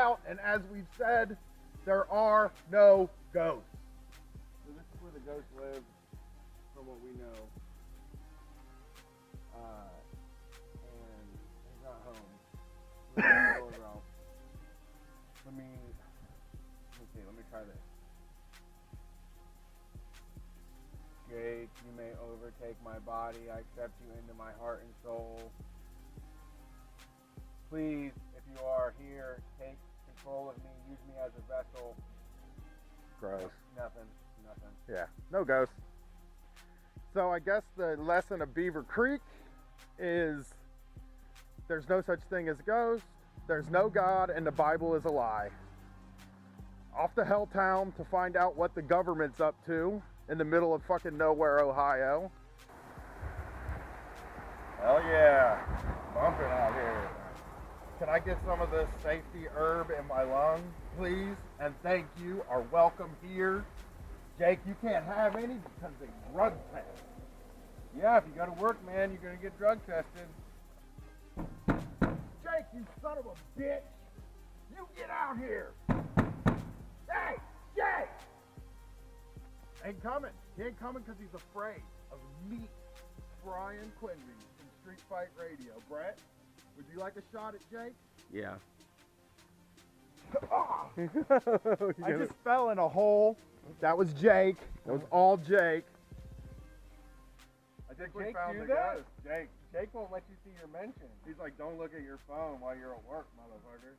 out, and as we've said, there are no ghosts. So this is where the ghosts live, from what we know. And he's not home. Let me see. Let me try this. Jake, you may overtake my body. I accept you into my heart and soul. Please, if you are here, take control of me. Use me as a vessel. Gross. Nothing. Yeah, no ghosts. So I guess the lesson of Beaver Creek is there's no such thing as a ghost. There's no God, and the Bible is a lie. Off to Helltown to find out what the government's up to in the middle of fucking nowhere, Ohio. Hell yeah, bumping out here. Can I get some of this safety herb in my lungs, please? And thank you, are welcome here. Jake, you can't have any because they drug test. Yeah, if you go to work, man, you're gonna get drug tested. Jake, you son of a bitch! You get out here! Hey, Jake! Ain't coming. He ain't coming because he's afraid of me, Brian Quinby from Street Fight Radio. Brett, would you like a shot at Jake? Yeah. Oh, I just fell in a hole. That was Jake. That was all Jake. I think we found the ghost. Jake won't let you see your mention. He's like, don't look at your phone while you're at work, motherfucker.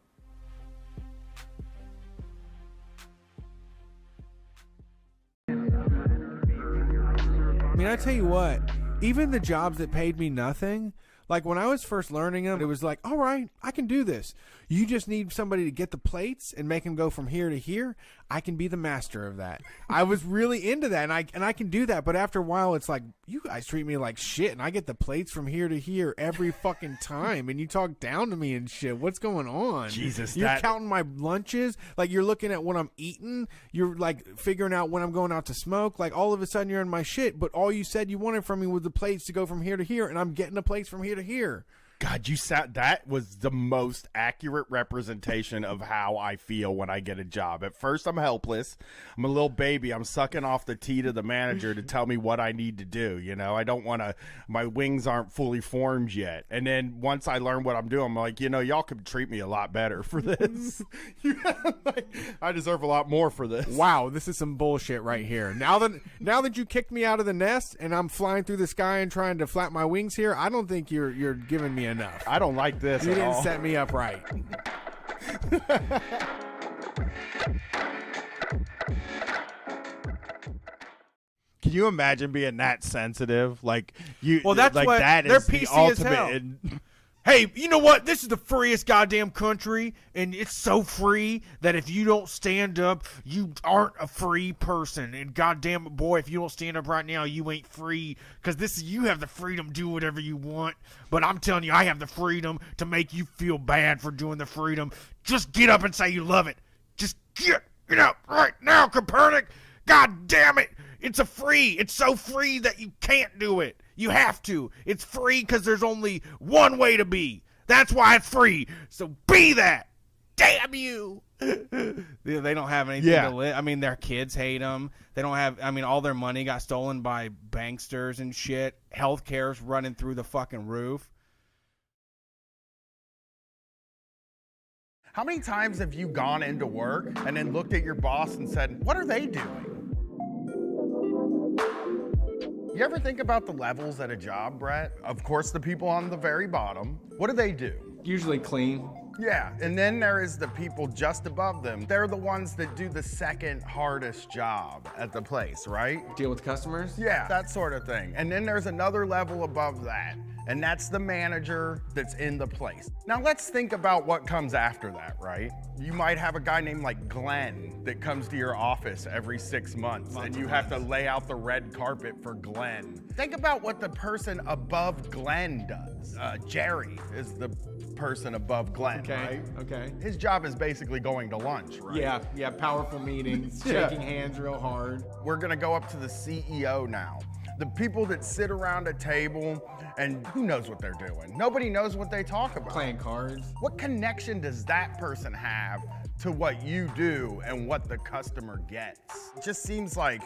I mean, I tell you what, even the jobs that paid me nothing, like when I was first learning them, it was like, all right, I can do this. You just need somebody to get the plates and make them go from here to here. I can be the master of that. I was really into that, and I can do that. But after a while, it's like, you guys treat me like shit, and I get the plates from here to here every fucking time, and you talk down to me and shit. What's going on? Jesus, you're counting my lunches. Like, you're looking at what I'm eating. You're like figuring out when I'm going out to smoke. Like, all of a sudden, you're in my shit. But all you said you wanted from me was the plates to go from here to here, and I'm getting the plates from here to here. God, that was the most accurate representation of how I feel when I get a job. At first, I'm helpless. I'm a little baby. I'm sucking off the tea to the manager to tell me what I need to do. You know, I don't want to, my wings aren't fully formed yet. And then once I learn what I'm doing, I'm like, y'all could treat me a lot better for this. I deserve a lot more for this. Wow, this is some bullshit right here. Now that you kicked me out of the nest and I'm flying through the sky and trying to flap my wings here, I don't think you're giving me enough. I don't like this. You didn't set me up right. Can you imagine being that sensitive? Like you. Well, that's like what that they're is the PC ultimate. as hell. Hey, you know what? This is the freest goddamn country, and it's so free that if you don't stand up, you aren't a free person. And goddamn it, boy, if you don't stand up right now, you ain't free. Because you have the freedom to do whatever you want. But I'm telling you, I have the freedom to make you feel bad for doing the freedom. Just get up and say you love it. Just get up right now, Copernic. God damn it. It's so free that you can't do it. You have to. It's free because there's only one way to be. That's why it's free. So be that. Damn you. They don't have anything to live. I mean, their kids hate them. They don't have, all their money got stolen by banksters and shit. Healthcare's running through the fucking roof. How many times have you gone into work and then looked at your boss and said, what are they doing? You ever think about the levels at a job, Brett? Of course, the people on the very bottom. What do they do? Usually clean. Yeah, and then there is the people just above them. They're the ones that do the second hardest job at the place, right? Deal with customers? Yeah, that sort of thing. And then there's another level above that, and that's the manager that's in the place. Now let's think about what comes after that, right? You might have a guy named like Glenn that comes to your office every 6 months, and you have to lay out the red carpet for Glenn. Think about what the person above Glenn does. Jerry is the person above Glenn, right? Okay. His job is basically going to lunch, right? Yeah, powerful meetings, shaking hands real hard. We're gonna go up to the CEO now. The people that sit around a table and who knows what they're doing? Nobody knows what they talk about. Playing cards. What connection does that person have to what you do and what the customer gets? It just seems like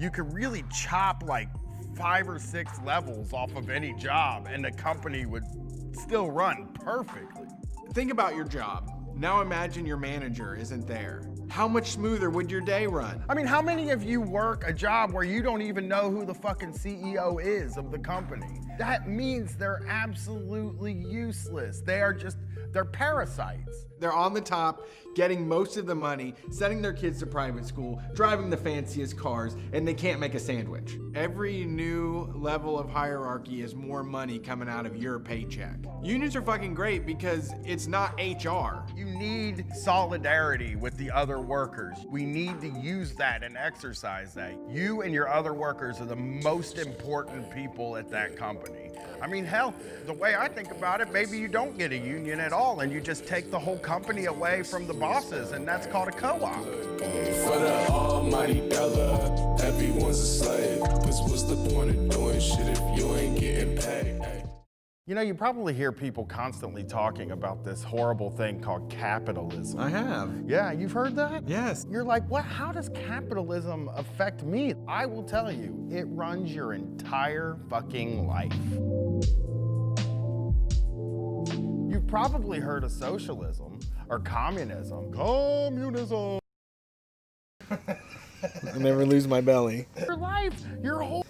you could really chop like 5 or 6 levels off of any job and the company would still run perfectly. Think about your job. Now imagine your manager isn't there. How much smoother would your day run? I mean, how many of you work a job where you don't even know who the fucking CEO is of the company? That means they're absolutely useless. They're parasites. They're on the top, getting most of the money, sending their kids to private school, driving the fanciest cars, and they can't make a sandwich. Every new level of hierarchy is more money coming out of your paycheck. Unions are fucking great because it's not HR. You need solidarity with the other workers. We need to use that and exercise that. You and your other workers are the most important people at that company. I mean, hell, the way I think about it, maybe you don't get a union at all and you just take the whole company away from the bosses, and that's called a co-op. For the almighty dollar, everyone's a slave. Cause what's the point of doing shit if you ain't getting paid? You know, you probably hear people constantly talking about this horrible thing called capitalism. I have. Yeah, you've heard that? Yes. You're like, what? How does capitalism affect me? I will tell you, it runs your entire fucking life. You've probably heard of socialism or communism. Communism. I'll never lose my belly. Your life, your whole...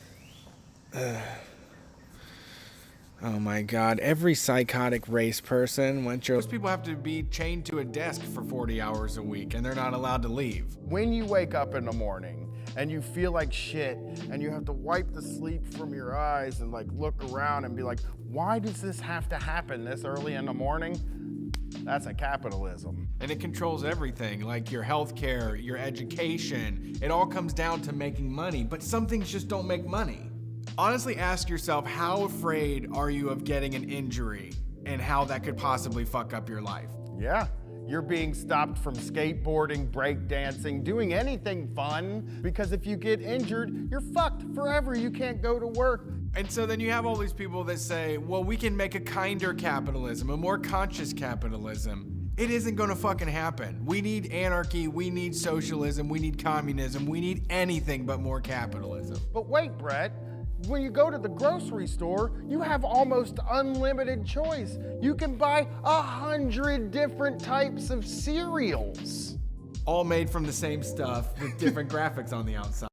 Oh my God, every psychotic race person most people have to be chained to a desk for 40 hours a week and they're not allowed to leave. When you wake up in the morning and you feel like shit and you have to wipe the sleep from your eyes and like look around and be like, why does this have to happen this early in the morning? That's a capitalism. And it controls everything, like your healthcare, your education. It all comes down to making money, but some things just don't make money. Honestly, ask yourself, how afraid are you of getting an injury and how that could possibly fuck up your life? Yeah, you're being stopped from skateboarding, breakdancing, doing anything fun, because if you get injured, you're fucked forever. You can't go to work. And so then you have all these people that say, well, we can make a kinder capitalism, a more conscious capitalism. It isn't gonna fucking happen. We need anarchy, we need socialism, we need communism, we need anything but more capitalism. But wait, Brett. When you go to the grocery store, you have almost unlimited choice. You can buy 100 different types of cereals. All made from the same stuff with different graphics on the outside.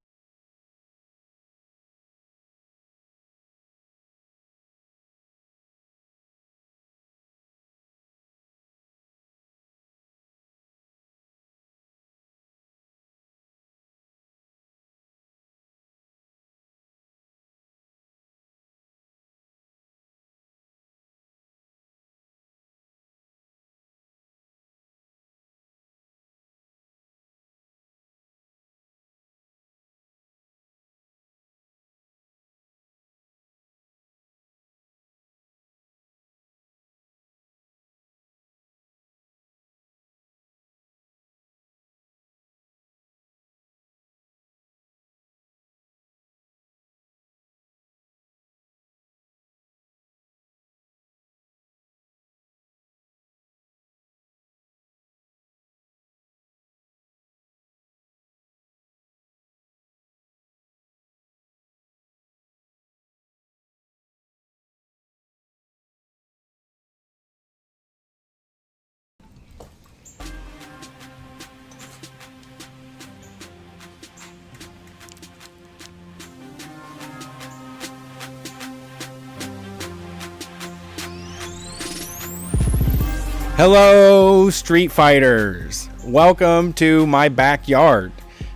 Hello, Street Fighters. Welcome to my backyard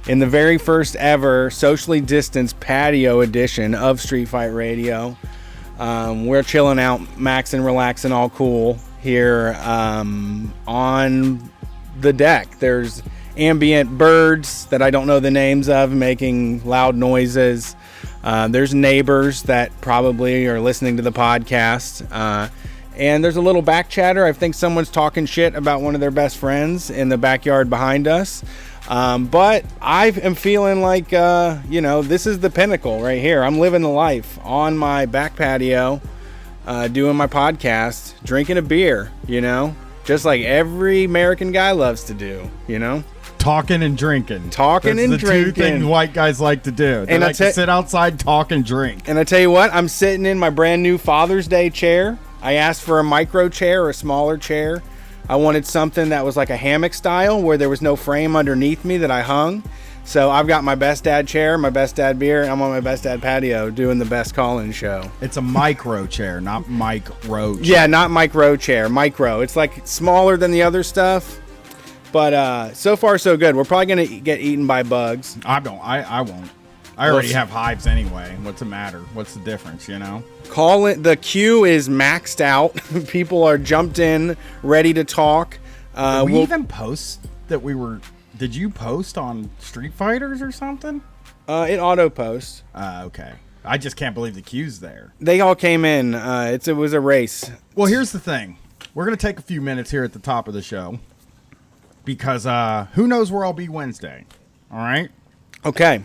in the very first ever socially distanced patio edition of Street Fight Radio. We're chilling out, maxing, relaxing, all cool here on the deck. There's ambient birds that I don't know the names of making loud noises. There's neighbors that probably are listening to the podcast. And there's a little back chatter. I think someone's talking shit about one of their best friends in the backyard behind us. But I am feeling like, this is the pinnacle right here. I'm living the life on my back patio, doing my podcast, drinking a beer, just like every American guy loves to do, Talking and drinking. Talking and drinking. Two things white guys like to do. They like to sit outside, talk, and drink. And I tell you what, I'm sitting in my brand new Father's Day chair. I asked for a micro chair or a smaller chair. I wanted something that was like a hammock style where there was no frame underneath me that I hung. So I've got my best dad chair, my best dad beer, and I'm on my best dad patio doing the best call-in show. It's a micro chair, not micro chair. Yeah, not micro chair, micro. It's like smaller than the other stuff. But so far so good. We're probably going to get eaten by bugs. I won't. I already have hives anyway. What's the matter? What's the difference, Call it. The queue is maxed out. People are jumped in, ready to talk. Did we even post that we were... Did you post on Street Fighters or something? It auto posts. Okay. I just can't believe the queue's there. They all came in. It was a race. Well, here's the thing. We're going to take a few minutes here at the top of the show. Because who knows where I'll be Wednesday. All right? Okay.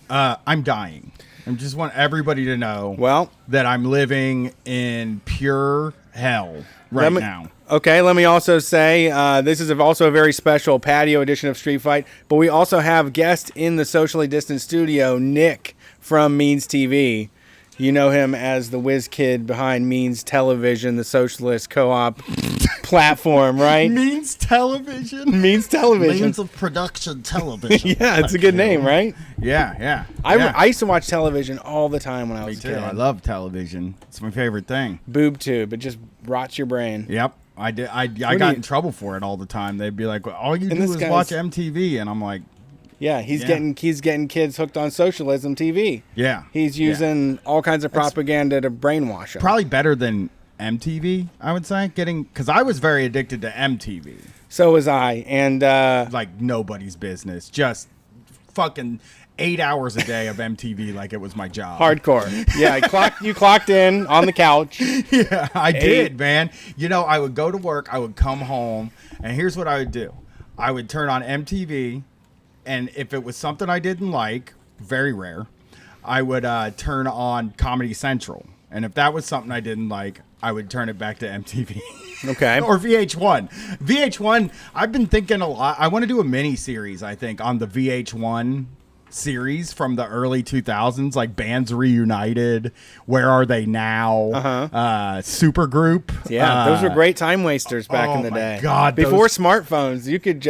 I'm dying. I just want everybody to know that I'm living in pure hell now. Okay, let me also say this is also a very special patio edition of Street Fight, but we also have guest in the socially distant studio, Nick from Means TV. You know him as the whiz kid behind Means Television, the socialist co-op platform, right? Means Television? Means Television. Means of production television. Yeah, it's a good name, right? Yeah. I used to watch television all the time when I was a kid. I love television. It's my favorite thing. Boob tube. It just rots your brain. Yep. I did. I got in trouble for it all the time. They'd be like, all you do is watch MTV. And I'm like... Yeah, he's getting kids hooked on socialism TV. Yeah. He's using all kinds of propaganda to brainwash them. Probably better than MTV, I would say. Because I was very addicted to MTV. So was I. And like nobody's business. Just fucking 8 hours a day of MTV like it was my job. Hardcore. Yeah, you clocked in on the couch. Yeah, I did, man. I would go to work, I would come home, and here's what I would do. I would turn on MTV, and if it was something I didn't like, very rare, I would turn on Comedy Central. And if that was something I didn't like, I would turn it back to MTV. Okay. Or VH1. VH1, I've been thinking a lot. I want to do a mini series, I think, on the VH1 series from the early 2000s, like Bands Reunited, Where Are They Now, Supergroup. Yeah, those were great time wasters back in the day. God, before smartphones, you could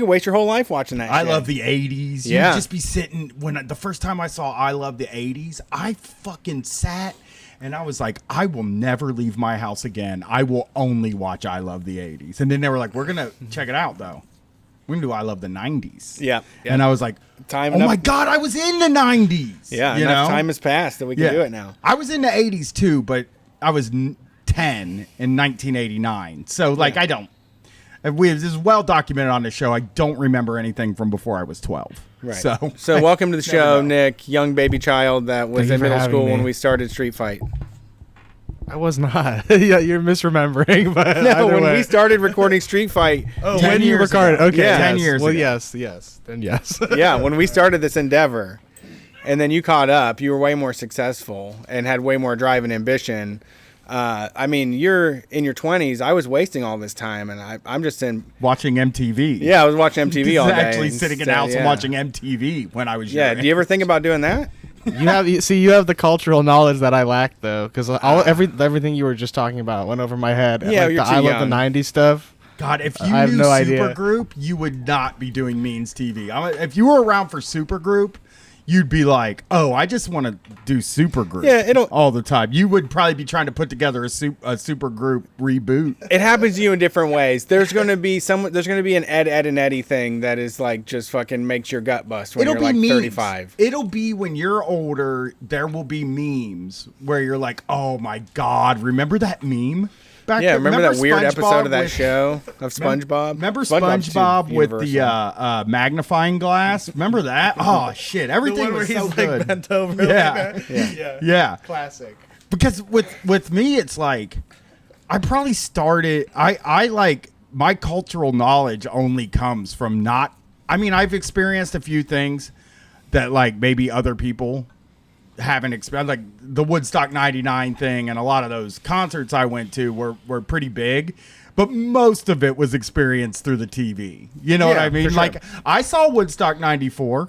waste your whole life watching that I shit. love the 80s. Yeah. You'd just be sitting, the first time I saw I Love the 80s, I fucking sat and I was like, I will never leave my house again. I will only watch I Love the 80s. And then they were like, we're going to check it out, though. We're going to do I Love the 90s. Yeah. And I was like, my God, I was in the 90s. Yeah, enough time has passed that we can do it now. I was in the 80s, too, but I was 10 in 1989. So, I don't. This is well documented on the show. I don't remember anything from before I was 12. Right. So welcome to the show, Nick, young baby child that was in middle school when we started Street Fight. I was not. Yeah, you're misremembering. But no, when we started recording Street Fight. Oh, when you recorded? Okay, yeah. 10 years well, ago. yes. Then yes. Yeah, when we started this endeavor, and then you caught up, you were way more successful and had way more drive and ambition. You're in your 20s. I was wasting all this time, and I'm just watching MTV. Yeah, I was watching MTV all day. Actually sitting in the house and watching MTV when I was young. Yeah, do you ever think about doing that? You have the cultural knowledge that I lack, though, because everything you were just talking about went over my head. Yeah, you're too I young. love the 90s stuff. God, if you I have knew no idea. Supergroup, you would not be doing Means TV. If you were around for Supergroup, you'd be like, oh, I just want to do Supergroup. Yeah, all the time. You would probably be trying to put together a Supergroup reboot. It happens to you in different ways. There's going to be an Ed, and Eddie thing that is like just fucking makes your gut bust when you're like memes. 35. It'll be when you're older, there will be memes where you're like, oh my God, remember that meme? Remember that weird SpongeBob episode of that show of SpongeBob? Remember SpongeBob with the magnifying glass? Remember that? Oh shit! Everything was so good. Bent over. Yeah. Yeah. Yeah. Classic. Because with me, it's like I probably started. I like my cultural knowledge only comes from not. I mean, I've experienced a few things that like maybe other people haven't experienced, like the Woodstock '99 thing, and a lot of those concerts I went to were pretty big. But most of it was experienced through the TV. You know what I mean? For Like, I saw Woodstock 94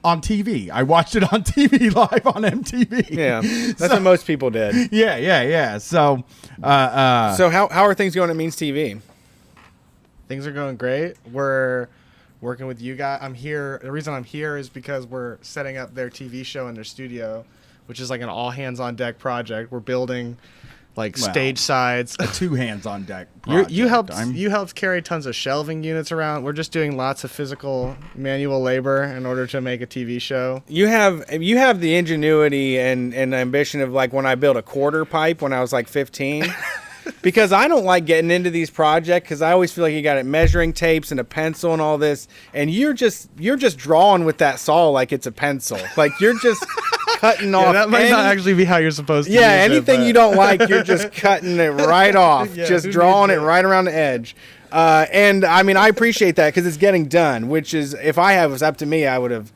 on TV. I watched it on TV live on MTV. Yeah, that's what most people did. Yeah. So, So how are things going at Means TV? Things are going great. We're working with you guys. I'm here. The reason I'm here is because we're setting up their TV show in their studio, which is like an all hands on deck project. We're building like stage sides. A 2 hands on deck You project. you helped carry tons of shelving units around. We're just doing lots of physical manual labor in order to make a TV show. You have the ingenuity and ambition of like when I built a quarter pipe when I was like 15. Because I don't like getting into these projects because I always feel like you got it measuring tapes and a pencil and all this, and you're just drawing with that saw like it's a pencil. Like you're just cutting off. That might not actually be how you're supposed to. Yeah, use anything it, you don't like, you're just cutting it right off, Yeah, just who drawing it needs it? right around the edge. And I mean, I appreciate that because it's getting done. Which is, if it was up to me, I would have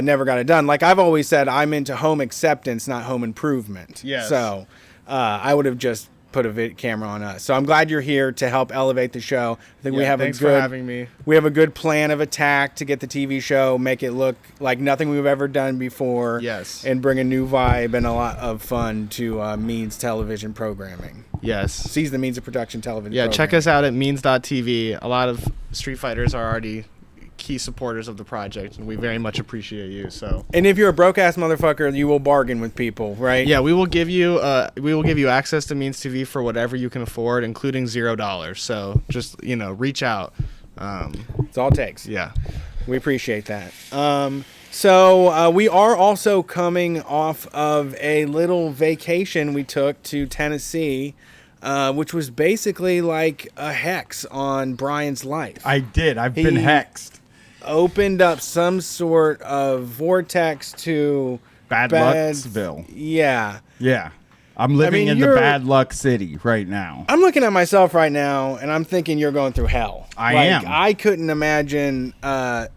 never got it done. Like I've always said, I'm into home acceptance, not home improvement. Yes. So I would have just put a camera on us. So I'm glad you're here to help elevate the show. I think we have thanks a good, for having me. We have a good plan of attack to get the TV show, make it look like nothing we've ever done before. Yes. And bring a new vibe and a lot of fun to Means television programming. Yes. Seize the Means of Production television. Yeah, programming. check us out at means.tv. A lot of Street Fighters are already key supporters of the project, and we very much appreciate you. So, And if you're a broke ass motherfucker, you will bargain with people, right? yeah, we will give you access to Means TV for whatever you can afford, including $0. So just reach out. It's all it takes. Yeah. We appreciate that. So we are also coming off of a little vacation we took to Tennessee, which was basically like a hex on Brian's life. I did. I've been hexed. Opened up some sort of vortex to Bad Lucksville. Yeah. Yeah. I'm living in the you're- bad luck city right now. I'm looking at myself right now, and I'm thinking you're going through hell. I am. I couldn't imagine. But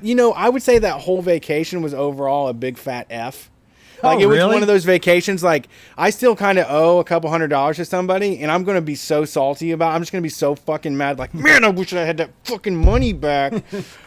I would say that whole vacation was overall a big fat F. Like it was really? one of those vacations. Like I still kind of owe a couple $100 to somebody, and I'm gonna be so salty about it. I'm just gonna be so fucking mad. Like, man, I wish I had that fucking money back.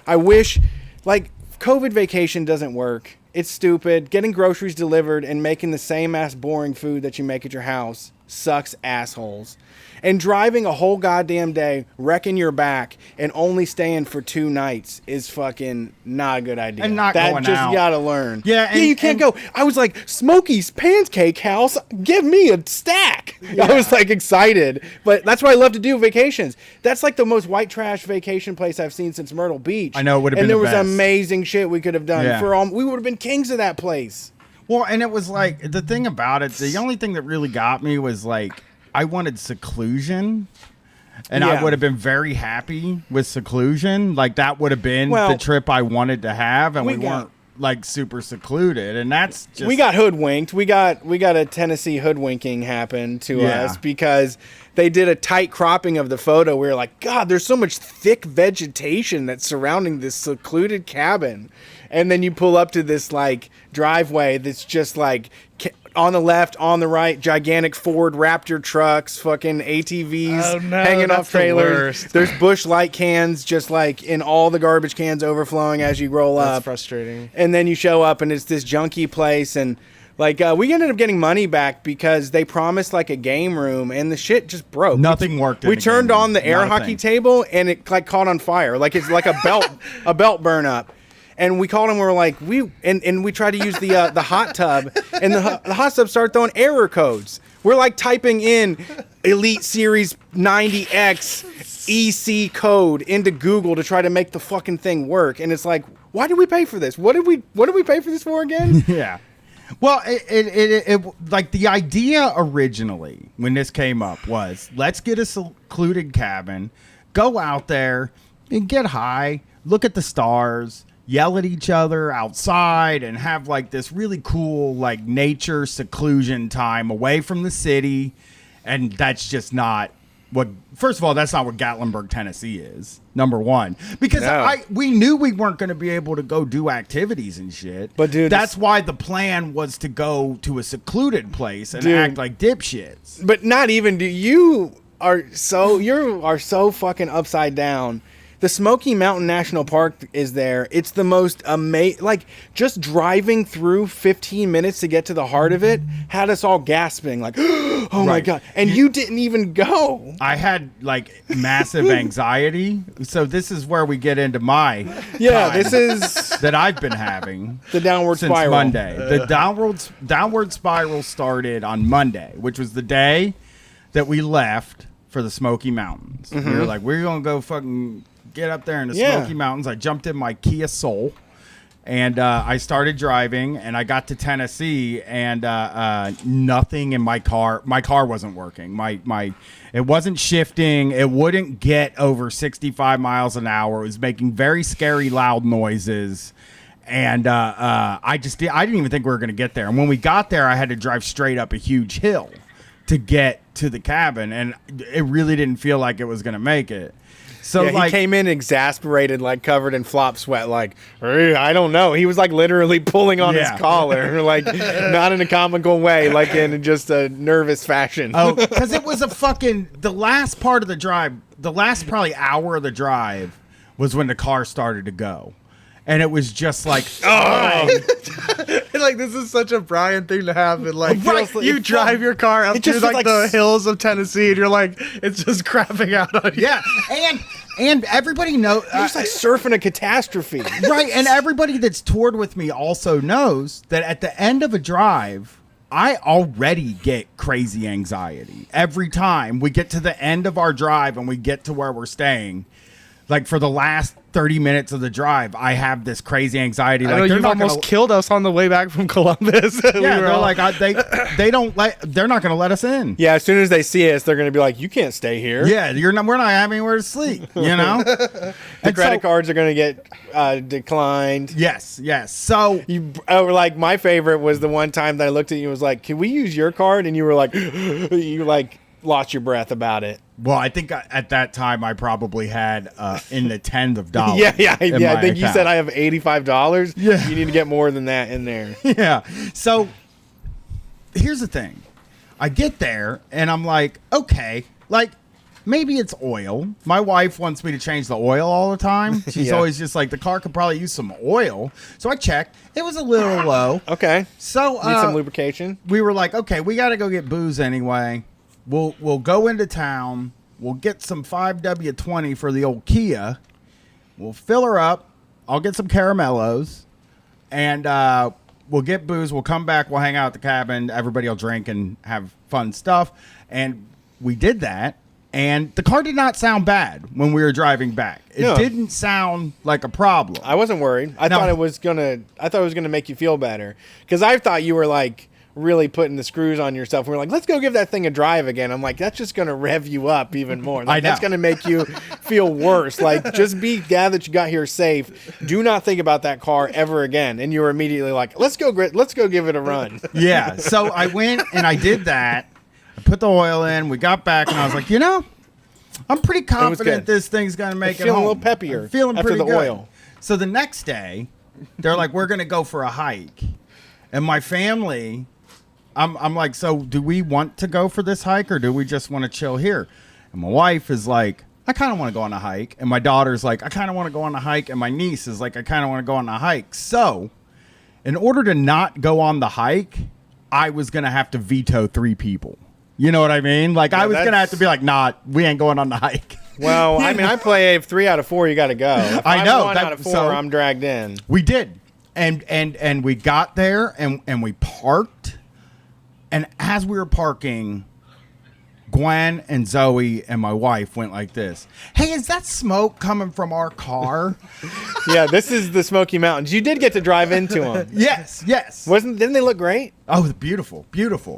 I wish. Like, COVID vacation doesn't work. It's stupid. Getting groceries delivered and making the same ass boring food that you make at your house sucks assholes. And driving a whole goddamn day, wrecking your back, and only staying for 2 nights is fucking not a good idea. And not that going just out. you gotta learn. Yeah, you can't go. I was like, Smokey's Pancake House, give me a stack. I was like excited, but that's what I love to do. Vacations. That's like the most white trash vacation place I've seen since Myrtle Beach. I know, it would have and been there the was best. amazing shit we could have done Yeah. we would have been kings of that place. Well, and it was like, the thing about it, the only thing that really got me was like, I wanted seclusion. And Yeah. I would have been very happy with seclusion. Like that would have been the trip I wanted to have, and we weren't like super secluded. And that's just We got hoodwinked. We got a Tennessee hoodwinking happen to us because they did a tight cropping of the photo. We were like, God, there's so much thick vegetation that's surrounding this secluded cabin. And then you pull up to this like driveway that's just like on the left, on the right, gigantic Ford Raptor trucks, fucking ATVs Oh, no, hanging that's off the trailers. worst. There's Busch Light cans just like in all the garbage cans overflowing as you roll That's up. frustrating. And then you show up and it's this junky place, and like we ended up getting money back because they promised like a game room, and the shit just broke. Nothing worked in We the turned game on the room. air Not a hockey thing. table, and it like caught on fire. Like it's like a belt burn up. And we called him. We were like, and we tried to use the hot tub, and the hot tub started throwing error codes. We're like typing in Elite Series 90X EC code into Google to try to make the fucking thing work, and it's like, why did we pay for this? What did we pay for this for again? Yeah. Well, it like the idea originally when this came up was, let's get a secluded cabin, go out there and get high, look at the stars, yell at each other outside, and have like this really cool like nature seclusion time away from the city. And that's just not what, first of all, that's not what Gatlinburg, Tennessee is, number one. Because we knew we weren't going to be able to go do activities and shit. But dude, that's why the plan was to go to a secluded place and act like dipshits. But not even, you are so fucking upside down. The Smoky Mountain National Park is there. It's the most amazing. Like, just driving through 15 minutes to get to the heart of it had us all gasping, like, oh my God. And you didn't even go. I had, like, massive anxiety. So this is where we get into my this is that I've been having. The downward since spiral. Monday. The downward spiral started on Monday, which was the day that we left for the Smoky Mountains. We were like, we're going to go fucking get up there in the Smoky Mountains. I jumped in my Kia Soul and I started driving, and I got to Tennessee, and nothing in my car wasn't working. It wasn't shifting. It wouldn't get over 65 miles an hour. It was making very scary loud noises. And I didn't even think we were going to get there. And when we got there, I had to drive straight up a huge hill to get to the cabin, and it really didn't feel like it was going to make it. So he came in exasperated, like covered in flop sweat, like, I don't know. He was like literally pulling on his collar, like not in a comical way, like in just a nervous fashion. Oh, because it was the last part of the drive, the last probably hour of the drive was when the car started to go. And it was just like, like, this is such a Brian thing to happen. Like, you drive your car up through like the hills of Tennessee, and you're like, it's just crapping out on you. Yeah, and everybody knows. You're just like surfing a catastrophe. Right, and everybody that's toured with me also knows that at the end of a drive, I already get crazy anxiety. Every time we get to the end of our drive and we get to where we're staying, like for the last 30 minutes of the drive, I have this crazy anxiety. Like, you've almost killed us on the way back from Columbus. Yeah, they're like, they're not going to let us in. Yeah, as soon as they see us, they're going to be like, you can't stay here. Yeah, we're not having anywhere to sleep, you know? The credit cards are going to get declined. Yes. So like my favorite was the one time that I looked at you and was like, can we use your card? And you were like, you like lost your breath about it. Well, I think at that time I probably had in the tens of dollars. I think account. You said I have $85. Yeah, you need to get more than that in there. Yeah. So here's the thing: I get there and I'm like, okay, like maybe it's oil. My wife wants me to change the oil all the time. She's always just like, the car could probably use some oil. So I checked; it was a little low. Okay. So need some lubrication. We were like, okay, we got to go get booze anyway. We'll go into town. We'll get some 5W20 for the old Kia. We'll fill her up. I'll get some caramellos. And we'll get booze. We'll come back. We'll hang out at the cabin. Everybody will drink and have fun stuff. And we did that. And the car did not sound bad when we were driving back. It didn't sound like a problem. I wasn't worried. I thought it was gonna make you feel better. Because I thought you were like really putting the screws on yourself. We're like, let's go give that thing a drive again. I'm like, that's just going to rev you up even more. Like, that's going to make you feel worse. Like, just be glad that you got here safe. Do not think about that car ever again. And you were immediately like, let's go give it a run. Yeah. So I went and I did that. I put the oil in. We got back and I was like, I'm pretty confident this thing's going to make it home. Feeling a little peppier. I'm feeling after pretty the good. oil. So the next day, they're like, we're going to go for a hike. And my family... I'm like, so do we want to go for this hike or do we just want to chill here? And my wife is like, I kind of want to go on a hike. And my daughter's like, I kind of want to go on a hike. And my niece is like, I kind of want to go on a hike. So in order to not go on the hike, I was going to have to veto 3 people. You know what I mean? Like, I was going to have to be like, nah, we ain't going on the hike. Well, I mean, I play 3 out of 4, you got to go. If I know. 1 out of 4, I'm dragged in. We did. And we got there and we parked. And as we were parking, Gwen and Zoe and my wife went like this. Hey, is that smoke coming from our car? Yeah, this is the Smoky Mountains. You did get to drive into them. Yes. Didn't they look great? Oh, beautiful.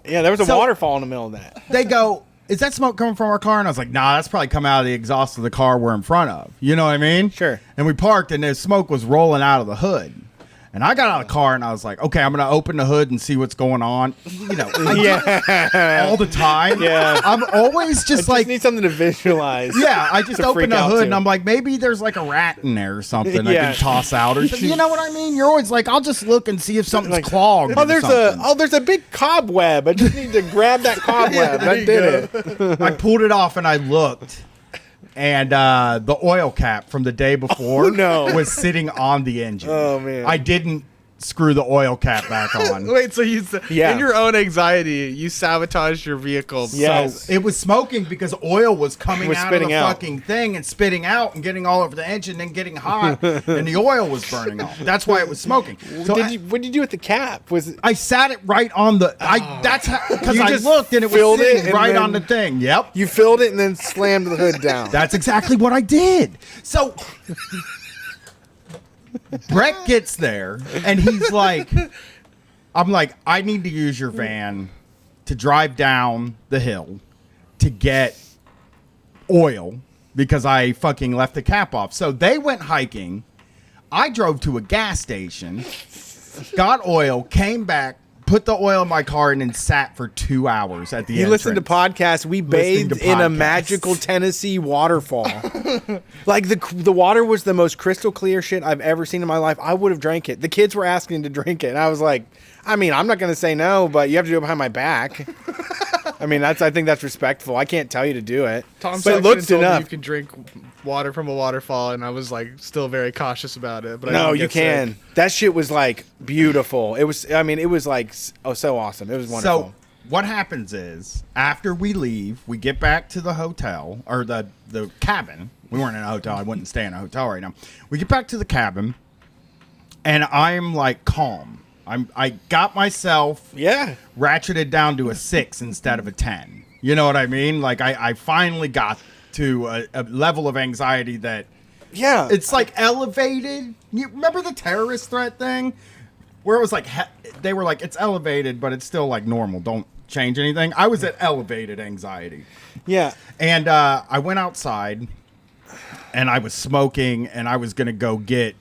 Yeah, there was a waterfall in the middle of that. They go, is that smoke coming from our car? And I was like, nah, that's probably coming out of the exhaust of the car we're in front of. You know what I mean? Sure. And we parked and the smoke was rolling out of the hood. And I got out of the car and I was like, okay, I'm going to open the hood and see what's going on. You know, all the time. Yeah. I'm always just like, need something to visualize. yeah, I just to open freak the out hood to. and I'm like, maybe there's like a rat in there or something I Yeah. can toss out. Or you know what I mean? You're always like, I'll just look and see if something's clogged. Oh, or there's a big cobweb. I just need to grab that cobweb. That did it. I pulled it off and I looked. And the oil cap from the day before was sitting on the engine. Oh, man. I didn't screw the oil cap back on. Wait, so Yeah. in your own anxiety, you sabotaged your vehicle. Yes. So it was smoking because oil was coming out of spitting the out. fucking thing and spitting out and getting all over the engine and getting hot and the oil was burning off. That's why it was smoking. So What did you do with the cap? Was it? I sat it right on the. That's because You I just looked and it was filled it sitting and right then- on the thing. Yep. You filled it and then slammed the hood down. That's exactly what I did. So Brett gets there and he's like, I'm like, I need to use your van to drive down the hill to get oil because I fucking left the cap off. So they went hiking. I drove to a gas station, got oil, came back, put the oil in my car, and then sat for 2 hours at the You listened to podcasts. We Listening to bathed in a podcasts. magical Tennessee waterfall. Like the water was the most crystal clear shit I've ever seen in my life. I would have drank it. The kids were asking to drink it, and I was like, I mean, I'm not going to say no, but you have to do it behind my back. I mean, I think that's respectful. I can't tell you to do it, Tom but it looks told me enough. you can drink water from a waterfall, and I was like still very cautious about it. But I No, didn't you get sick. can. That shit was like beautiful. It was. I mean, it was like so awesome. It was wonderful. So what happens is after we leave, we get back to the hotel or the cabin. We weren't in a hotel. I wouldn't stay in a hotel right now. We get back to the cabin, and I'm like calm. I got myself ratcheted down to a 6 instead of a 10. You know what I mean? Like I finally got to a level of anxiety that it's like elevated. You remember the terrorist threat thing where it was like they were like it's elevated but it's still like normal, don't change anything. I was at elevated anxiety. Yeah. And I went outside and I was smoking and I was gonna go get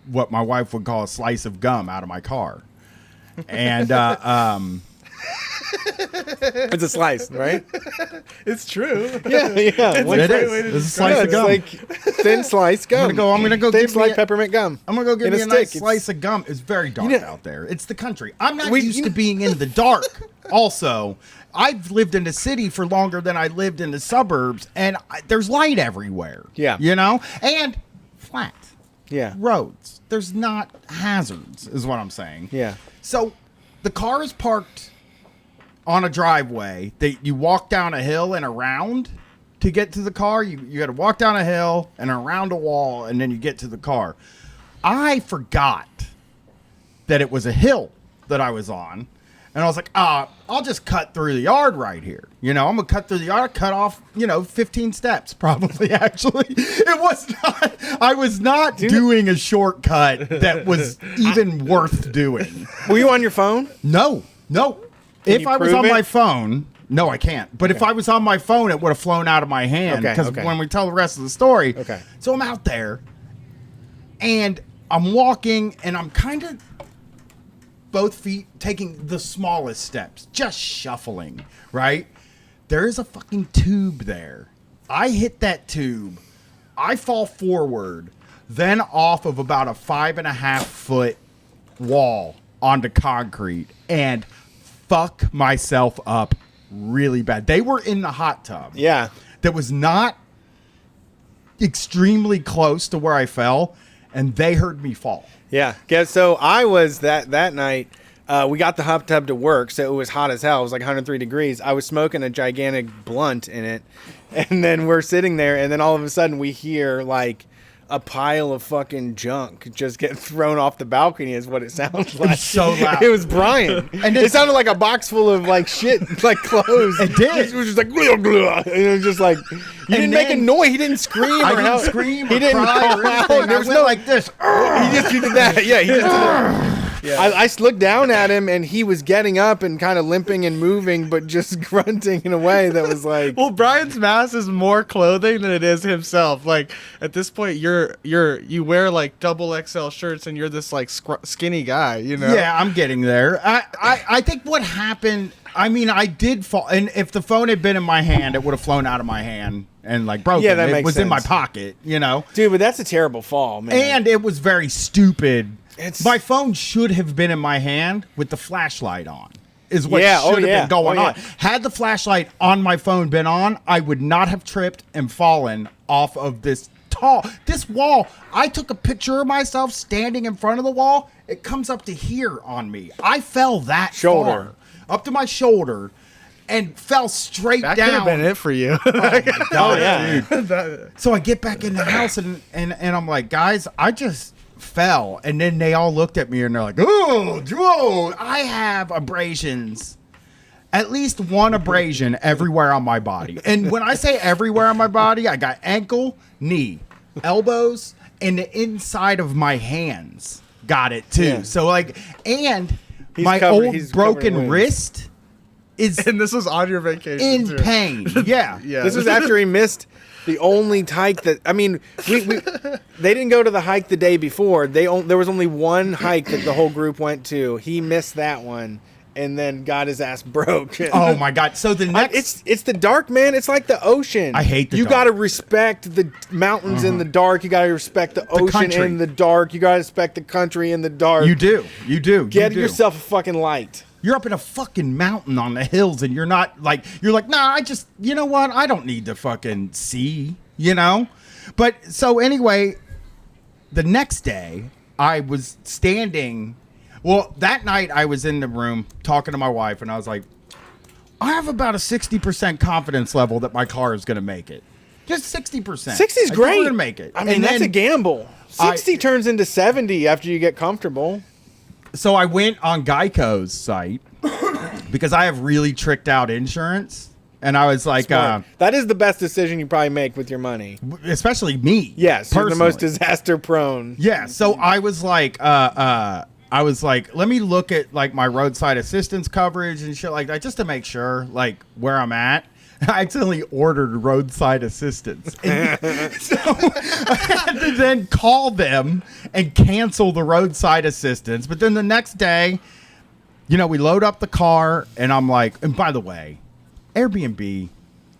what my wife would call a slice of gum out of my car. And It's a slice, right? It's true. Yeah. it is. It's a slice of gum. It's like thin slice gum. I'm gonna go thin get slice me a- peppermint gum. I'm gonna go get In me a a nice stick. slice of gum. It's very dark You know- out there. It's the country. I'm not We- used you to know- being in the dark. Also, I've lived in the city for longer than I lived in the suburbs, and there's light everywhere. Yeah. You know? And flat Yeah. roads. There's not hazards, is what I'm saying. Yeah. So the car is parked on a driveway that you walk down a hill and around to get to the car. You got to walk down a hill and around a wall, and then you get to the car. I forgot that it was a hill that I was on. And I was like, I'll just cut through the yard right here. You know, I'm going to cut through the yard, cut off, 15 steps probably, actually. It was not, I was not doing a shortcut that was even worth doing. Were you on your phone? No. If you I was prove on it? my phone, no, I can't. But if I was on my phone, it would have flown out of my hand. Okay, Because okay. when we tell the rest of the story. Okay. So I'm out there and I'm walking and I'm kind of both feet taking the smallest steps, just shuffling, right? There is a fucking tube there. I hit that tube. I fall forward, then off of about a 5.5 foot wall onto concrete and fuck myself up really bad. They were in the hot tub. Yeah. That was not extremely close to where I fell, and they heard me fall. Yeah. So I was that night. We got the hot tub to work, so it was hot as hell. It was like 103 degrees. I was smoking a gigantic blunt in it, and then we're sitting there, and then all of a sudden we hear like a pile of fucking junk just get thrown off the balcony. Is what it sounds like. was so loud. It was Brian, and it sounded like a box full of like shit, like clothes. It did. It was just like, "Glug, glug," and it was just like you didn't make a then- noise. He didn't scream. I or didn't how- scream He or didn't cry call or out. anything. There I was went no like this. He just did that. Yeah, he just did that. I looked down at him, and he was getting up and kind of limping and moving, but just grunting in a way that was like. Well, Brian's mask is more clothing than it is himself. Like at this point, you wear like double XL shirts, and you're this like skinny guy. You know? Yeah, I'm getting there. I think what happened. I mean, I did fall, and if the phone had been in my hand, it would have flown out of my hand and like broken. Yeah, that it makes was in my sense. pocket, you know. Dude, but that's a terrible fall, man. And it was very stupid. My phone should have been in my hand with the flashlight on. Is what should have been going on. Had the flashlight on my phone been on, I would not have tripped and fallen off of this wall. I took a picture of myself standing in front of the wall. It comes up to here on me. I fell that shoulder. far, up to my shoulder, and fell straight That down. could have been it for you. Oh my God, Oh, yeah. dude. So I get back in the house and I'm like, guys, I just fell. And then they all looked at me and they're like, oh, Joe, I have abrasions. At least one abrasion everywhere on my body. And when I say everywhere on my body, I got ankle, knee, elbows, and the inside of my hands got it too. Yeah. So like, and He's my covered- old he's covered in broken wounds. wrist is And this was on your vacation. in too. pain. Yeah. Yeah. This was after he missed the only hike that we they didn't go to the hike the day before. There was only one hike that the whole group went to. He missed that one and then got his ass broke. Oh my God. So the next It's the dark, man. It's like the ocean. I hate the You dark. got to respect the mountains in the dark. You got to respect the ocean country. in the dark. You got to respect the country in the dark. You do. Get You do. yourself a fucking light. You're up in a fucking mountain on the hills and you're like, nah, you know what? I don't need to fucking see, you know? But so anyway, the next day I was standing. Well, that night I was in the room talking to my wife and I was like, I have about a 60% confidence level that my car is going to make it. Just 60%. 60 is I think great. We're going to make it. I mean, And that's a then- gamble. 60 turns into 70 after you get comfortable. So I went on Geico's site because I have really tricked out insurance. And I was like, Smart. That is the best decision you probably make with your money. especially me. Yes, you're the most personally. disaster prone. Yeah. So I was like, let me look at like my roadside assistance coverage and shit like that just to make sure like where I'm at. I accidentally ordered roadside assistance. And so I had to then call them and cancel the roadside assistance. But then the next day, you know, we load up the car and I'm like, and by the way, Airbnb,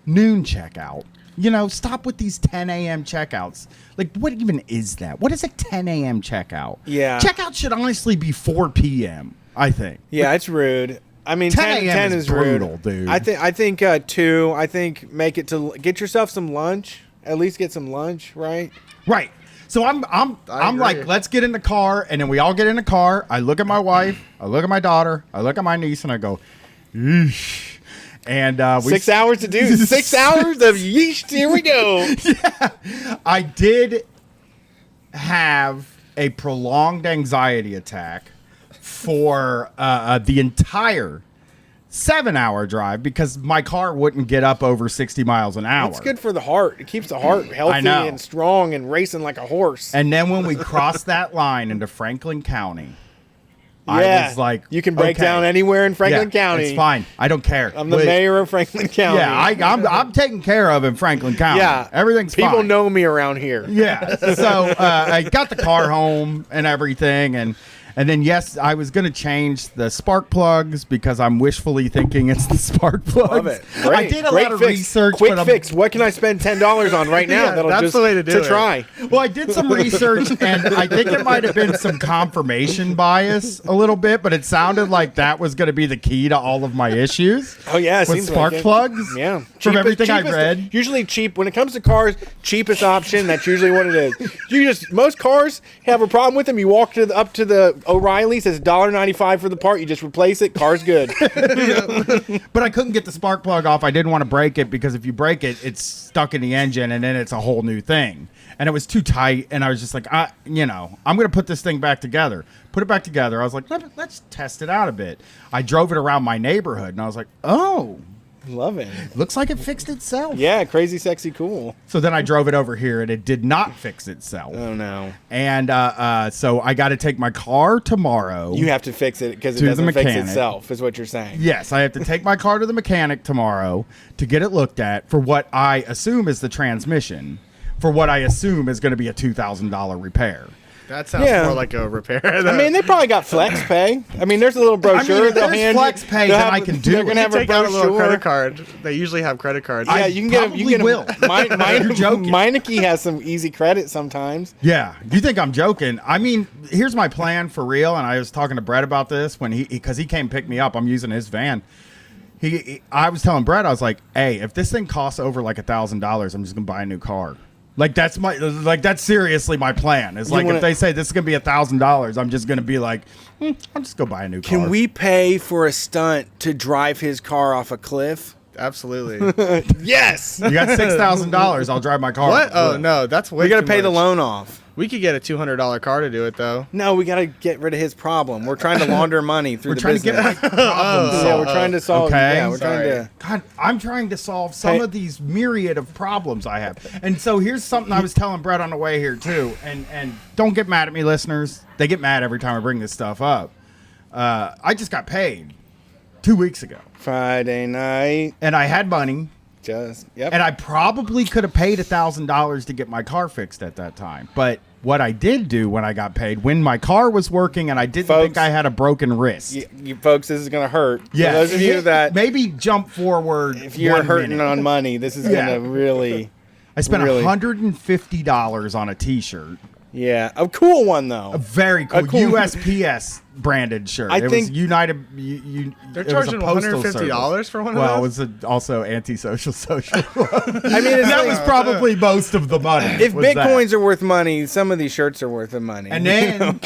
noon checkout. You know, stop with these 10 a.m. checkouts. Like, what even is that? What is a 10 a.m. checkout? Yeah. Checkout should honestly be 4 p.m., I think. Yeah, it's rude. I mean, 10 10 a.m. is is brutal, rude. dude. I think 2. I think make it to get yourself some lunch. At least get some lunch, right? Right. So I'm agree. like, let's get in the car, and then we all get in the car. I look at my wife, I look at my daughter, I look at my niece, and I go, yeesh. And 6 hours to do 6 hours of yeesh. Here we go. I did have a prolonged anxiety attack for the entire 7-hour drive because my car wouldn't get up over 60 miles an hour. It's good for the heart. It keeps the heart healthy know. and strong and racing like a horse. And then when we crossed that line into Franklin County, Yeah, I was like, you can break okay. down anywhere in Franklin Yeah, County. It's fine. I don't care. I'm the But- mayor of Franklin County. Yeah, I'm taken care of in Franklin County. Yeah, Everything's people fine. know me around here. Yeah. So I got the car home and everything, and then yes, I was gonna change the spark plugs because I'm wishfully thinking it's the spark plugs. Love it. Great. I did a Great lot of fix. research. Quick but I'm- fix. What can I spend $10 on right now? Yeah, That'll that's just the way to do it. try. Well, I did some research, and I think it might have been some confirmation bias a little bit, but it sounded like that was going to be the key to all of my issues. Oh yeah, it with seems spark like it. plugs. Yeah, From everything I cheapest- read. Usually cheap when it comes to cars. Cheapest option. That's usually what it is. Most cars have a problem with them. You walk up to the O'Reilly's. It's $1.95 for the part. You just replace it. Car's good. But I couldn't get the spark plug off. I didn't want to break it because if you break it, it's stuck in the engine and then it's a whole new thing. And it was too tight. And I was just like, I'm going to put this thing back together. Put it back together. I was like, let's test it out a bit. I drove it around my neighborhood and I was like, oh, Love it. Looks like it fixed itself. Yeah, crazy, sexy, cool. So then I drove it over here, and it did not fix itself. Oh, no. And so I got to take my car tomorrow. You have to fix it because it To the doesn't fix mechanic. itself, is what you're saying. Yes, I have to take my car to the mechanic tomorrow to get it looked at for what I assume is the transmission, for what I assume is going to be a $2,000 repair. That sounds Yeah. more like a repair. I mean, they probably got flex pay. I mean, there's a little brochure. if there's flex pay, they'll then have- I can do They're it. going to have a take out a little brochure. credit card. They usually have credit cards. Yeah, you can get them. You can probably get them. will. You're joking. Meineke has some easy credit sometimes. Yeah, you think I'm joking? I mean, here's my plan for real. And I was talking to Brett about this when because he came pick me up. I'm using his van. I was telling Brett, I was like, "Hey, if this thing costs over like $1,000, I'm just gonna buy a new car." Like that's seriously my plan. It's like if they say this is gonna be $1,000, I'm just gonna be like, I'll just go buy a new car. Can we pay for a stunt to drive his car off a cliff? Absolutely. Yes. You got $6,000. I'll drive my car. What? Oh, no. That's way We got to too pay the much. loan off. We could get a $200 car to do it, though. No, we got to get rid of his problem. We're trying to launder money through We're the trying to get business. my problem solved. Yeah, we're trying to solve. Okay. Yeah, we're trying to. God, I'm trying to solve some of these myriad of problems I have. And so here's something I was telling Brett on the way here too. And don't get mad at me, listeners. They get mad every time I bring this stuff up. I just got paid 2 weeks ago. Friday night. And I had money. Yep. And I probably could have paid $1,000 to get my car fixed at that time. But what I did do when I got paid, when my car was working and I didn't think I had a broken wrist. You folks, this is going to hurt. Yeah. For those of you that maybe jump forward. if you're 1 hurting minute. on money, this is going to really. I spent really- $150 on a T-shirt. Yeah, a cool one though. A very cool, cool- USPS branded shirt. I It think- was United. They're it was a charging postal $150 service. for one of Well, those? it was also anti-social social. I mean, it's that like- was probably most of the money. If was that. bitcoins are worth money, some of these shirts are worth the money. And then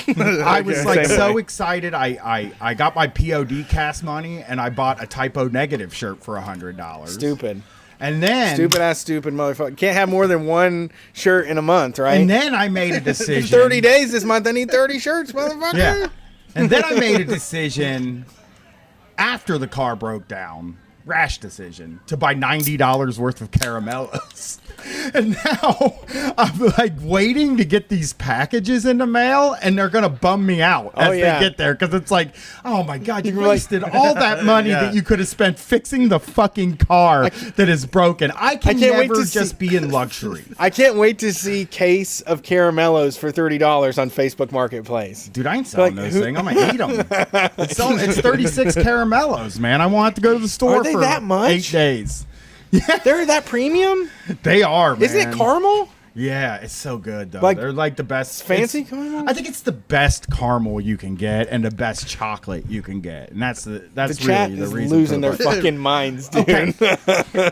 I was like Same so way. excited. I got my POD cast money and I bought a typo negative shirt for $100. Stupid. And then Stupid motherfucker. Can't have more than one shirt in a month, right? And then I made a decision. 30 days this month. I need 30 shirts, motherfucker. Yeah. And then I made a decision after the car broke down, rash decision, to buy $90 worth of caramellos. And now I'm like waiting to get these packages in the mail, and they're going to bum me out as yeah. they get there. Because it's like, oh my God, you You're like- wasted all that money that you could have spent fixing the fucking car that is broken. I can can't wait never to just see- be in luxury. I can't wait to see case of caramellos for $30 on Facebook Marketplace. Dude, I ain't selling Like, those who- things. I'm gonna eat them. It's 36 caramellos, man. I won't have to go to the store Are they for that much? 8 days. They're that premium? They are, man. Isn't it caramel? Yeah, it's so good though. Like, They're like the best. fancy it's- caramel? I think it's the best caramel you can get and the best chocolate you can get, and that's The really chat the is reason. losing for their the- fucking minds, dude. Okay.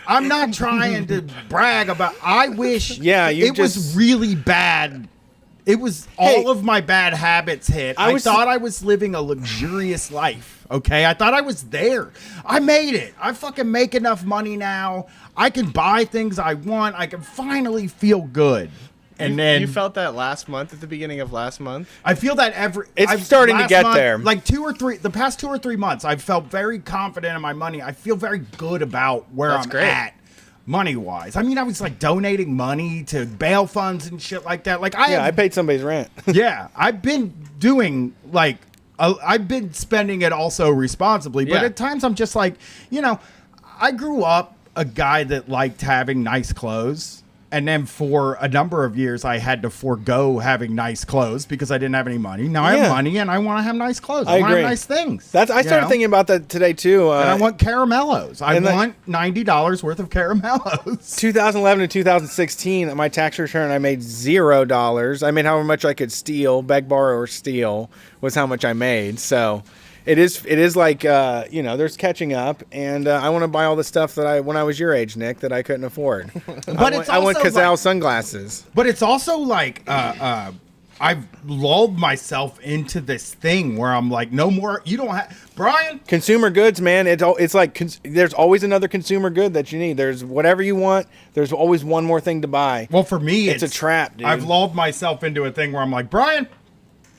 I'm not trying to brag about. I wish. Yeah, you it was just- really bad. It was Hey, all of my bad habits hit. I thought I was living a luxurious life. Okay, I thought I was there. I made it. I fucking make enough money now. I can buy things I want. I can finally feel good. And then You felt that last month, at the beginning of last month? I feel that It's starting to last get month, there. Like the past 2 or 3 months, I've felt very confident in my money. I feel very good about where That's I'm great. at money wise. I mean, I was like donating money to bail funds and shit like that. Like I paid somebody's rent. yeah, I've been doing like I've been spending it also responsibly, but Yeah. at times I'm just like, I grew up a guy that liked having nice clothes. And then for a number of years, I had to forego having nice clothes because I didn't have any money. Now I Yeah. have money and I want to have nice clothes. I I want to agree. have nice things. I started thinking about that today too. And I want caramellos. I and that- want $90 worth of caramellos. 2011 to 2016, at my tax return, I made $0. I made however much I could steal, beg, borrow, or steal was how much I made. So it is like, there's catching up, and I want to buy all the stuff that when I was your age, Nick, that I couldn't afford. I want also Cazal like- sunglasses. But it's also like I've lulled myself into this thing where I'm like, no more. You don't have Brian. Consumer goods, man. It's like there's always another consumer good that you need. There's whatever you want. There's always one more thing to buy. Well, for me, it's a trap, dude. I've lulled myself into a thing where I'm like, Brian,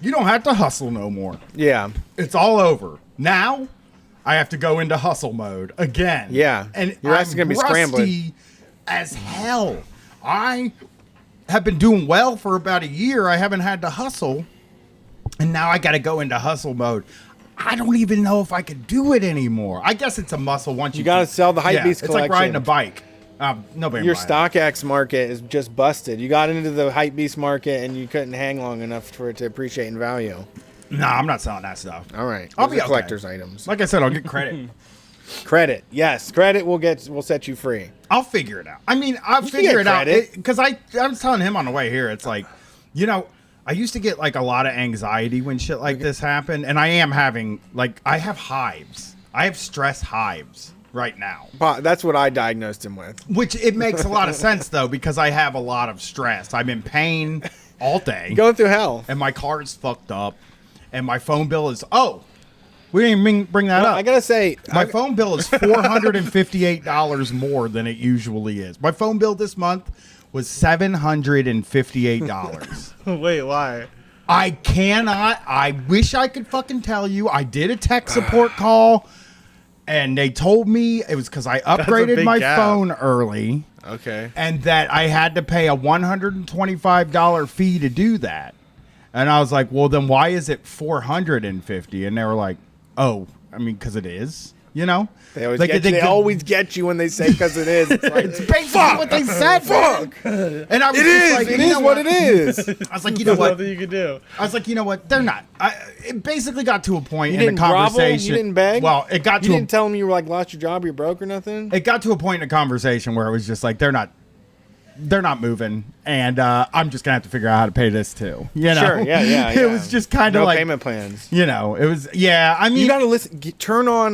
you don't have to hustle no more. Yeah. It's all over. Now, I have to go into hustle mode again. Yeah. And Your ass is gonna be scrambling. rusty as hell. I have been doing well for about a year. I haven't had to hustle. And now I got to go into hustle mode. I don't even know if I could do it anymore. I guess it's a muscle once You got to sell the hype beast It's like riding a collection. bike. Nobody Your buy it. StockX market is just busted. You got into the hype beast market and you couldn't hang long enough for it to appreciate in value. Nah, I'm not selling that stuff. All right. I'll Those be are okay. collector's items. Like I said, I'll get credit. Credit. Yes. Credit will set you free. I'll figure it out. I mean, I'll You can figure get it out. credit. Because I was telling him on the way here, it's like, I used to get like a lot of anxiety when shit like this happened. And I am having, like, I have hives. I have stress hives right now. That's what I diagnosed him with. Which it makes a lot of sense, though, because I have a lot of stress. I'm in pain all day. Going through hell. And my car is fucked up. And my phone bill is, we didn't even bring that up. I gotta say, My phone bill is $458 more than it usually is. My phone bill this month was $758. Wait, why? I cannot. I wish I could fucking tell you. I did a tech support call, and they told me it was because I upgraded big my gap. phone early, Okay. and that I had to pay a $125 fee to do that. And I was like, well, then why is it $450? And they were like, oh, I mean, because it is, They always, Like, they always get you when they say because it is. It's like, It's basically what they said. Fuck. And I was it just is. like, It you is know what it is. I was like, you know There's what? nothing you can do. I was like, you know what? They're not. It basically got to a point You in didn't the grovel? conversation. You didn't beg? Well, it got You to didn't tell them you were like lost your job, you're broke or nothing? it got to a point in the conversation where it was just like they're not moving, and I'm just gonna have to figure out how to pay this too. Sure, yeah. It was just kind of No like payment plans. it was I mean, You gotta listen. Turn on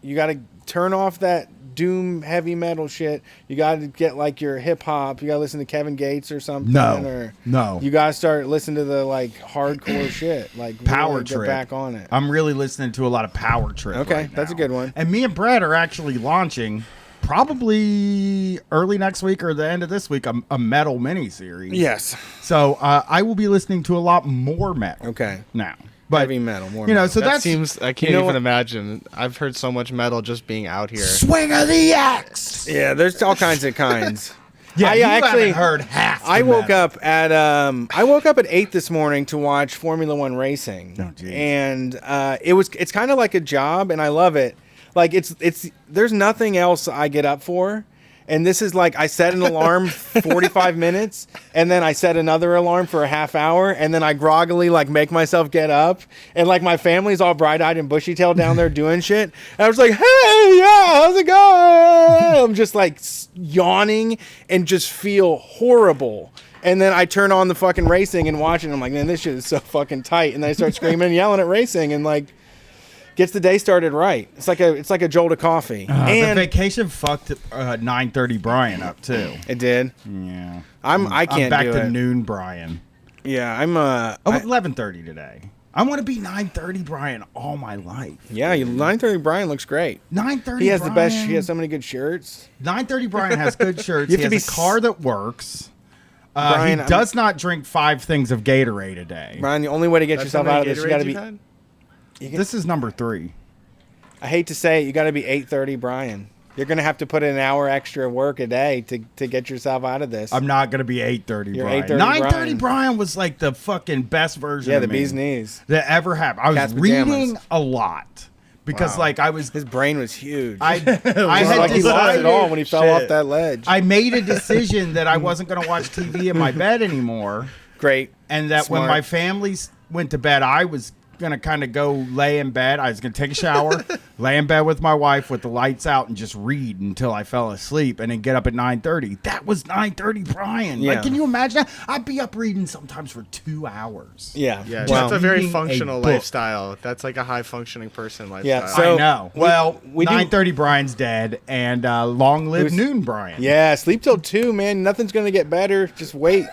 you gotta turn off that doom heavy metal shit. You gotta get like your hip hop. You gotta listen to Kevin Gates or something. No. You gotta start listening to the like hardcore shit, like Power really get Trip. back on it. I'm really listening to a lot of Power Trip. Okay, right that's a now. good one. And me and Brad are actually launching probably early next week or the end of this week a metal mini series. Yes. So I will be listening to a lot more metal. Okay. Now, but Heavy metal, more. you know, metal. so That that's seems. I can't know even what? imagine. I've heard so much metal just being out here. swing of the axe. Yeah, there's all kinds of kinds. Yeah, I you actually haven't heard half. I the woke metal. up at 8 this morning to watch Formula One racing. Oh, geez. And it's kind of like a job, and I love it. Like it's there's nothing else I get up for. And this is like I set an alarm 45 minutes, and then I set another alarm for a half hour, and then I groggily like make myself get up, and like my family's all bright-eyed and bushy-tailed down there doing shit. And I was like, "Hey, yeah, how's it going?" I'm just like yawning and just feel horrible. And then I turn on the fucking racing and watch it, and I'm like, "Man, this shit is so fucking tight." And then I start screaming and yelling at racing, and like gets the day started right. It's like a jolt of coffee. The And vacation fucked 9:30 Brian up too. it did. Yeah, I can't I'm back do to it. noon Brian. Yeah, I'm 11:30 today. I want to be 9:30 Brian all my life. yeah, 9:30 Brian looks great. 9:30. He has the best. Brian. He has so many good shirts. 9:30 Brian has good shirts. You He have to has be a car that works. Brian, He does not drink 5 things of Gatorade a day. Brian, the only way to get That's yourself how out many of this, you got to Gatorades be. you've had? This is number 3. I hate to say it, you got to be 8:30 Brian. You're gonna have to put in an hour extra work a day to get yourself out of this. I'm not gonna be 8:30 You're Brian. 8:30 9:30 Brian. Brian was like the fucking best version yeah, of the me bee's knees. that ever happened. I was Cat's pajamas. reading a lot because like I was His brain was huge. I It's had like he lost it decided all when he fell Shit. off that ledge. I made a decision that I wasn't going to watch TV in my bed anymore, Great. and that when Smart. my family went to bed, I was going to kind of go lay in bed. I was going to take a shower, lay in bed with my wife with the lights out, and just read until I fell asleep, and then get up at 9:30. That was 9:30 Brian. Yeah. Like, can you imagine that? I'd be up reading sometimes for 2 hours. Yeah. Yeah, Just that's a very reading a functional book. lifestyle. That's like a high functioning person lifestyle. Yeah, so- I know. we- Well, we do- 9:30 Brian's dead, and long live was- noon Brian. Yeah, sleep till 2, man. Nothing's gonna get better. Just wait.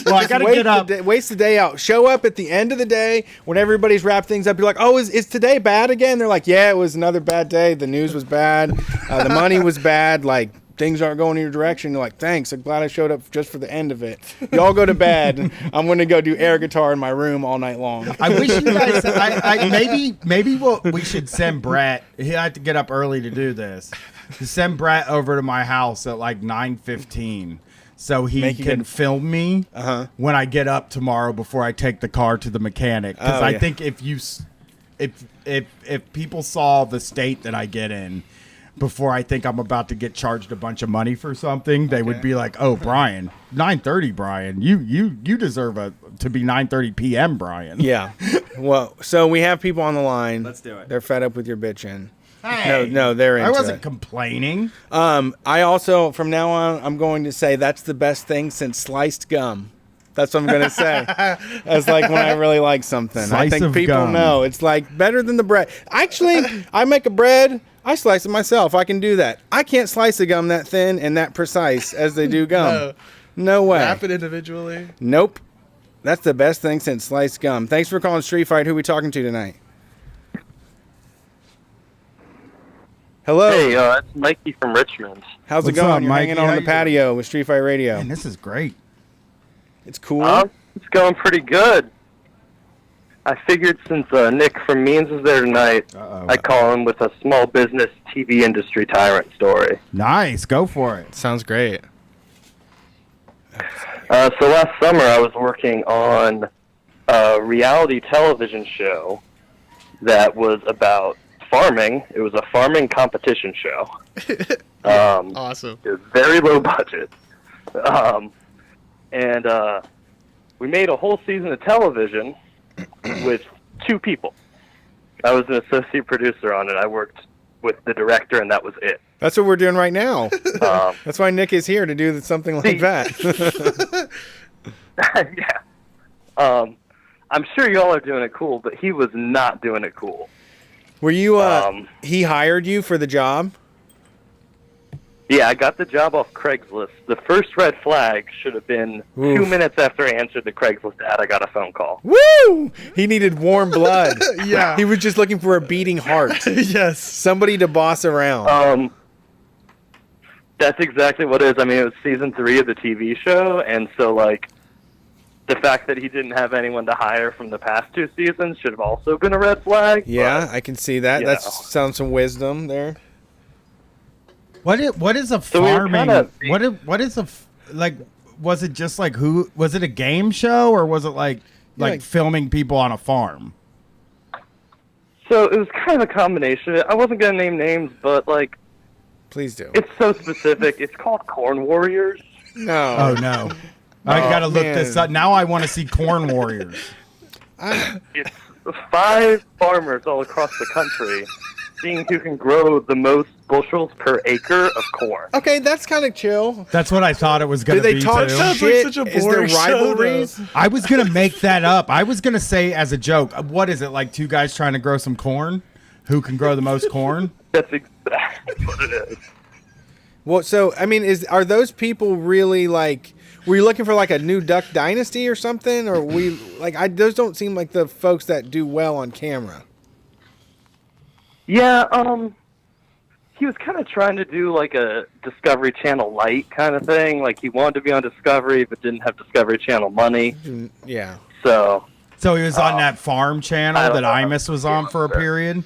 Well, I got to get up. Waste the day out. Show up at the end of the day when everybody's wrapped things up. You're like, "Oh, is today bad again?" They're like, "Yeah, it was another bad day. The news was bad. The money was bad. Like, things aren't going in your direction. You're like, thanks, I'm glad I showed up just for the end of it. Y'all go to bed. I'm going to go do air guitar in my room all night long. I wish you guys. Maybe what we should send Brett. He had to get up early to do this. To send Brett over to my house at like 9:15, so he can film me when I get up tomorrow before I take the car to the mechanic. Because I think if people saw the state that I get in before I think I'm about to get charged a bunch of money for something, they would be like, "Oh, Brian, 9:30, Brian, you deserve to be 9:30 p.m., Brian." Yeah. Well, so we have people on the line. Let's do it. They're fed up with your bitching. Hey, No, they're into I wasn't it. complaining. I also, from now on, I'm going to say that's the best thing since sliced gum. That's what I'm going to say. That's like when I really like something. I Slice think of people gum. know. It's like better than the bread. Actually, I make a bread. I slice it myself. I can do that. I can't slice a gum that thin and that precise as they do gum. No way. Wrap it individually. Nope. That's the best thing since sliced gum. Thanks for calling Street Fight. Who are we talking to tonight? Hello. Hey, it's Mikey from Richmond. How's it What's going? up, You're Mikey? hanging on How the you patio with Street Fight Radio. Man, this is great. It's cool. It's going pretty good. I figured since Nick from Means is there tonight, I'd call him with a small business TV industry tyrant story. Nice, go for it. Sounds great. So last summer I was working on a reality television show that was about farming. It was a farming competition show. Awesome. It was very low budget. And we made a whole season of television with 2 people. I was an associate producer on it. I worked with the director, and that was it. That's what we're doing right now. That's why Nick is here to do something like that. Yeah. I'm sure y'all are doing it cool, but he was not doing it cool. Were you, he hired you for the job? Yeah, I got the job off Craigslist. The first red flag should have been 2 minutes after I answered the Craigslist ad, I got a phone call. Woo! He needed warm blood. Yeah. He was just looking for a beating heart. Yes. Somebody to boss around. That's exactly what it is. I mean, it was season 3 of the TV show, and so, like, the fact that he didn't have anyone to hire from the past 2 seasons should have also been a red flag. Yeah, but, I can see that. That sounds some wisdom there. What is a So we were farming? kinda- What is a like? Was it just like who? Was it a game show or was it like like- filming people on a farm? So it was kind of a combination. I wasn't going to name names, but, like, Please do. it's so specific. It's called Corn Warriors. No. Oh no! I gotta look this man. up now. I want to see Corn Warriors. It's 5 farmers all across the country seeing who can grow the most bushels per acre of corn. Okay, that's kind of chill. That's what I thought it was gonna Do they be talk too. Sounds like shit? such a Is there boring show, though. rivalries? I was gonna make that up. I was gonna say as a joke. What is it like? 2 guys trying to grow some corn? Who can grow the most corn? That's exactly what it is. Well, so I mean, are those people really like? Were you looking for like a new Duck Dynasty or something, or those don't seem like the folks that do well on camera. Yeah, he was kind of trying to do like a Discovery Channel light kind of thing. Like he wanted to be on Discovery, but didn't have Discovery Channel money. Yeah. So So he was on that farm channel I don't that know. Imus was on for a period.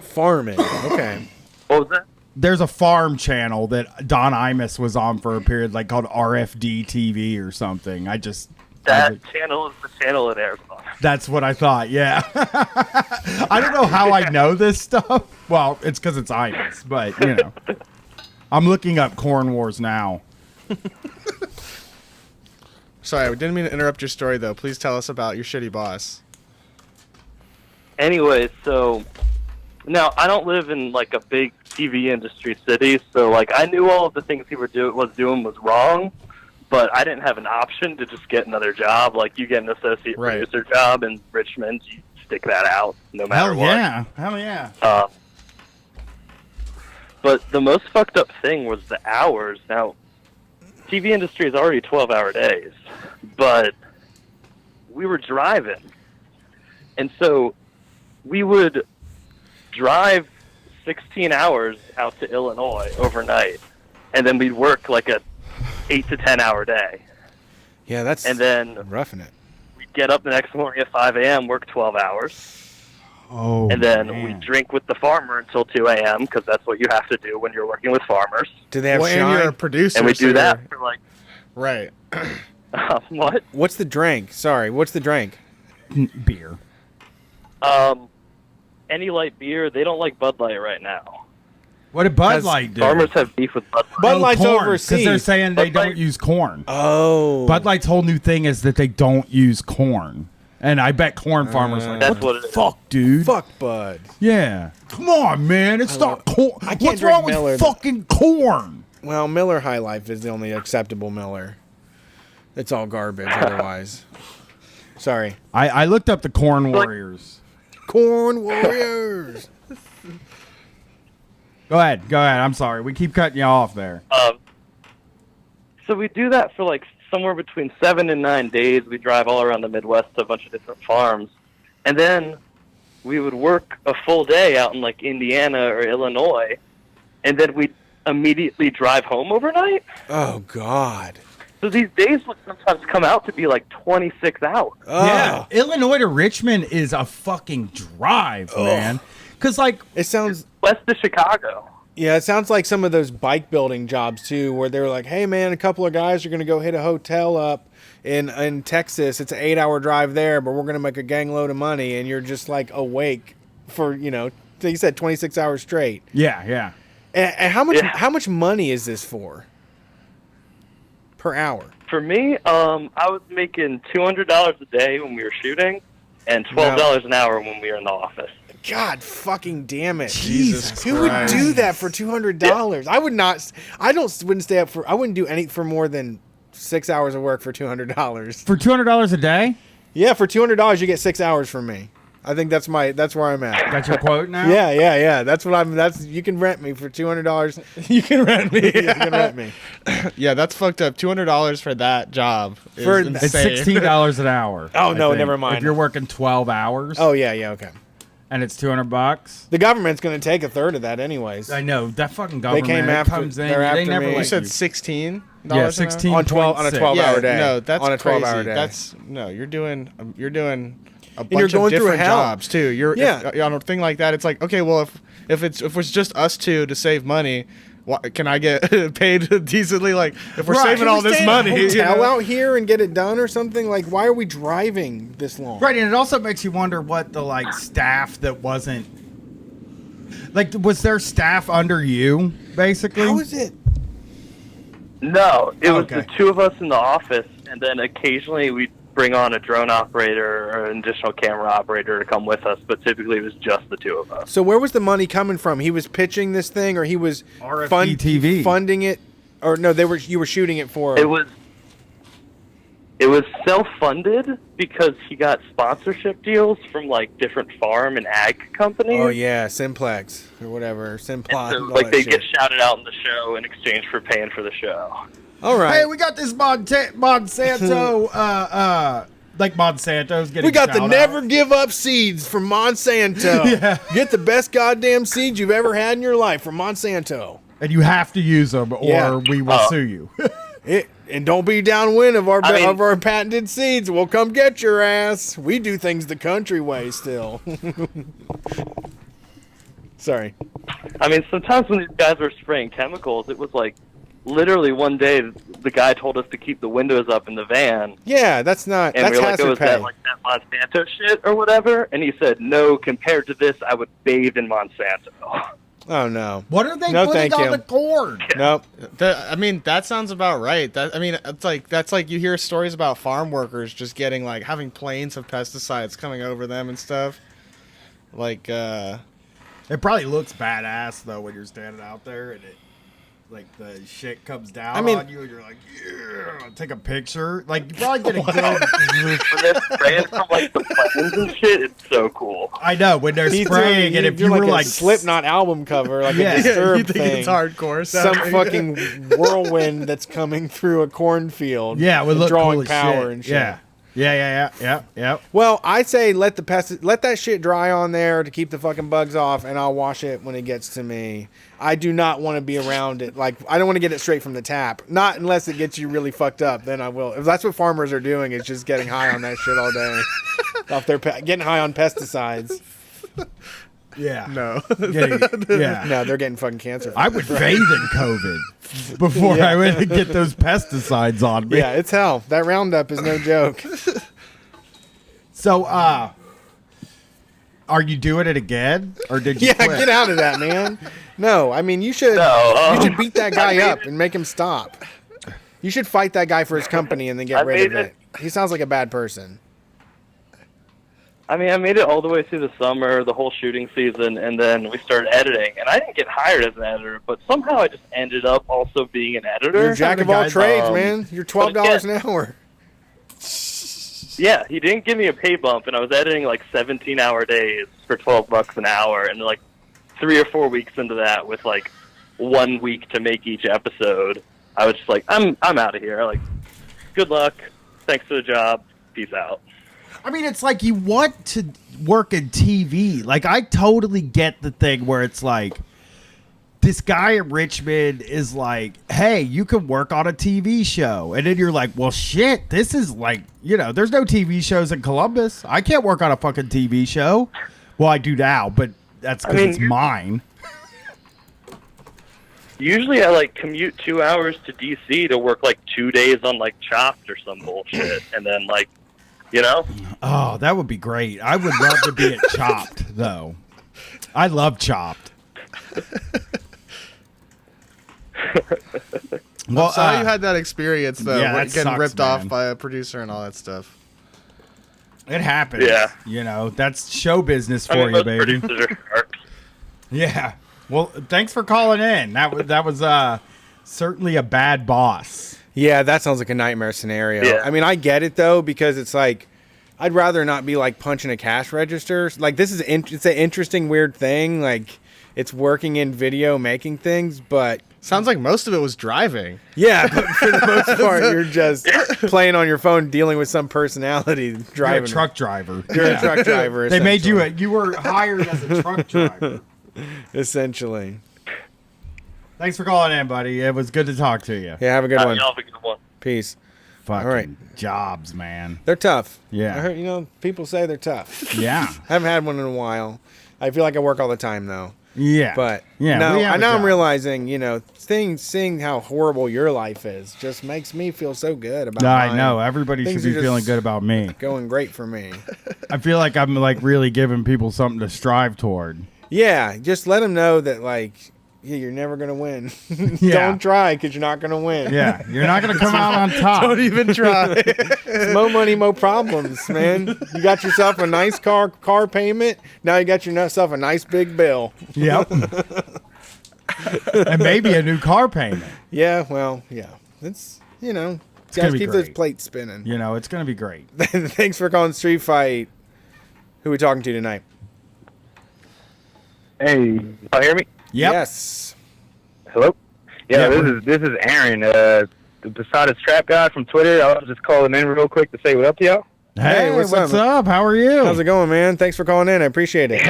Farming. Okay. what was that? There's a farm channel that Don Imus was on for a period, like called RFD TV or something. That channel is the channel it airs on. That's what I thought. Yeah. I don't know how I know this stuff. Well, it's because it's Imus, but you know, I'm looking up Corn Wars now. Sorry, we didn't mean to interrupt your story, though. Please tell us about your shitty boss. Anyways, so now I don't live in like a big TV industry city, so like I knew all of the things he was doing was wrong, but I didn't have an option to just get another job. Like you get an associate producer job in Richmond, you stick that out no matter what. Hell yeah. But the most fucked up thing was the hours. Now, TV industry is already 12-hour days, but we were driving. And so we would drive 16 hours out to Illinois overnight and then we'd work like a 8 to 10 hour day. Yeah, that's and then roughing it. We'd get up the next morning at 5 a.m., work 12 hours. Oh, and then man. we drink with the farmer until 2 a.m. because that's what you have to do when you're working with farmers. Do they have And shine? you're a producer. And we so do that you're- for like Right. what? What's the drink? Sorry, what's the drink? Beer. Any light beer. They don't like Bud Light right now. What did Bud Light do? Farmers have beef with Bud Light. Bud Light's corn, overseas. because they're saying they Bud don't Light- use corn. Oh. Bud Light's whole new thing is that they don't use corn. And I bet corn farmers are like, That's what what the it is. fuck, dude? Fuck Bud. Yeah. Come on, man. It's not corn. I can't What's drink wrong Miller. with fucking corn? Well, Miller High Life is the only acceptable Miller. It's all garbage otherwise. Sorry. I looked up the Corn Warriors. Corn Warriors. Go ahead. I'm sorry. We keep cutting you off there. So we do that for like somewhere between 7 and 9 days. We drive all around the Midwest to a bunch of different farms. And then we would work a full day out in like Indiana or Illinois. And then we'd immediately drive home overnight. Oh, God. So these days would sometimes come out to be like 26 hours. Oh. Yeah. Illinois to Richmond is a fucking drive, man. Because, like, It sounds... West of Chicago. Yeah, it sounds like some of those bike building jobs, too, where they're like, hey, man, a couple of guys are going to go hit a hotel up in Texas. It's an 8-hour drive there, but we're going to make a gang load of money. And you're just, like, awake for, like you said, 26 hours straight. yeah. And how much money is this for per hour? For me, I was making $200 a day when we were shooting and $12 an hour when we were in the office. God fucking damn it. Jesus Who would Christ. do that for $200? I would not. Wouldn't stay up for. I wouldn't do any for more than 6 hours of work for $200. For $200 a day? Yeah, for $200 you get 6 hours from me. I think that's where I'm at. That's your quote now? Yeah. That's what I'm. You can rent me for $200. You can rent me. You can rent me. Yeah, that's fucked up. $200 for that job is For- It's insane. $16 an hour. Oh, I no, think. never mind. If you're working 12 hours Oh yeah, okay. and it's $200. The government's going to take a third of that anyways. I know. That fucking government came after- comes in. they're They after never me. let You said you. $16. Yeah, 16 on 12-hour day. No, that's on a 12-hour crazy. day. That's no. You're doing a you're bunch going of through different hell. jobs too. Yeah. On a thing like that, it's like okay, well if it's just us two to save money, can I get paid decently? Like if we're Right. saving Can all we this stay in a money, hotel out here and get it done or something? Like, why are we driving this long? Right, and it also makes you wonder what the staff that wasn't was there staff under you basically? How is it? No, it was Okay. the two of us in the office, and then occasionally we'd bring on a drone operator or an additional camera operator to come with us, but typically it was just the two of us. So where was the money coming from? He was pitching this thing, or he was RFE TV. funding it, or no? You were shooting it for him. It was self-funded because he got sponsorship deals from different farm and ag companies. Oh yeah, Simplex or whatever, Simplot. So, and all that they shit. get shouted out in the show in exchange for paying for the show. All right. Hey, we got this Monsanto Monsanto's getting We got the shout never out. give up seeds from Monsanto. Yeah. Get the best goddamn seeds you've ever had in your life from Monsanto. And you have to use them or Yeah. we will sue you. And don't be downwind of our I mean- of our patented seeds. We'll come get your ass. We do things the country way still. Sorry. I mean, sometimes when these guys were spraying chemicals, it was literally one day the guy told us to keep the windows up in the van. Yeah, that's not. And That's we were hazard is pay. that that Monsanto shit or whatever? And he said, no, compared to this, I would bathe in Monsanto. Oh no. What are they No, putting thank on you. the corn? Nope. I mean, that sounds about right. That's like you hear stories about farm workers just getting having planes of pesticides coming over them and stuff. It probably looks badass though when you're standing out there and it the shit comes down I mean- on you and you're like, yeah, take a picture. You probably get a good. When they're spraying from the planes and shit, it's so cool. I know when they're spraying and if you you're were a Slipknot album cover, like Yeah. a Disturbed you think thing, it's hardcore? some sounding. fucking whirlwind that's coming through a cornfield. Yeah, it would look drawing cool as power shit. and shit. Yeah. Yeah. Well, I say let that shit dry on there to keep the fucking bugs off, and I'll wash it when it gets to me. I do not want to be around it. Like, I don't want to get it straight from the tap. Not unless it gets you really fucked up. Then I will. If that's what farmers are doing, is just getting high on that shit all day, off their getting high on pesticides. Yeah. No. No, they're getting fucking cancer. I would bathe in COVID before I went to get those pesticides on me. Yeah, it's hell. That Roundup is no joke. So, are you doing it again, or did you? quit? Get out of that, man. No, I mean you should. You should beat that guy up and make him stop. You should fight that guy for his company and then get rid of it. He sounds like a bad person. I mean, I made it all the way through the summer, the whole shooting season, and then we started editing. And I didn't get hired as an editor, but somehow I just ended up also being an editor. You're a jack of all trades, man. You're $12 an hour. Yeah, he didn't give me a pay bump, and I was editing like 17-hour days for $12 an hour, and like 3 or 4 weeks into that, with like 1 week to make each episode, I was just like, I'm out of here. Like, good luck. Thanks for the job. Peace out. I mean, it's like you want to work in TV. Like, I totally get the thing where it's like, this guy in Richmond is like, hey, you can work on a TV show. And then you're like, well, shit, this is like, there's no TV shows in Columbus. I can't work on a fucking TV show. Well, I do now, but that's because it's mine. Usually I like commute 2 hours to DC to work like 2 days on like Chopped or some bullshit. And then like, Oh, that would be great. I would love to be at Chopped, though. I love Chopped. Well, sorry you had that experience, though. Yeah, getting sucks, ripped off by a producer and all that stuff. It happens. Yeah. That's show business for you, baby. Yeah. Well, thanks for calling in. That was certainly a bad boss. Yeah, that sounds like a nightmare scenario. Yeah. I mean, I get it though, because it's like, I'd rather not be like punching a cash register. Like, this is it's an interesting, weird thing. Like, it's working in video, making things, but sounds like most of it was driving. Yeah, but for the most part, you're just playing on your phone, dealing with some personality driving. You're a truck driver. You're a truck driver. They made you were hired as a truck driver. Essentially. Thanks for calling in, buddy. It was good to talk to you. Yeah, have a good one. Y'all have a good one. Peace. Fucking all right. jobs, man. They're tough. Yeah. I heard, people say they're tough. Yeah. Haven't had one in a while. I feel like I work all the time, though. Yeah. But now I'm realizing, seeing how horrible your life is just makes me feel so good about mine. I know. Everybody should be feeling good about me. Going great for me. I feel like I'm like really giving people something to strive toward. Yeah. Just let them know that you're never going to win. Don't try, because you're not going to win. Yeah. You're not going to come out on top. Don't even try. It's mo money, mo problems, man. You got yourself a nice car payment. Now you got yourself a nice big bill. Yep. And maybe a new car payment. Yeah, well, yeah. It's, guys, keep those plates spinning. It's going to be great. Thanks for calling Street Fight. Who are we talking to tonight? Hey, you hear me? Yep. Yes. Hello? Yeah, this is Aaron, the Besotted Strap guy from Twitter. I was just calling in real quick to say what up to y'all. Hey, what's up? How are you? How's it going, man? Thanks for calling in. I appreciate it.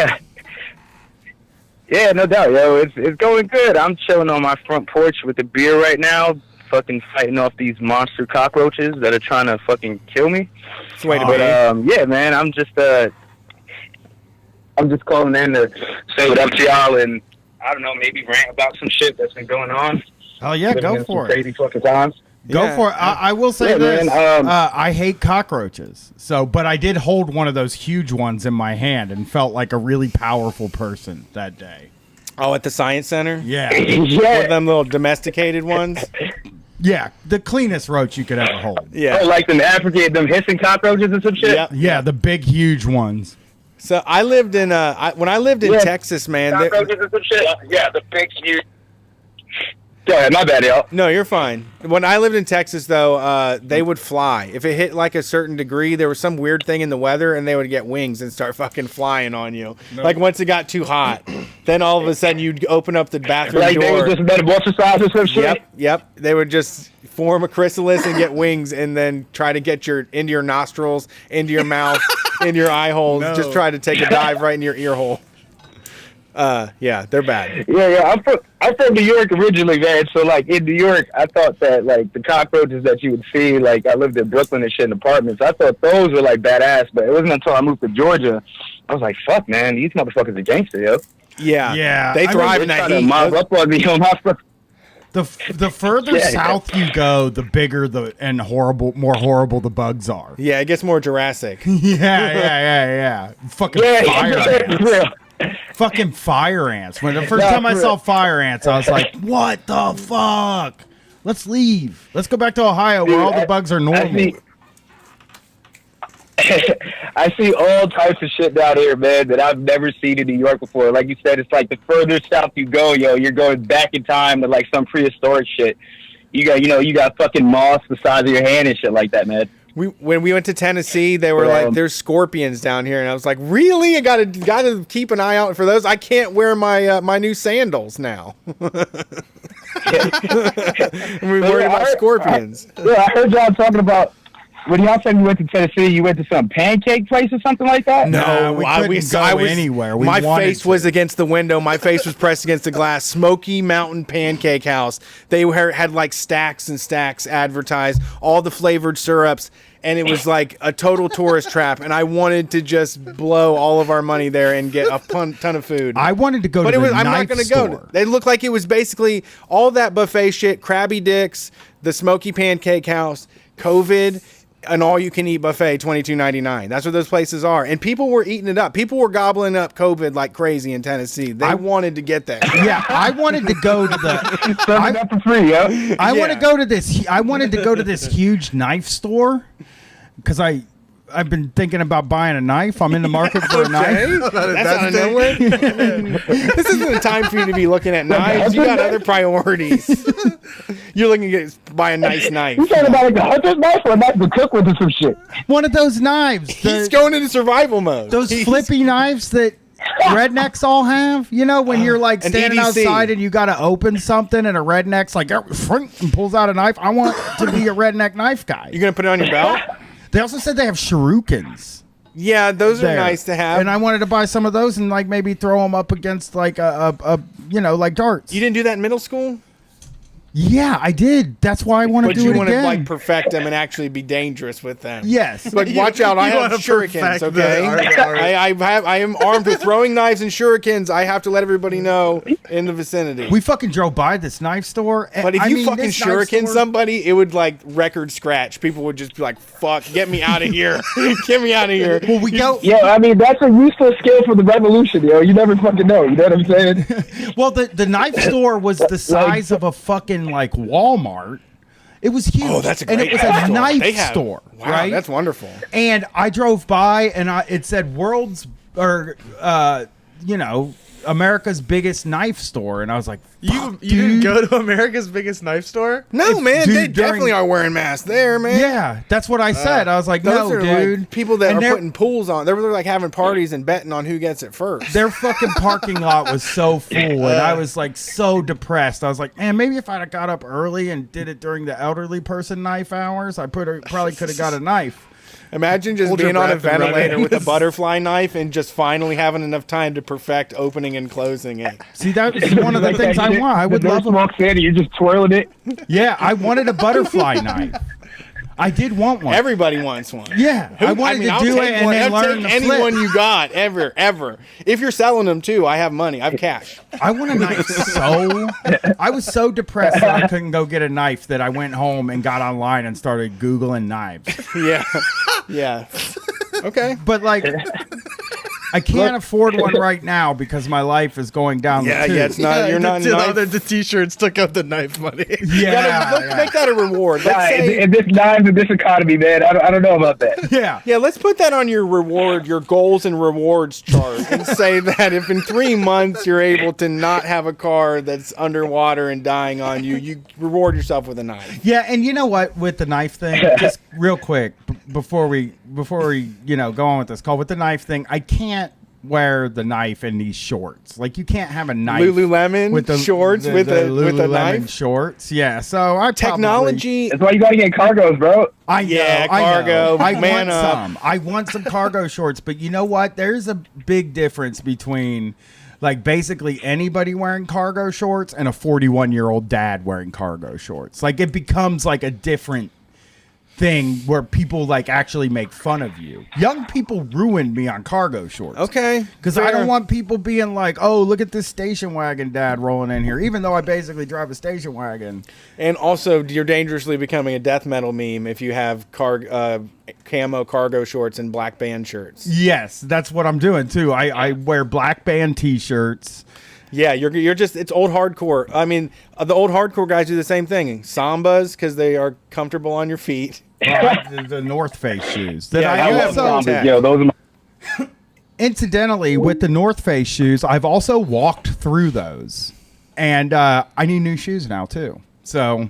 Yeah, no doubt, yo. It's going good. I'm chilling on my front porch with a beer right now, fucking fighting off these monster cockroaches that are trying to fucking kill me. Yeah, man, I'm just calling in to say what up to y'all and I don't know, maybe rant about some shit that's been going on. Oh yeah, go for it. Crazy fucking times. Go for it. I will say this. Man, I hate cockroaches. But I did hold one of those huge ones in my hand and felt like a really powerful person that day. Oh, at the Science Center? Yeah. One of them little domesticated ones? Yeah, the cleanest roach you could ever hold. Yeah. Oh, like them hissing cockroaches and some shit? Yep. Yeah, the big, huge ones. So I lived in when I lived in Texas, man. Cockroaches and some shit? Yeah, the big, huge. Go ahead, my bad, y'all. No, you're fine. When I lived in Texas, though, they would fly. If it hit like a certain degree, there was some weird thing in the weather, and they would get wings and start fucking flying on you. No. Like once it got too hot, then all of a sudden you'd open up the bathroom door. They would just metamorphosize or some shit? Yep. They would just form a chrysalis and get wings, and then try to get into your nostrils, into your mouth, into your eye holes. No. Just try to take a dive right in your ear hole. Yeah, they're bad. Yeah. I'm from New York originally, man. So like in New York, I thought that like the cockroaches that you would see, like I lived in Brooklyn and shit in apartments. I thought those were like badass, but it wasn't until I moved to Georgia, I was like, fuck, man, these motherfuckers are gangster, yo. Yeah. They thrive in that heat. Mob up on me on my The further south you go, the bigger more horrible the bugs are. Yeah, it gets more Jurassic. Yeah. Fucking fire ants. Fucking fire ants. When the first time I saw fire ants, I was like, what the fuck? Let's leave. Let's go back to Ohio where all the bugs are normal. I see all types of shit down here, man, that I've never seen in New York before. Like you said, it's like the further south you go, yo, you're going back in time to like some prehistoric shit. You got fucking moss the size of your hand and shit like that, man. When we went to Tennessee, they were like, "There's scorpions down here," and I was like, "Really? I gotta keep an eye out for those. I can't wear my new sandals now." We worried about scorpions. I heard y'all talking about when y'all said you went to Tennessee. You went to some pancake place or something like that. No, we couldn't go anywhere. My face was against the window. My face was pressed against the glass. Smoky Mountain Pancake House. They had like stacks and stacks advertised, all the flavored syrups. And it was like a total tourist trap, and I wanted to just blow all of our money there and get a ton of food. I wanted to go to the I'm not knife going to store. go. They looked like it was basically all that buffet shit, Krabby Dicks, the Smoky Pancake House, COVID, an all-you-can-eat buffet, $22.99. That's what those places are. And people were eating it up. People were gobbling up COVID like crazy in Tennessee. They wanted to get that. Yeah, I wanted to go to the. for free, yo. I want to go to this. I wanted to go to this huge knife store because I've been thinking about buying a knife. I'm in the market for a knife. That's out of nowhere. This isn't the time for you to be looking at knives. You got other priorities. You're looking to buy a nice knife. You talking about like a hunter's knife or a knife to cook with or some shit? One of those knives. He's going into survival mode. Those flippy knives that rednecks all have. You know, when you're like standing outside and you got to open something and a redneck's like, and pulls out a knife. I want to be a redneck knife guy. You're going to put it on your belt? They also said they have shurikens. Yeah, those are nice to have. And I wanted to buy some of those and like maybe throw them up against like a like darts. You didn't do that in middle school? Yeah, I did. That's why I want to do it again. But you want to like perfect them and actually be dangerous with them. Yes. Like watch out, I have shurikens, okay? I am armed with throwing knives and shurikens. I have to let everybody know in the vicinity. We fucking drove by this knife store. But if you fucking shuriken somebody, it would like record scratch. People would just be like, fuck, get me out of here. Get me out of here. Well, we go. Yeah, I mean, that's a useful skill for the revolution, yo. You never fucking know. You know what I'm saying? Well, the knife store was the size of a fucking like Walmart. It was huge. Oh, that's a great and it was a knife store. Wow, right? That's wonderful. And I drove by and it said America's biggest knife store, and I was like, You didn't go to America's biggest knife store? No, man, they definitely are wearing masks there, man. Yeah, that's what I said. I was like, those no, are dude. like people that are putting pools on. They're like having parties and betting on who gets it first. Their fucking parking lot was so full, and I was like so depressed. I was like, man, maybe if I'd have got up early and did it during the elderly person knife hours, I probably could have got a knife. Imagine just being on a ventilator with a butterfly knife and just finally having enough time to perfect opening and closing it. See, that was one of the things I want. I would love walks in and you're just twirling it. Yeah, I wanted a butterfly knife. I did want one. Everybody wants one. Yeah, I wanted to do it and then learn to flip. Anyone you got, ever. If you're selling them too, I have money. I have cash. I want a knife I was so depressed that I couldn't go get a knife that I went home and got online and started Googling knives. Yeah. Okay. But like, I can't afford one right now because my life is going down the tube. Yeah, it's not. You're not. The t-shirts took up the knife money. Yeah, make that a reward. Let's say, in this knives in this economy, man, I don't know about that. Yeah. Let's put that on your reward, your goals and rewards chart, and say that if in 3 months you're able to not have a car that's underwater and dying on you, you reward yourself with a knife. Yeah, and you know what? With the knife thing, just real quick before we go on with this call, with the knife thing, I can't wear the knife in these shorts. Like you can't have a knife Lululemon with the shorts the with a Lululemon knife. shorts. Yeah, so I Technology. That's why you gotta get cargos, bro. I know, Yeah, I know. cargo, I man want up. some. I want some cargo shorts, but you know what? There's a big difference between like basically anybody wearing cargo shorts and a 41-year-old dad wearing cargo shorts. Like it becomes like a different thing where people like actually make fun of you. Young people ruined me on cargo shorts. Okay. Because I don't want people being like, oh, look at this station wagon dad rolling in here, even though I basically drive a station wagon. And also, you're dangerously becoming a death metal meme if you have camo cargo shorts and black band shirts. Yes, that's what I'm doing too. I wear black band t-shirts. Yeah, you're just, it's old hardcore. I mean, the old hardcore guys do the same thing. Sambas, because they are comfortable on your feet. The North Face shoes. That Yeah, I you have also, Sambas, Yo, those are my incidentally, with the North Face shoes, I've also walked through those. And I need new shoes now too. So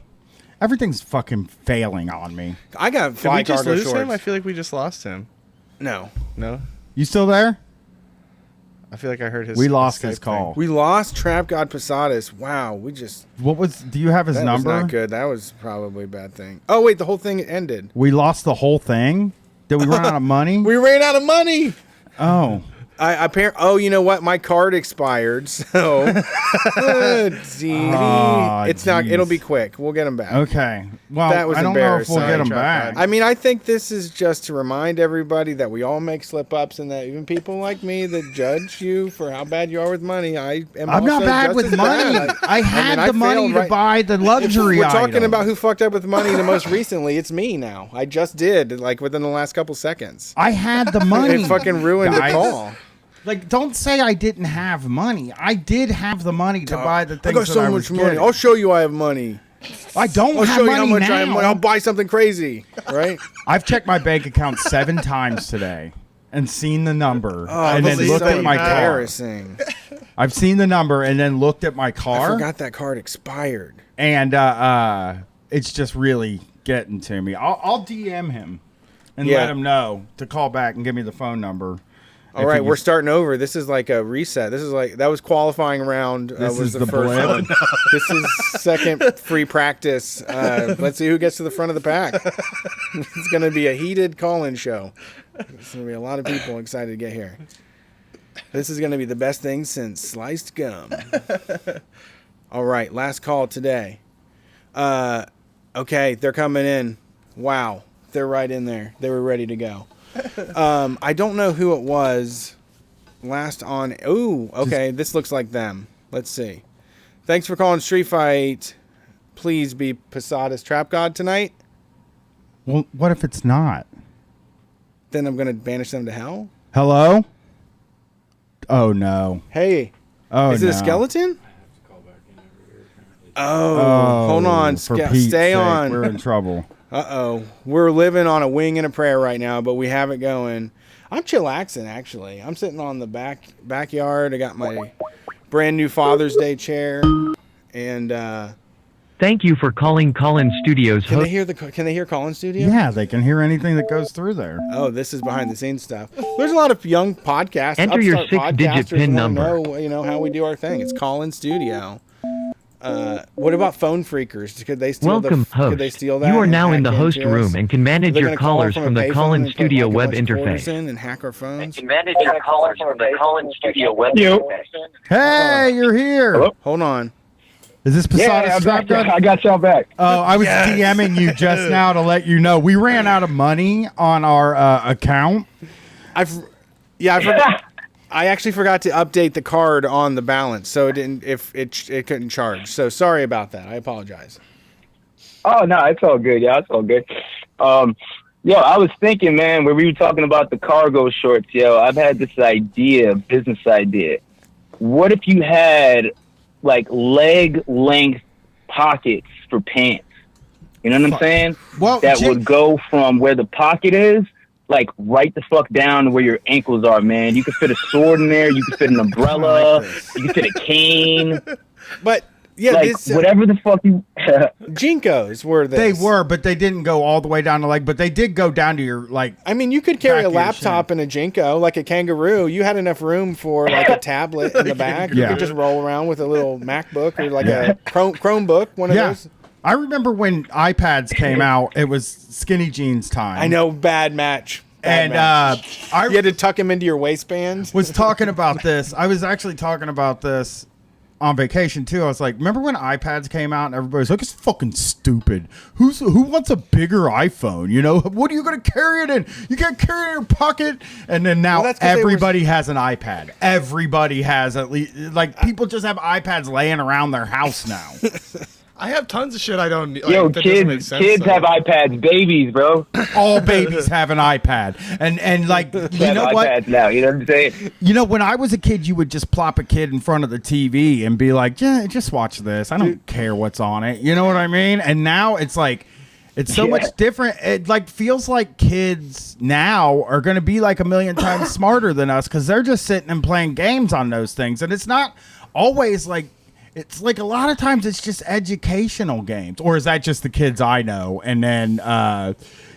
everything's fucking failing on me. I got Did fly we just cargo lose shorts. him? I feel like we just lost him. No. No? You still there? I feel like I heard his We lost Skype his thing. call. We lost Trap God Posadas. Wow, we just... Do you have his that number? was not good. That was probably a bad thing. Oh, wait, the whole thing ended. We lost the whole thing? Did we run out of money? We ran out of money. Oh. Oh, you know what? My card expired, so it's not. It'll be quick. We'll get them back. Okay. Well, That was I don't know if we'll embarrassing. get them Trap back. I mean, I think this is just to remind everybody that we all make slip-ups, and that even people like me that judge you for how bad you are with money, I'm not also bad just with as money. bad. I had I the money failed, to right? buy the luxury We're talking item. about who fucked up with money the most recently. It's me now. I just did, like within the last couple seconds. I had the money. It fucking ruined guys. the call. Like, don't say I didn't have money. I did have the money to buy the I things got so that I much was money. getting. I'll show you I have money. I don't I'll have show you money how much now. I have money. I'll buy something crazy, right? I've checked my bank account 7 times today and seen the number and then this is looked so at my car. embarrassing. I've seen the number and then looked at my I car. forgot that card expired. And it's just really getting to me. I'll DM him and Yeah. let him know to call back and give me the phone number. All right, we're starting over. This is like a reset. This is like that was qualifying round. This Was is the the first blip. one. This is second free practice. Let's see who gets to the front of the pack. It's going to be a heated call-in show. There's going to be a lot of people excited to get here. This is going to be the best thing since sliced gum. All right, last call today. Okay, they're coming in. Wow, they're right in there. They were ready to go. I don't know who it was last on. Ooh, okay, this looks like them. Let's see. Thanks for calling Street Fight. Please be Posada's Trap God tonight. Well, what if it's not? Then I'm going to banish them to hell. Hello? Oh, no. Hey, Oh, is it no. a skeleton? Oh, hold on. For Pete's Stay sake, on. We're in trouble. Uh-oh. We're living on a wing and a prayer right now, but we have it going. I'm chillaxing, actually. I'm sitting on the backyard. I got my brand new Father's Day chair. And Thank you for calling Collin Studios. can they hear Collin Studio? Yeah, they can hear anything that goes through there. Oh, this is behind the scenes stuff. There's a lot of young podcasts. Enter your upstart 6-digit podcasters PIN wanna number. Know how we do our thing. It's Collin Studio. What about phone freakers? Could they steal Welcome, Could host. they steal that? You are and now in hack the host into us? room and can manage They're your gonna call callers from a from the payphone Collin and put, Studio like, a web bunch of quarters interface. in and hack our phones. Manage your callers from the Collin Studio web interface. Hey, you're here. Hello? Hold on. Is this Yeah, Posada's Trap God? I got y'all back. Oh, I was DMing you just now to let you know we ran out of money on our account. I actually forgot to update the card on the balance, so it didn't. It couldn't charge. So sorry about that. I apologize. Oh no, it's all good. Yeah, it's all good. Yo, I was thinking, man, when we were talking about the cargo shorts, yo, I've had this business idea. What if you had like leg length pockets for pants? You know what I'm saying? Well, that would go from where the pocket is, like right the fuck down to where your ankles are, man. You could fit a sword in there. You could fit an umbrella. You could fit a cane. But Yeah, like whatever the fuck you. Jinkos were this. They were, but they didn't go all the way down to like. But they did go down to your like. I mean, you could carry a back of your laptop in a Jinko, like a kangaroo. You had enough room for like a tablet in the back. You Yeah. could just roll around with a little MacBook or like a Chromebook, one of those. I remember when iPads came out, it was skinny jeans time. I know, bad match. Bad match. I You had to tuck them into your waistband. was talking about this. I was actually talking about this on vacation too. I was like, remember when iPads came out and everybody's like, it's fucking stupid. Who wants a bigger iPhone? You know, what are you going to carry it in? You can't carry it in your pocket. And then now that's 'cause they were- everybody has an iPad. Everybody has at least, like, people just have iPads laying around their house now. I have tons of shit I don't need. Yo, Like, that doesn't make kids sense, though. have iPads, babies, bro. All babies have an iPad. And like, you They have know what? iPads now. You know what I'm saying? You know, when I was a kid, you would just plop a kid in front of the TV and be like, yeah, just watch this. I don't care what's on it. You know what I mean? And now it's like, it's so much different. It like feels like kids now are going to be like a million times smarter than us because they're just sitting and playing games on those things. And it's not always like, it's like a lot of times it's just educational games. Or is that just the kids I know? And then,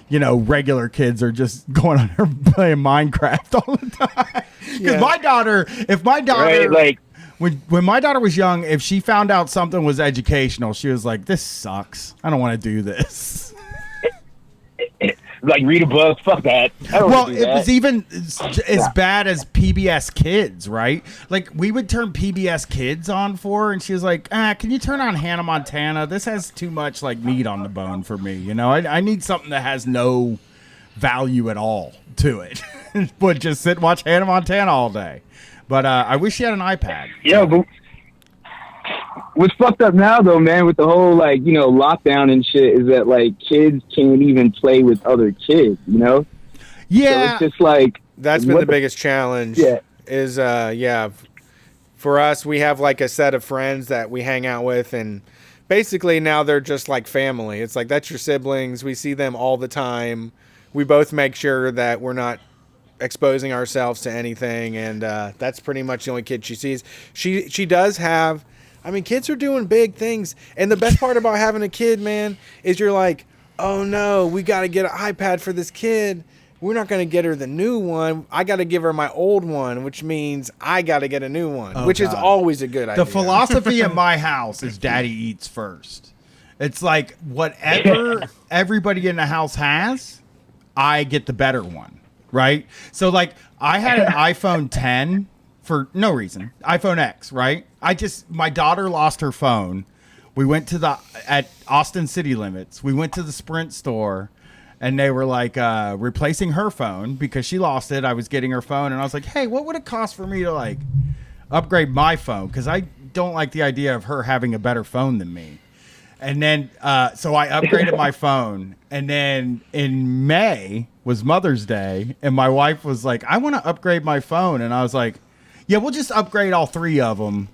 you know, regular kids are just going on there playing Minecraft all the time. Because my daughter, if my daughter, Right, like when my daughter was young, if she found out something was educational, she was like, this sucks. I don't want to do this. like read a book. Fuck that. I don't Well, wanna do it that. was even as bad as PBS Kids, right? Like, we would turn PBS Kids on for her, and she was like, can you turn on Hannah Montana? This has too much, like, meat on the bone for me, you know? I need something that has no value at all to it. But just sit and watch Hannah Montana all day. But I wish she had an iPad. Yo, but what's fucked up now though, man, with the whole like, you know, lockdown and shit is that like kids can't even play with other kids, you know? Yeah. So it's just like That's been what the biggest challenge. Yeah. Is for us, we have like a set of friends that we hang out with, and basically now they're just like family. It's like, that's your siblings. We see them all the time. We both make sure that we're not exposing ourselves to anything, and that's pretty much the only kid she sees. She does have, I mean, kids are doing big things, and the best part about having a kid, man, is you're like, oh no, we got to get an iPad for this kid. We're not going to get her the new one. I got to give her my old one, which means I got to get a new one, which is always a good idea. The philosophy in my house is daddy eats first. It's like whatever everybody in the house has, I get the better one, right? So like I had an iPhone 10 for no reason, iPhone X, right? My daughter lost her phone. We went to at Austin City Limits. We went to the Sprint store, and they were like replacing her phone because she lost it. I was getting her phone, and I was like, hey, what would it cost for me to like upgrade my phone? Because I don't like the idea of her having a better phone than me. And then, so I upgraded my phone. And then in May was Mother's Day. And my wife was like, I want to upgrade my phone. And I was like, yeah, we'll just upgrade all three of them.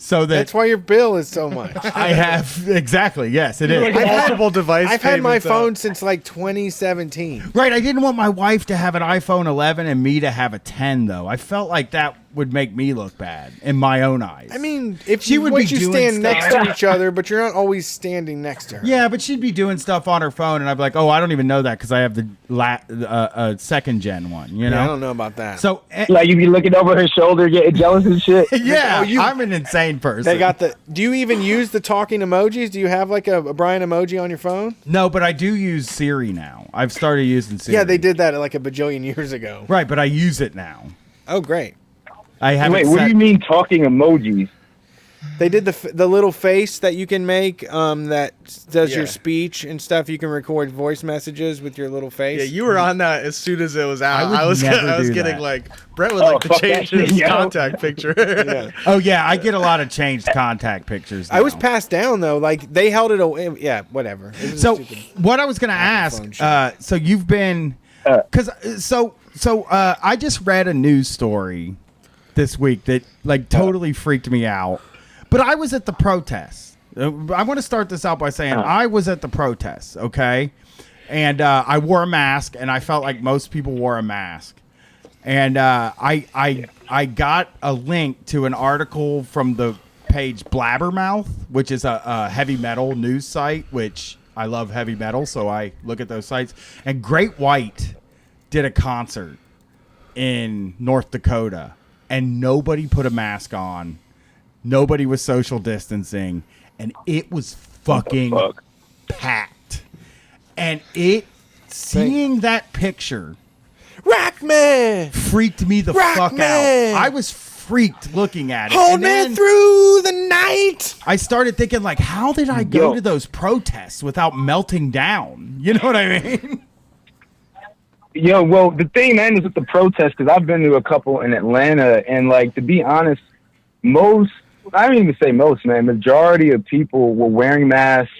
So that's why your bill is so much. I have, exactly, yes, it is. Like multiple device I've had my payments, phone since like 2017. Right, I didn't want my wife to have an iPhone 11 and me to have a 10, though. I felt like that would make me look bad in my own eyes. I mean, if She would be once you doing stand stuff- next to each other, but you're not always standing next to her. Yeah, but she'd be doing stuff on her phone, and I'd be like, "Oh, I don't even know that because I have the second gen one." You know, Yeah, I don't know about that. So, like you be looking over her shoulder, getting jealous and shit. yeah, I'm an insane person. They got the. Do you even use the talking emojis? Do you have like a Brian emoji on your phone? No, but I do use Siri now. I've started using Siri. Yeah, they did that like a bajillion years ago. Right, but I use it now. Oh, great. I have. Wait, what do you mean talking emojis? They did the little face that you can make that does your speech and stuff. You can record voice messages with your little face. Yeah, you were on that as soon as it was out. I would never I was do getting that. like Brett would like to fuck change that his shit, yo. contact picture. Yeah. Oh yeah, I get a lot of changed contact pictures. I was now. passed down though. Like they held it away. Yeah, whatever. It was a So stupid- what I was going to ask, so you've been, because I just read a news story this week that like totally freaked me out. But I was at the protest. I want to start this out by saying I was at the protest, okay? And I wore a mask, and I felt like most people wore a mask. And I got a link to an article from the page Blabbermouth, which is a heavy metal news site, which I love heavy metal, so I look at those sites. And Great White did a concert in North Dakota, and nobody put a mask on. Nobody was social distancing, and it was fucking packed. And seeing that picture Rockman freaked me the fuck out. I was freaked looking at it. Hold me through the night. I started thinking, like, how did I go to those protests without melting down? You know what I mean? Yo, well, the thing, man, is with the protests, because I've been to a couple in Atlanta, and, like, to be honest, I don't even say most, man, majority of people were wearing masks.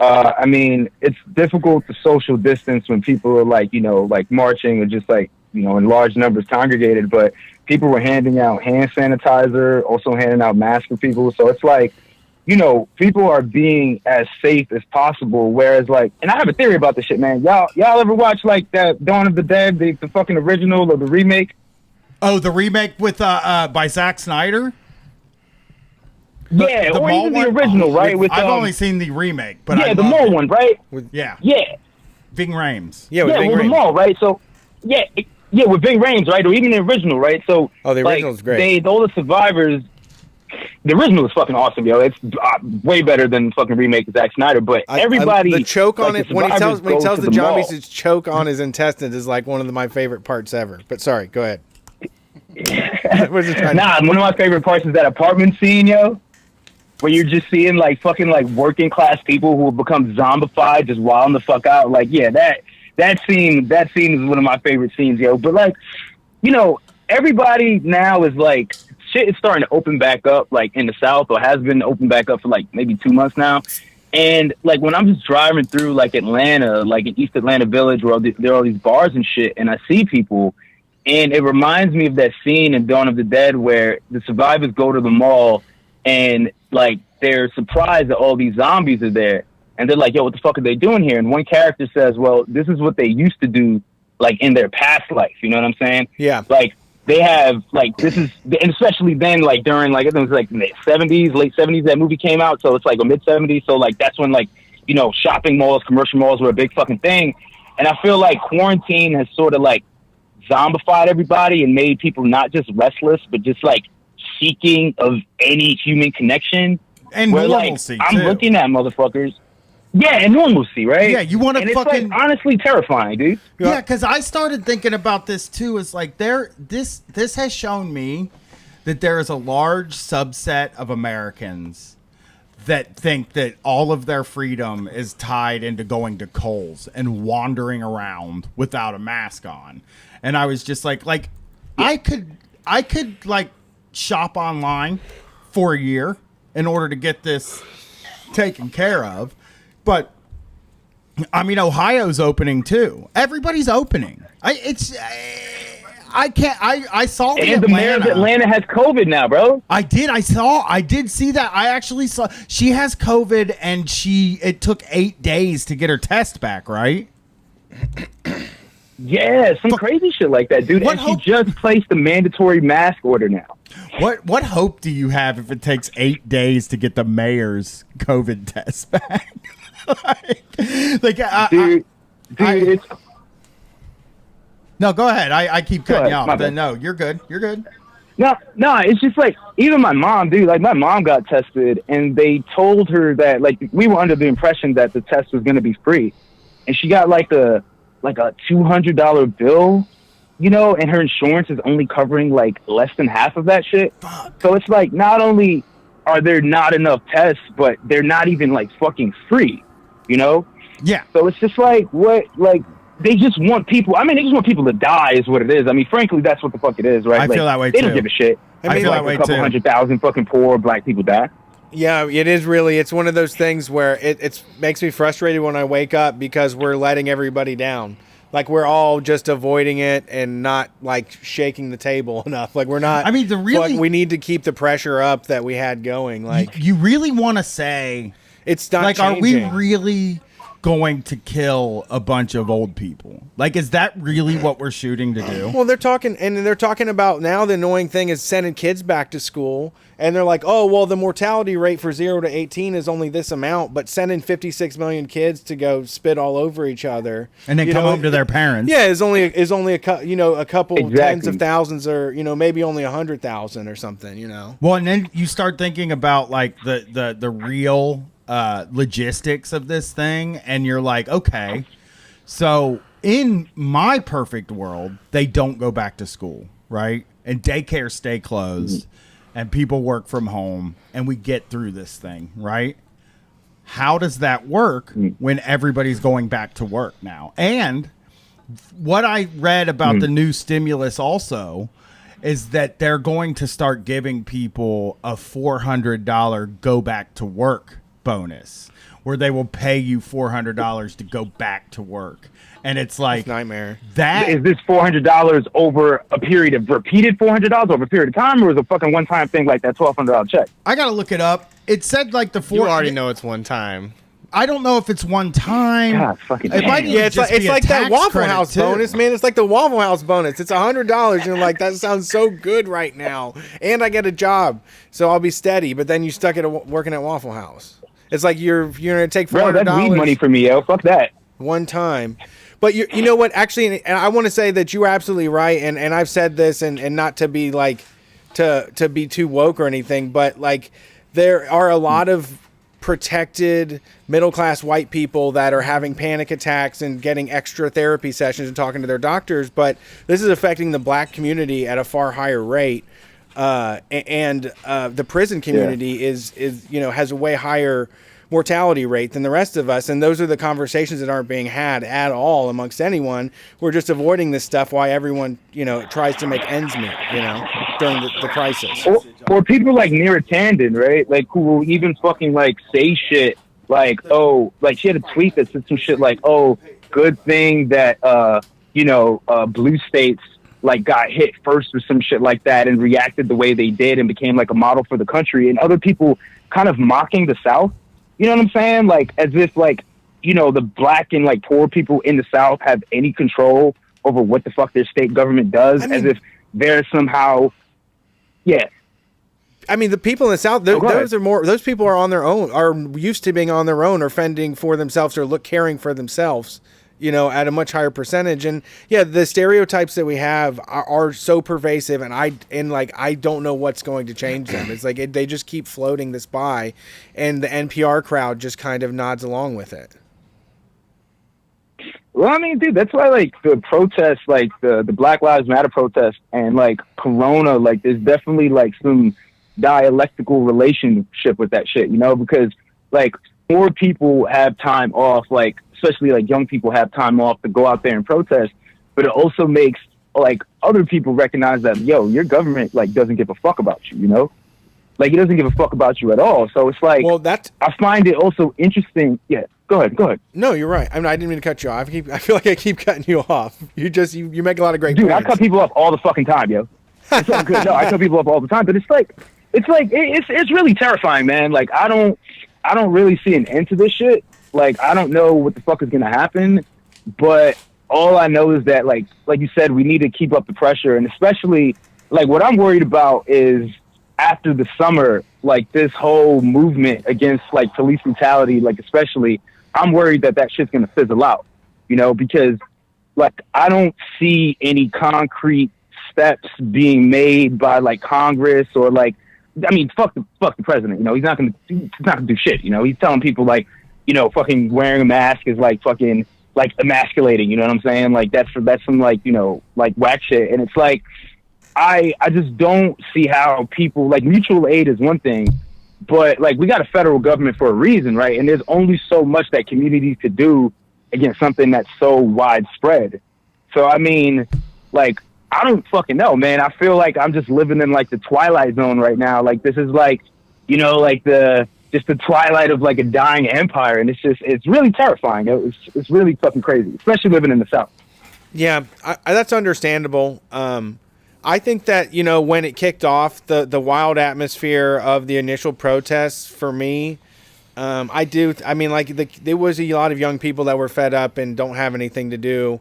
I mean, it's difficult to social distance when people are, like, you know, like marching or just, like, you know, in large numbers congregated, but people were handing out hand sanitizer, also handing out masks for people. So it's like, you know, people are being as safe as possible. Whereas, like, and I have a theory about this shit, man. Y'all ever watch, like, that Dawn of the Dead, the fucking original or the remake? Oh, the remake with by Zack Snyder? Yeah, or even the original, right? I've only seen the remake, but yeah, the mall one, right? Yeah. Ving Rhames. Yeah, with the mall, right? So, yeah, with Ving Rhames, right? Or even the original, right? So, the original's great. All the survivors. The original is fucking awesome, yo. It's way better than fucking remake of Zack Snyder. But everybody, the choke on it when he tells the zombies to choke on Mm-hmm. his intestines is like one of my favorite parts ever. But sorry, go ahead. Nah, one of my favorite parts is that apartment scene, yo, where you're just seeing like fucking like working class people who have become zombified, just wilding the fuck out. Like, yeah, that scene is one of my favorite scenes, yo. But like, you know, everybody now is like, shit is starting to open back up, like in the South, or has been open back up for like maybe 2 months now. And like when I'm just driving through like Atlanta, like in East Atlanta Village, where there are all these bars and shit, and I see people, and it reminds me of that scene in Dawn of the Dead where the survivors go to the mall and like they're surprised that all these zombies are there, and they're like, yo, what the fuck are they doing here? And one character says, well, this is what they used to do like in their past life, you know what I'm saying? Yeah. Like they have like, this is, and especially then, like during like, I think it was like in the 70s, late 70s, that movie came out, so it's like a mid 70s, so like that's when like, you know, shopping malls, commercial malls were a big fucking thing. And I feel like quarantine has sort of like zombified everybody and made people not just restless, but just like seeking of any human connection. And where, normalcy, like, I'm too. looking at motherfuckers. Yeah, and normalcy, right? Yeah, you want to fucking... It's like honestly terrifying, dude. Yeah, because I started thinking about this too. Is like this has shown me that there is a large subset of Americans that think that all of their freedom is tied into going to Kohl's and wandering around without a mask on. And I was just like I could like shop online for a year in order to get this taken care of. But I mean, Ohio's opening too. Everybody's opening. I saw and the mayor of Atlanta has COVID now, bro. I did see that. I actually saw she has COVID, and it took 8 days to get her test back, right? Yeah, some crazy shit like that, dude. And she just placed a mandatory mask order now. What hope do you have if it takes 8 days to get the mayor's COVID test back? Dude, it's... No, go ahead. I keep cutting you off. No, you're good. You're good. No, it's just like, even my mom, dude, like my mom got tested and they told her that, like, we were under the impression that the test was going to be free. And she got like a $200 bill, you know, and her insurance is only covering like less than half of that shit. Fuck. So it's like, not only are there not enough tests, but they're not even like fucking free, you know? Yeah. So it's just like, what, like, they just want people. I mean, they just want people to die, is what it is. I mean, frankly, that's what the fuck it is, right? I feel that way they too. They don't give a shit. I mean, feel like a couple 100,000 fucking poor black people die. Yeah, it is really. It's one of those things where it makes me frustrated when I wake up because we're letting everybody down. Like we're all just avoiding it and not like shaking the table enough. Like we're not. I mean, like, we need to keep the pressure up that we had going. Like you really want to say it's not like, changing. are we really going to kill a bunch of old people? Like, is that really what we're shooting to do? Well, they're talking about now the annoying thing is sending kids back to school, and they're like, oh, well, the mortality rate for 0 to 18 is only this amount, but sending 56 million kids to go spit all over each other and then come home to their parents. Yeah, is only a couple tens of thousands, or maybe only 100,000 or something. Well, and then you start thinking about like the real logistics of this thing, and you're like, okay, so in my perfect world, they don't go back to school, right? And daycare stay closed, and people work from home, and we get through this thing, right? How does that work when everybody's going back to work now? And what I read about the new stimulus also is that they're going to start giving people a $400 go back to work bonus, where they will pay you $400 to go back to work. And it's like nightmare. That is this $400 over a period of repeated $400 over a period of time, or is it a fucking one-time thing like that $1,200 check? I gotta look it up. It said like You already know it's one time. I don't know if it's one time. God, fucking it might it's like that Waffle House bonus, man. It's like the Waffle House bonus. It's $100. You're like, that sounds so good right now, and I get a job, so I'll be steady. But then you stuck at working at Waffle House. It's like you're gonna take $400. Bro, that's weed money for me, yo. Fuck that. One time. But you know what? Actually, and I want to say that you're absolutely right, and I've said this, and not to be like to be too woke or anything, but like there are a lot of protected middle-class white people that are having panic attacks and getting extra therapy sessions and talking to their doctors, but this is affecting the black community at a far higher rate, and the prison community is has a way higher mortality rate than the rest of us, and those are the conversations that aren't being had at all amongst anyone. We're just avoiding this stuff while everyone tries to make ends meet during the crisis. Or people like Neera Tanden, right? Like, who will even fucking like say shit like, oh, like she had a tweet that said some shit like, oh, good thing that blue states like got hit first or some shit like that and reacted the way they did and became like a model for the country, and other people kind of mocking the South. You know what I'm saying? Like, as if, like, the black and, like, poor people in the South have any control over what the fuck their state government does, as if they're somehow, I mean, the people in the South, those people are on their own, are used to being on their own or fending for themselves or caring for themselves, at a much higher percentage. And the stereotypes that we have are so pervasive, and I don't know what's going to change them. It's like they just keep floating this by, and the NPR crowd just kind of nods along with it. Well, I mean, dude, that's why, like, the protests, like the Black Lives Matter protest and like Corona, like there's definitely like some dialectical relationship with that shit, because like more people have time off, like especially like young people have time off to go out there and protest, but it also makes like other people recognize that, your government like doesn't give a fuck about you, like it doesn't give a fuck about you at all. So it's like, well, I find it also interesting. Yeah, go ahead. No, you're right. I didn't mean to cut you off. I feel like I keep cutting you off. You make a lot of great points. I cut people off all the fucking time, yo. It's all good. No, I cut people off all the time, but it's really terrifying, man. Like I don't really see an end to this shit. Like, I don't know what the fuck is going to happen, but all I know is that, like you said, we need to keep up the pressure. And especially, like, what I'm worried about is after the summer, like, this whole movement against, like, police brutality, like, especially, I'm worried that shit's going to fizzle out, because, like, I don't see any concrete steps being made by, like, Congress or, like, I mean, fuck the president, he's not going to do shit, he's telling people, like, fucking wearing a mask is like fucking like emasculating, you know what I'm saying? Like that's some like, like whack shit. And it's like, I just don't see how people, like, mutual aid is one thing, but like we got a federal government for a reason, right? And there's only so much that communities could do against something that's so widespread. So, I mean, like, I don't fucking know, man. I feel like I'm just living in like the Twilight Zone right now. Like this is like, like just the twilight of like a dying empire, and it's really terrifying. It's really fucking crazy, especially living in the South. Yeah, that's understandable. I think that when it kicked off, the wild atmosphere of the initial protests for me I do. I mean, like there was a lot of young people that were fed up and don't have anything to do,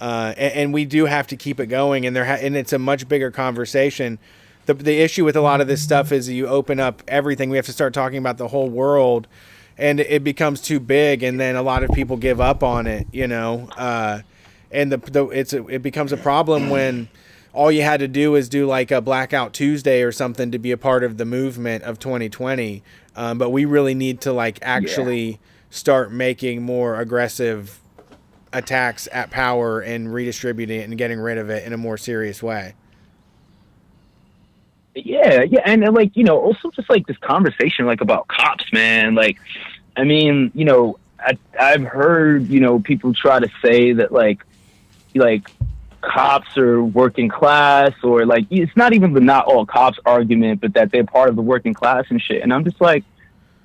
and we do have to keep it going. And and it's a much bigger conversation. The issue with a lot of this stuff is you open up everything. We have to start talking about the whole world, and it becomes too big, and then a lot of people give up on it. And it becomes a problem when all you had to do is do like a Blackout Tuesday or something to be a part of the movement of 2020. But we really need to like actually start making more aggressive attacks at power and redistributing it and getting rid of it in a more serious way. Yeah, and like, also just like this conversation like about cops, man. Like, I mean, I've heard, people try to say that like cops are working class, or like it's not even the not all cops argument, but that they're part of the working class and shit. And I'm just like,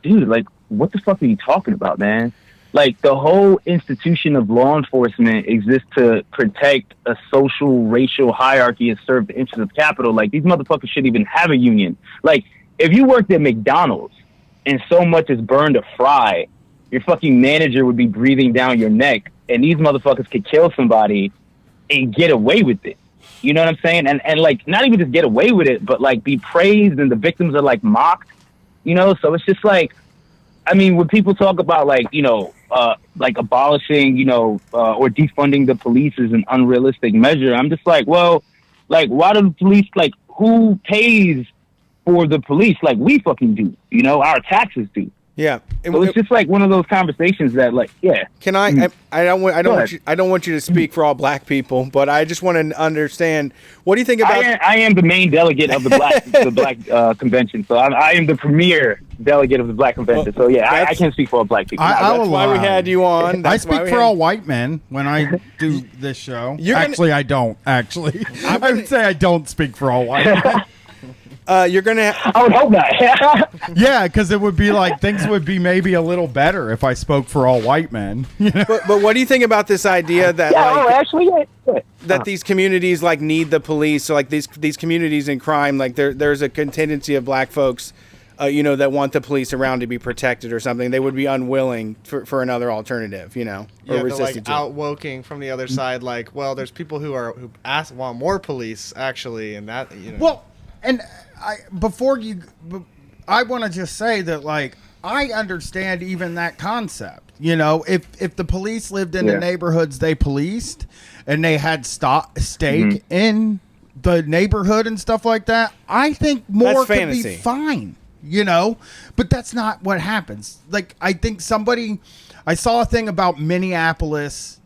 dude, like what the fuck are you talking about, man? Like the whole institution of law enforcement exists to protect a social racial hierarchy and serve the interests of capital. Like these motherfuckers shouldn't even have a union. Like if you worked at McDonald's and so much is burned a fry, your fucking manager would be breathing down your neck, and these motherfuckers could kill somebody and get away with it. You know what I'm saying? And like not even just get away with it, but like be praised, and the victims are like mocked. So it's just like, I mean, when people talk about like, like abolishing, or defunding the police is an unrealistic measure, I'm just like, well, like why do the police, like who pays for the police? Like we fucking do, our taxes do. Yeah. So it's just like one of those conversations that like, yeah. Can I don't want you to speak for all black people, but I just want to understand, what do you think about I am the main delegate of the black convention. So I am the premier delegate of the black convention. So yeah, I can't speak for all black people. That's why we had you on. I speak for all white men when I do this show. I don't. Actually, I would say I don't speak for all white men. You're gonna. I would hope not. Yeah, because it would be like things would be maybe a little better if I spoke for all white men. But what do you think about this idea that that these communities like need the police? So like these communities in crime, like there's a contingency of black folks, that want the police around to be protected or something. They would be unwilling for another alternative, or resistant. Like outwoking from the other side. Like, well, there's people who want more police actually, and that Well, and I want to just say that, like, I understand even that concept. If the police lived in the neighborhoods they policed and they had stake in the neighborhood and stuff like that, I think more could be fine. But that's not what happens. Like, I think I saw a thing about Minneapolis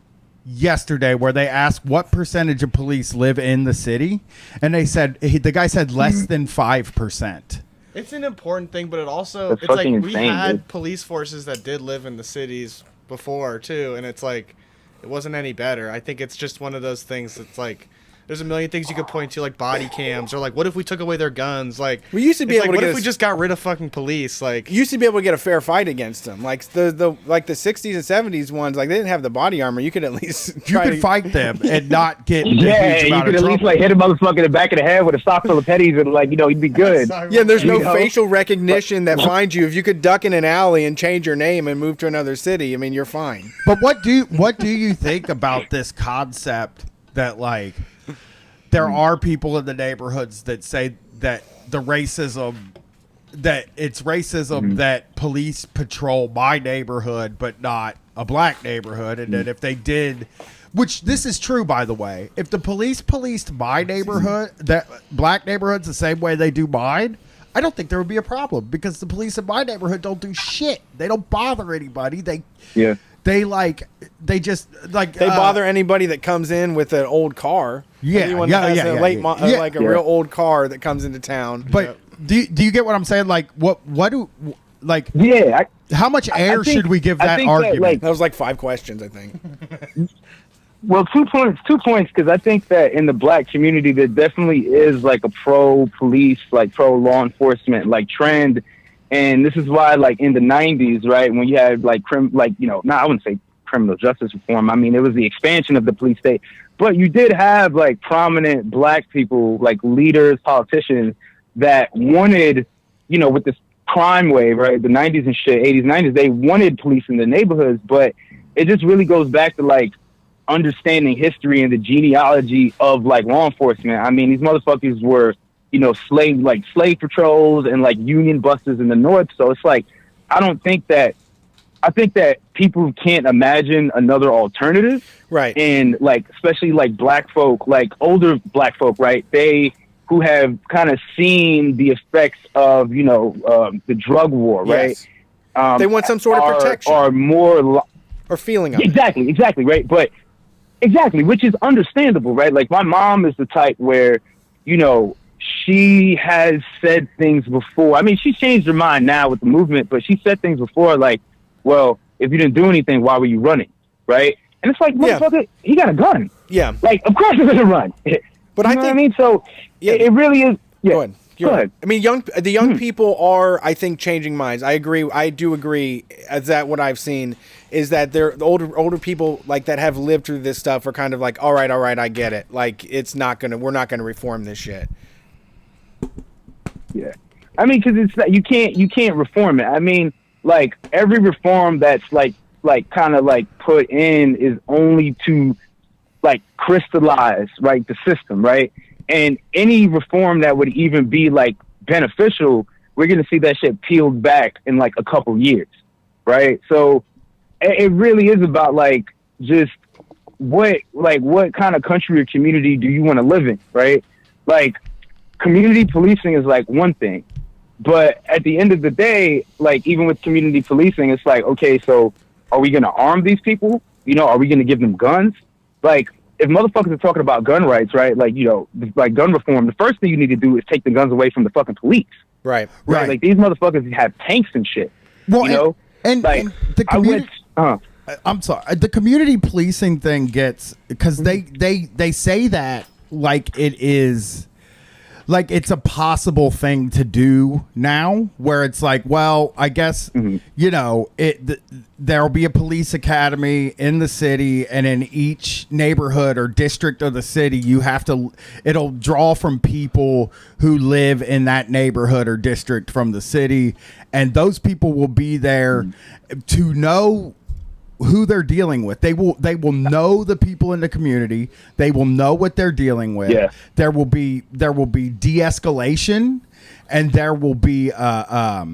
yesterday where they asked what percentage of police live in the city, and the guy said less than 5%. It's an important thing, but it's like insane, we had dude. police forces that did live in the cities before too, and it's like it wasn't any better. I think it's just one of those things that's like there's a million things you could point to, like body cams, or like what if we took away their guns? Like we used to be able to. What if we just got rid of fucking police? Like you used to be able to get a fair fight against them. Like the 60s and 70s ones, like they didn't have the body armor. You could at least fight them and not get you could at least like hit a motherfucker in the back of the head with a sock full of pennies, and like you'd be good. Yeah, there's no facial recognition that finds you. If you could duck in an alley and change your name and move to another city, I mean, you're fine. But what do you think about this concept that like there are people in the neighborhoods that say that it's racism that police patrol my neighborhood but not a black neighborhood, and that if they did, which this is true by the way, if the police policed my neighborhood, that black neighborhoods the same way they do mine, I don't think there would be a problem, because the police in my neighborhood don't do shit. They don't bother anybody. They just bother anybody that comes in with an old car. Anyone that has a real old car that comes into town. But do you get what I'm saying? Like how much air should we give that argument? That was like 5 questions, I think. Well, 2 points, because I think that in the black community there definitely is like a pro-police, like pro-law enforcement like trend. And this is why, like, in the 90s, right, when you had, like, I wouldn't say criminal justice reform. I mean, it was the expansion of the police state. But you did have, like, prominent black people, like, leaders, politicians, that wanted, with this crime wave, right? The 90s and shit, 80s, 90s, they wanted police in the neighborhoods, but it just really goes back to like understanding history and the genealogy of like law enforcement. I mean, these motherfuckers were, you know, slave patrols and like union busters in the North. So it's like, I think that people can't imagine another alternative. Right. And like, especially like black folk, like older black folk, right? Who have kind of seen the effects of, you know, the drug war, right? Yes. They want some sort of protection. Or more... or feeling of exactly, right? But exactly, which is understandable, right? Like my mom is the type where, you know, she has said things before. I mean, she's changed her mind now with the movement, but she said things before like, well, if you didn't do anything, why were you running, right? And it's like, motherfucker, he got a gun. Yeah. Like, of course he's going to run. But I think, what I mean? So it really is... Yeah. Go ahead. Go ahead. I mean, the young people are, I think, changing minds. I agree. I do agree. Is that what I've seen? Is that the older people like that have lived through this stuff are kind of like, all right, I get it. Like we're not gonna reform this shit. Yeah, I mean, because it's that you can't reform it. I mean, like every reform that's like kind of like put in is only to like crystallize, right, the system, right. And any reform that would even be like beneficial, we're going to see that shit peeled back in like a couple years. Right. So it really is about like just what kind of country or community do you want to live in? Right. Like community policing is like one thing, but at the end of the day, like even with community policing, it's like, okay, so are we going to arm these people? You know, are we going to give them guns? Like, if motherfuckers are talking about gun rights, right? Like, you know, like gun reform, the first thing you need to do is take the guns away from the fucking police. Right. Like these motherfuckers have tanks and shit. Well, you know? And the community, I'm sorry, the community policing thing gets, because they say that like it is, like it's a possible thing to do now, where it's like, well, I guess, you know, there'll be a police academy in the city, and in each neighborhood or district of the city, it'll draw from people who live in that neighborhood or district from the city, and those people will be there to know who they're dealing with. They will know the people in the community. They will know what they're dealing with. Yeah. There will be de-escalation, and there will be I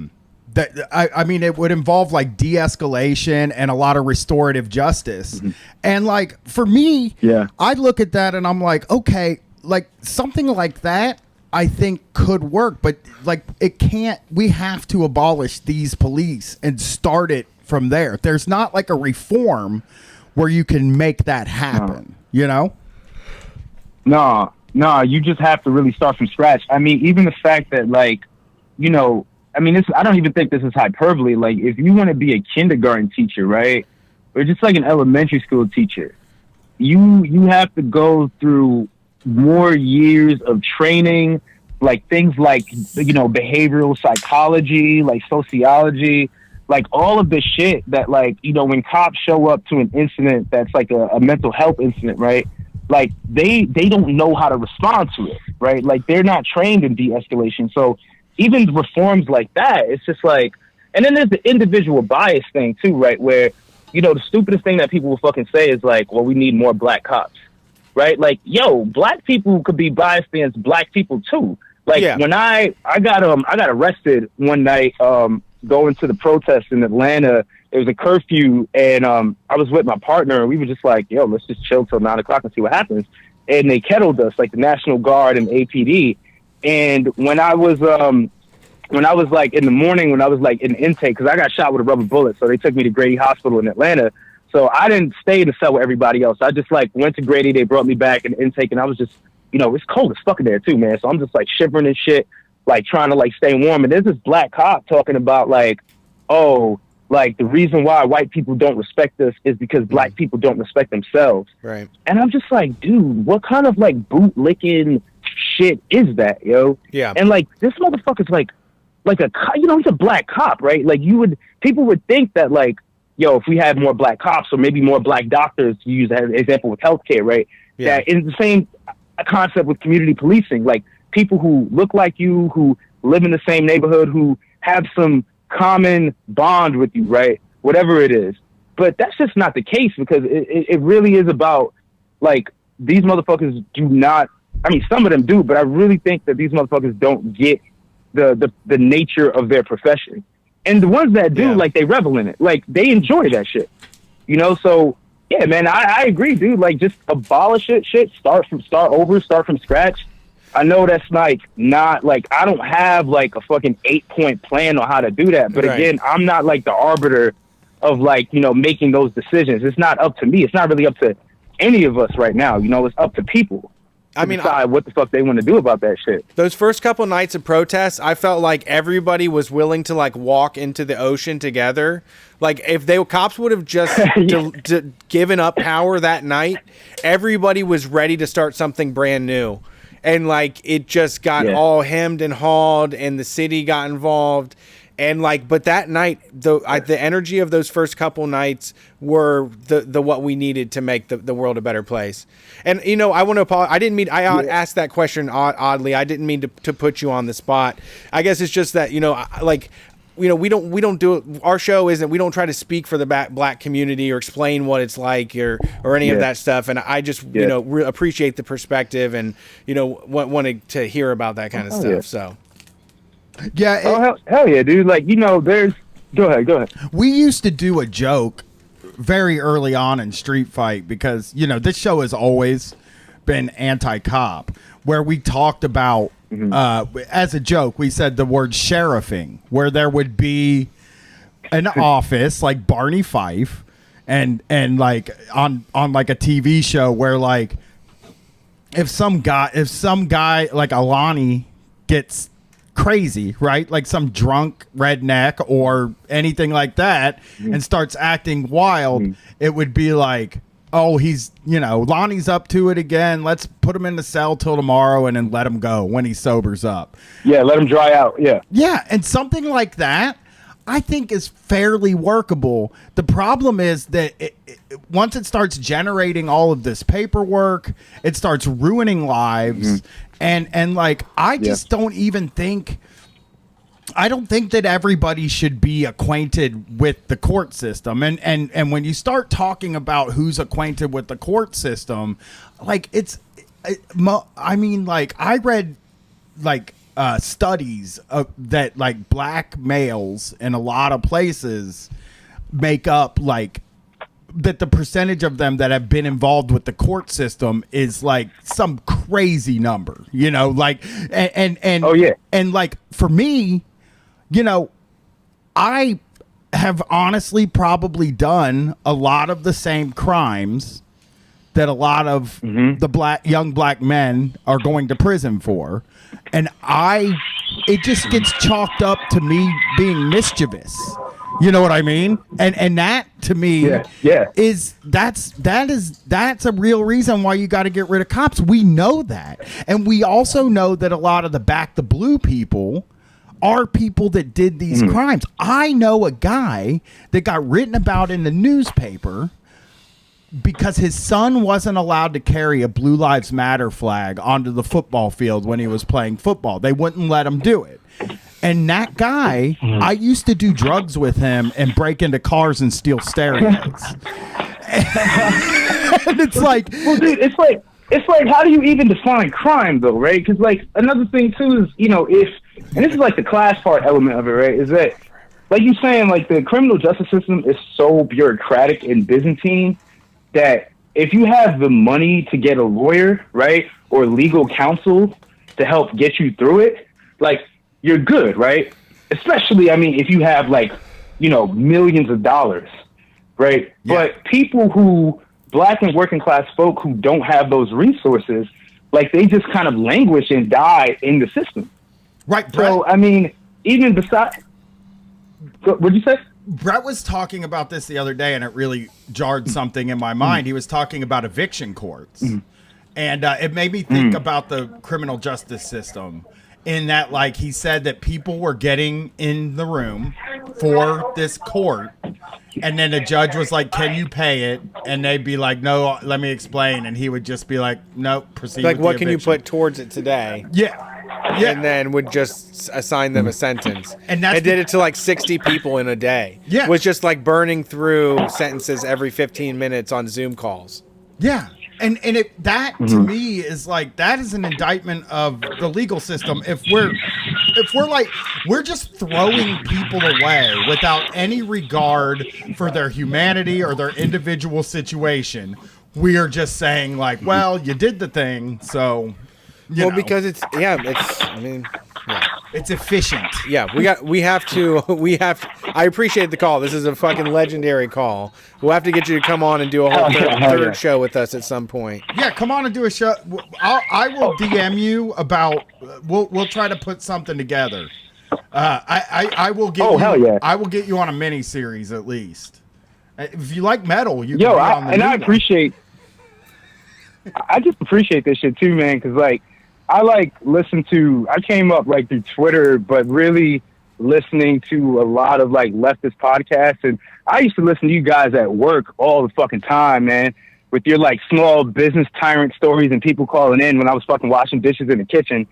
mean, it would involve like de-escalation and a lot of restorative justice. And like for me, I look at that and I'm like, okay, like something like that I think could work, but like it can't. We have to abolish these police and start it from there. There's not like a reform where you can make that happen, you know? No, you just have to really start from scratch. I mean, even the fact that like, you know, I mean, I don't even think this is hyperbole. Like if you want to be a kindergarten teacher, right? Or just like an elementary school teacher, you have to go through more years of training, like things like, you know, behavioral psychology, like sociology, like all of the shit that like, you know, when cops show up to an incident that's like a mental health incident, right? Like they don't know how to respond to it, right? Like they're not trained in de-escalation. So even reforms like that, it's just like, and then there's the individual bias thing too, right? Where, you know, the stupidest thing that people will fucking say is like, well, we need more black cops, right? Like, yo, black people could be biased against black people too. Like when I got arrested one night, going to the protest in Atlanta. There was a curfew, and I was with my partner, and we were just like, yo, let's just chill till 9 o'clock and see what happens. And they kettled us, like the National Guard and APD. And when I was like in the morning, when I was like in intake, because I got shot with a rubber bullet, so they took me to Grady Hospital in Atlanta. So I didn't stay in the cell with everybody else. I just like went to Grady. They brought me back in intake, and I was just, you know, it's cold as fuck in there too, man. So I'm just like shivering and shit, like trying to like stay warm. And there's this black cop talking about like, oh, like the reason why white people don't respect us is because black people don't respect themselves. Right. And I'm just like, dude, what kind of like boot licking shit is that, yo? Yeah. And like this motherfucker's like a, you know, he's a black cop, right? Like people would think that like, yo, if we had more black cops or maybe more black doctors, to use as an example with healthcare, right? Yeah. That is the same concept with community policing. Like people who look like you, who live in the same neighborhood, who have some common bond with you, right? Whatever it is. But that's just not the case, because it really is about, like, these motherfuckers do not, I mean, some of them do, but I really think that these motherfuckers don't get the nature of their profession. And the ones that do, like, they revel in it. Like, they enjoy that shit. You know, so, yeah, man, I agree, dude. Like, just abolish it, start from scratch. I know that's, like, not, like, I don't have, like, a fucking 8-point plan on how to do that. But, again, I'm not, like, the arbiter of, like, you know, making those decisions. It's not up to me. It's not really up to any of us right now. You know, it's up to people. I mean, decide what the fuck they want to do about that shit. Those first couple nights of protests, I felt like everybody was willing to, like, walk into the ocean together. Like, if cops would have just given up power that night, everybody was ready to start something brand new. And, like, it just got all hemmed and hawed, and the city got involved. And, like, but that night, the energy of those first couple nights were the what we needed to make the world a better place. And, you know, I want to apologize. I didn't mean, I asked that question oddly. I didn't mean to put you on the spot. I guess it's just that, you know, like, you know, we don't do it. Our show isn't, we don't try to speak for the black community or explain what it's like or any of that stuff. And I just, you know, appreciate the perspective and, you know, wanted to hear about that kind of stuff. So. Yeah. Hell yeah, dude. Like, you know, go ahead. We used to do a joke very early on in Street Fight because, you know, this show has always been anti-cop, where we talked about, as a joke, we said the word sheriffing, where there would be an office like Barney Fife and like on like a TV show where, like, if some guy like Alani gets crazy, right? Like some drunk redneck or anything like that and starts acting wild, it would be like, oh, he's, you know, Lonnie's up to it again. Let's put him in the cell till tomorrow and then let him go when he sobers up. Yeah, let him dry out. Yeah. Yeah, and something like that I think is fairly workable. The problem is that once it starts generating all of this paperwork, it starts ruining lives. And like, I just don't even think, I don't think that everybody should be acquainted with the court system. And when you start talking about who's acquainted with the court system, like, I mean, like, I read like studies that like black males in a lot of places make up, like, that the percentage of them that have been involved with the court system is like some crazy number, you know, like, and and like, for me, you know, I have honestly probably done a lot of the same crimes that a lot of the young black men are going to prison for. And it just gets chalked up to me being mischievous. You know what I mean? And that, to me, is that's a real reason why you got to get rid of cops. We know that. And we also know that a lot of the Back the Blue people are people that did these crimes. I know a guy that got written about in the newspaper because his son wasn't allowed to carry a Blue Lives Matter flag onto the football field when he was playing football. They wouldn't let him do it. And that guy, I used to do drugs with him and break into cars and steal stereos. And it's like, well, dude, it's like, how do you even define crime, though, right? Because, like, another thing too is, you know, and this is like the class part element of it, right? Is that, like you saying, like, the criminal justice system is so bureaucratic and Byzantine that if you have the money to get a lawyer, right, or legal counsel to help get you through it, like, you're good, right? Especially, I mean, if you have, like, you know, millions of dollars, right? Yeah. But people black and working class folk who don't have those resources, like, they just kind of languish and die in the system. Right. So, I mean, even besides, what'd you say? Brett was talking about this the other day, and it really jarred something in my mind. He was talking about eviction courts, and it made me think about the criminal justice system, in that, like, he said that people were getting in the room for this court, and then the judge was like, can you pay it? And they'd be like, no, let me explain. And he would just be like, nope, proceed like, with what the can you eviction. put towards it today? Yeah. and then would just assign them a sentence. And that's did it to like 60 people in a day. Yeah. Was just like burning through sentences every 15 minutes on Zoom calls. Yeah. And that to me is like, that is an indictment of the legal system. If we're like, we're just throwing people away without any regard for their humanity or their individual situation. We are just saying like, well, you did the thing, so you know. Because it's efficient. Yeah, we have to. I appreciate the call. This is a fucking legendary call. We'll have to get you to come on and do a whole third show with us at some point. Yeah, come on and do a show. I will DM you about. We'll try to put something together. I will get. Hell yeah! I will get you on a mini series at least. If you like metal, you. I appreciate. I just appreciate this shit too, man. Because like, I came up like through Twitter, but really listening to a lot of like leftist podcasts, and I used to listen to you guys at work all the fucking time, man, with your like small business tyrant stories and people calling in when I was fucking washing dishes in the kitchen.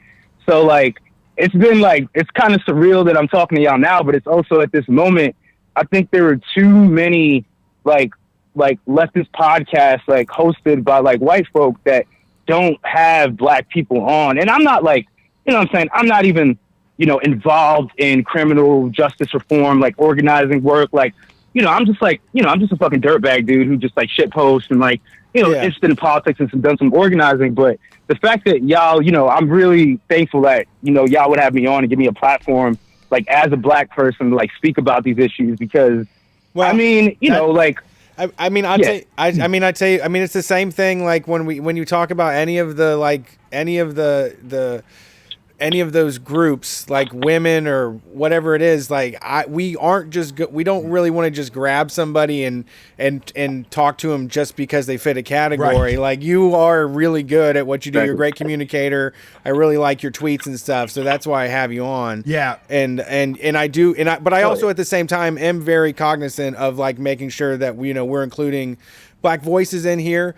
So like, it's been like, it's kind of surreal that I'm talking to y'all now, but it's also at this moment, I think there are too many like leftist podcasts like hosted by like white folk that don't have black people on. And I'm not like, you know what I'm saying? I'm not even, involved in criminal justice reform, like organizing work. Like, I'm just like, I'm just a fucking dirtbag dude who just like shit posts and like, interested in politics and done some organizing. But the fact that y'all, I'm really thankful that, y'all would have me on and give me a platform, like as a black person, to like speak about these issues because, I'd say, it's the same thing. Like when you talk about any of those groups, like women or whatever it is, like we don't really want to just grab somebody and talk to them just because they fit a category. Right. Like you are really good at what you do. You're a great communicator. I really like your tweets and stuff. So that's why I have you on. Yeah. But I also at the same time am very cognizant of like making sure that we're including black voices in here,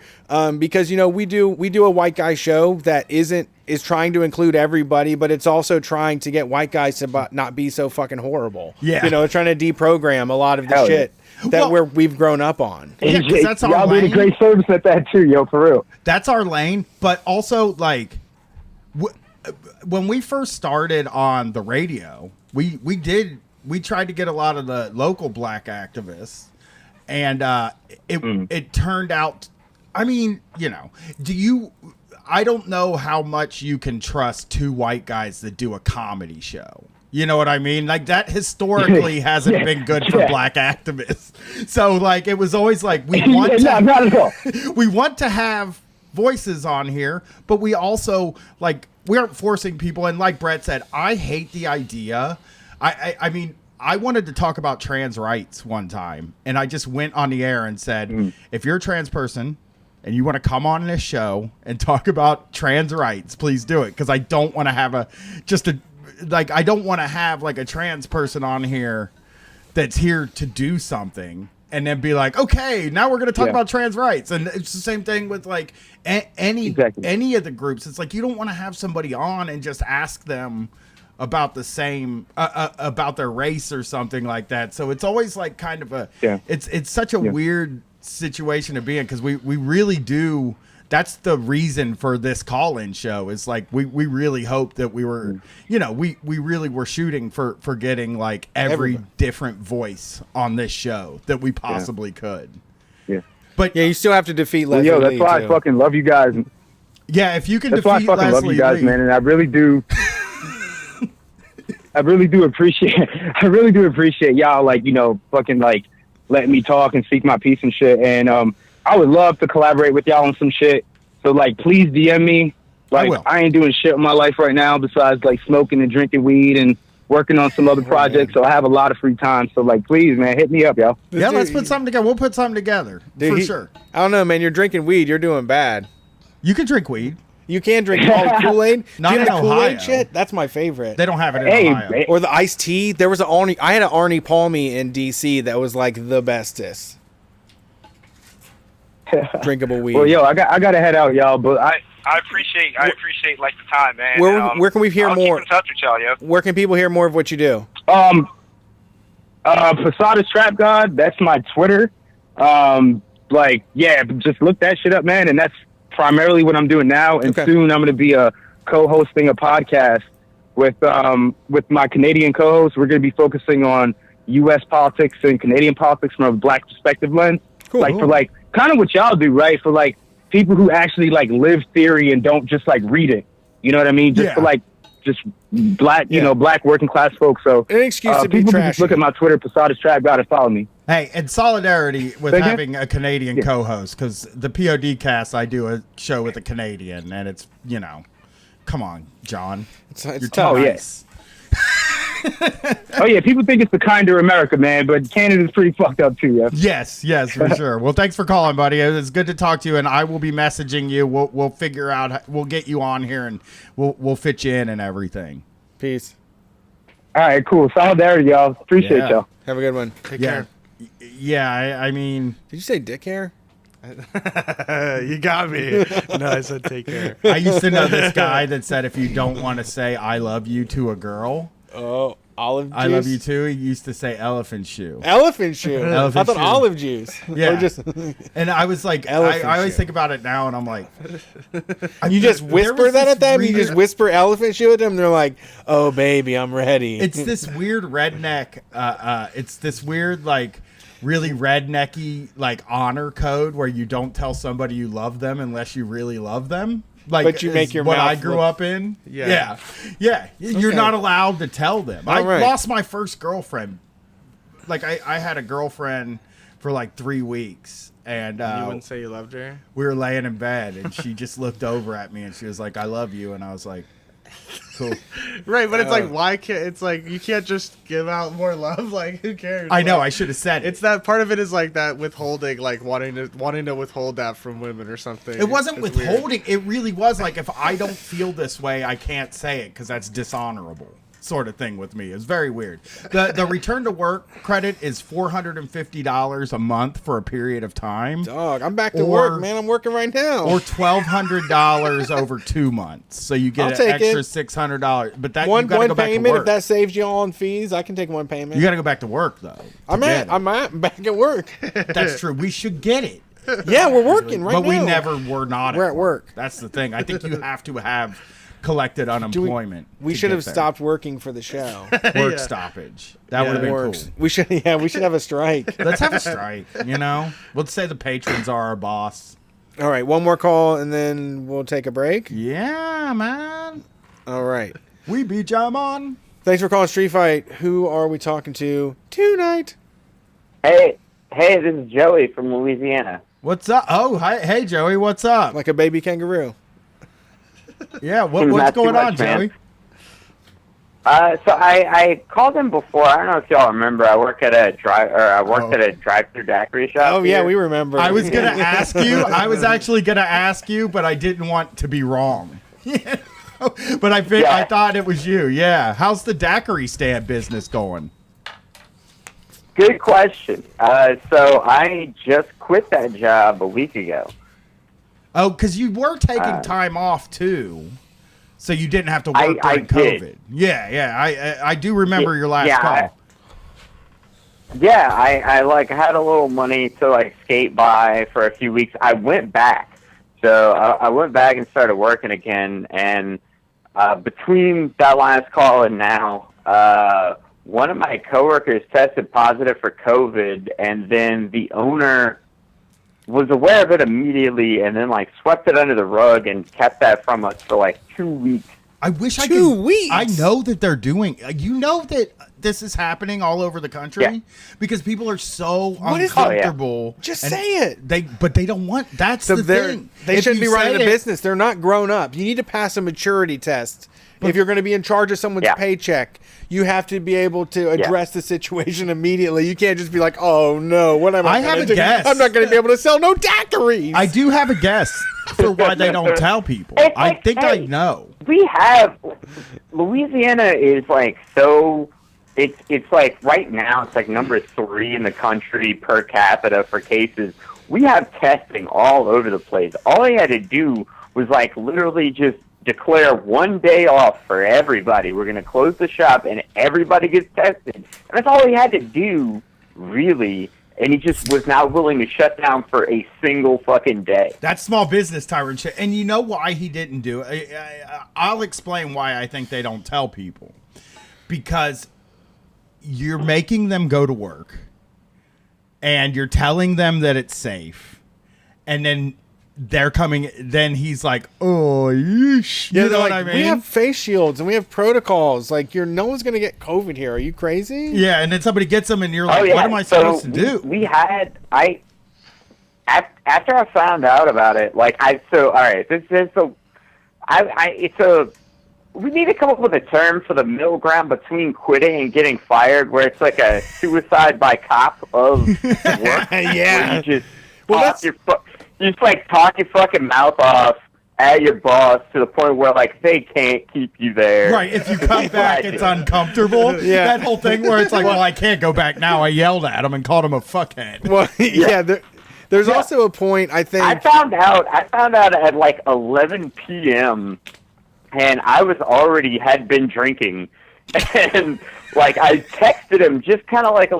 because we do a white guy show that is trying to include everybody, but it's also trying to get white guys to not be so fucking horrible. Yeah, it's trying to deprogram a lot of the shit that we've grown up on. Yeah, because that's our y'all lane. did a great service at that too, yo, for real. That's our lane, but also like when we first started on the radio, we tried to get a lot of the local black activists. And it turned out, I don't know how much you can trust two white guys that do a comedy show. You know what I mean? Like that historically hasn't been good for black activists. So like it was always like we want to have voices on here, but we also like we aren't forcing people. And like Brett said, I hate the idea. I wanted to talk about trans rights one time, and I just went on the air and said, if you're a trans person and you want to come on this show and talk about trans rights, please do it. Because I don't want to have I don't want to have like a trans person on here that's here to do something and then be like, okay, now we're going to talk about trans rights. And it's the same thing with like any of the groups. It's like, you don't want to have somebody on and just ask them about the same about their race or something like that. So it's always like kind of it's such a weird situation to be in, because we really do. That's the reason for this call-in show, is like we really hope that we were we really were shooting for getting like every different voice on this show that we possibly could. But you still have to defeat Leslie that's Lee, why too. I fucking love you guys. If you can that's why I fucking love you guys, man, and I really do. I really do appreciate y'all, like, fucking like letting me talk and speak my piece and shit. And I would love to collaborate with y'all on some shit. So like, please DM me. Like, I ain't doing shit in my life right now besides like smoking and drinking weed and working on some other projects. So I have a lot of free time. So like, please, man, hit me up, y'all. Yeah, let's put something together. We'll put something together for sure. I don't know, man. You're drinking weed. You're doing bad. You can drink weed. You can drink all the Kool-Aid. Not in the Kool-Aid Ohio. shit? That's my favorite. They don't have it in Ohio. Man. Or the iced tea. There was I had an Arnie Palmy in DC that was like the bestest. Drinkable weed. Well, yo, I got to head out, y'all. But I appreciate like the time, man. Where can we hear I'll more? Keep in touch with y'all, yo. Where can people hear more of what you do? Posada's Trap God. That's my Twitter. Just look that shit up, man. And that's primarily what I'm doing now. And soon I'm going to be co-hosting a podcast with my Canadian co-host. We're going to be focusing on U.S. politics and Canadian politics from a black perspective lens. Cool. For kind of what y'all do, right? For people who actually live theory and don't just read it. You know what I mean? Just for just black, black working class folks. So an excuse to be people trashy. can just look at my Twitter, Posada's Trap God, and follow me. Hey, in solidarity with Again? having a Canadian co-host, because the POD cast, I do a show with a Canadian, and it's, come on, John. You're too nice. Oh yeah, people think it's the kinder America, man, but Canada's pretty fucked up too, yeah. Yes, for sure. Well, thanks for calling, buddy. It was good to talk to you, and I will be messaging you. We'll figure out. We'll get you on here, and we'll fit you in and everything. Peace. All right, cool. Solidarity, y'all. Appreciate y'all. Have a good one. Take care. Yeah, I mean, did you say dick hair? You got me. No, I said take care. I used to know this guy that said if you don't want to say "I love you" to a girl. Oh, olive juice? I love you too. He used to say elephant shoe. Elephant shoe. Elephant I thought shoe. olive juice. Yeah. Or just and I was like, I always think about it now, and I'm like, you just whisper that at them? You just whisper elephant shoe at them? They're like, oh, baby, I'm ready. It's this weird redneck. It's this weird, really rednecky, honor code where you don't tell somebody you love them unless you really love them. But you make your what mouth I grew look- up in. Yeah. You're Okay. not allowed to tell them. I right. lost my first girlfriend. I had a girlfriend for 3 weeks, and You wouldn't say you loved her? we were laying in bed, and she just looked over at me, and she was like, "I love you," and I was like, "Cool." Right, but it's why can't it's you can't just give out more love? Who cares? I know I should have said it. It's that part of it is that withholding, wanting to withhold that from women or something. It wasn't It's withholding. It really was if I don't feel this way, I can't say it because that's dishonorable. Sort of thing with me. It's very weird. The return to work credit is $450 a month for a period of time. Dog, I'm back to work, man. I'm working right now. Or $1,200 over 2 months. So you get I'll an take extra it. $600. But that one you gotta go back to payment, work. if that saves you all on fees, I can take one payment. You got to go back to work though. I'm back at work. That's true. We should get it. Yeah, we're working right now. But we never were not. We're at work. That's the thing. I think you have to have collected unemployment. We to should get have there. stopped working for the show. Work stoppage. That would have been Works. cool. We should have a strike. Let's have a strike. Let's say the patrons are our boss. All right, one more call and then we'll take a break. Yeah, man. All right. We beat Jamon. Thanks for calling Street Fight. Who are we talking to tonight? Hey, this is Joey from Louisiana. What's up? Oh, hey, Joey. What's up? Like a baby kangaroo. Yeah. What's Not too going on, much, man. Joey? So I called him before. I don't know if y'all remember. I worked at a drive-through daiquiri shop. Oh yeah, here. we remember. I was gonna ask you. I was actually gonna ask you, but I didn't want to be wrong. But I thought it was you. Yeah. How's the daiquiri stand business going? Good question. So I just quit that job a week ago. Oh, because you were taking time off too, so you didn't have to work during COVID. did. Yeah. I do remember your last call. I had a little money to skate by for a few weeks. I went back. So I went back and started working again, and between that last call and now, one of my coworkers tested positive for COVID, and then the owner was aware of it immediately and then swept it under the rug and kept that from us for 2 weeks. I wish I could. 2 weeks. I know that they're doing. You know that this is happening all over the country because people are so What is uncomfortable. Just and say it. They don't want. That's the thing. They If shouldn't you be running say a it- business. They're not grown up. You need to pass a maturity test. If you're going to be in charge of someone's paycheck, you have to be able to address the situation immediately. You can't just be like, "Oh no, what am I?" I have gonna a do? guess. I'm not going to be able to sell no daiquiris. I do have a guess for why they don't tell people. I think I know. We have Louisiana is so it's right now it's number 3 in the country per capita for cases. We have testing all over the place. All they had to do was like literally just declare one day off for everybody. We're going to close the shop and everybody gets tested. And that's all he had to do, really. And he just was not willing to shut down for a single fucking day. That's small business, Tyron. And you know why he didn't do it? I'll explain why I think they don't tell people. Because you're making them go to work. And you're telling them that it's safe. And then they're coming, then he's like, oh, yeesh. You know what I mean? We have face shields and we have protocols. Like, no one's going to get COVID here. Are you crazy? Yeah, and then somebody gets them and you're like, what am I supposed to do? After I found out about it, we need to come up with a term for the middle ground between quitting and getting fired, where it's like a suicide by cop of work. Yeah. You just talk your fucking mouth off at your boss to the point where like they can't keep you there. Right. If you come back, it's uncomfortable. Yeah. That whole thing where it's like, well, I can't go back now. I yelled at him and called him a fuckhead. Well, there's also a point, I think. I found out at like 11 p.m. and I had been drinking, and like I texted him just kind of like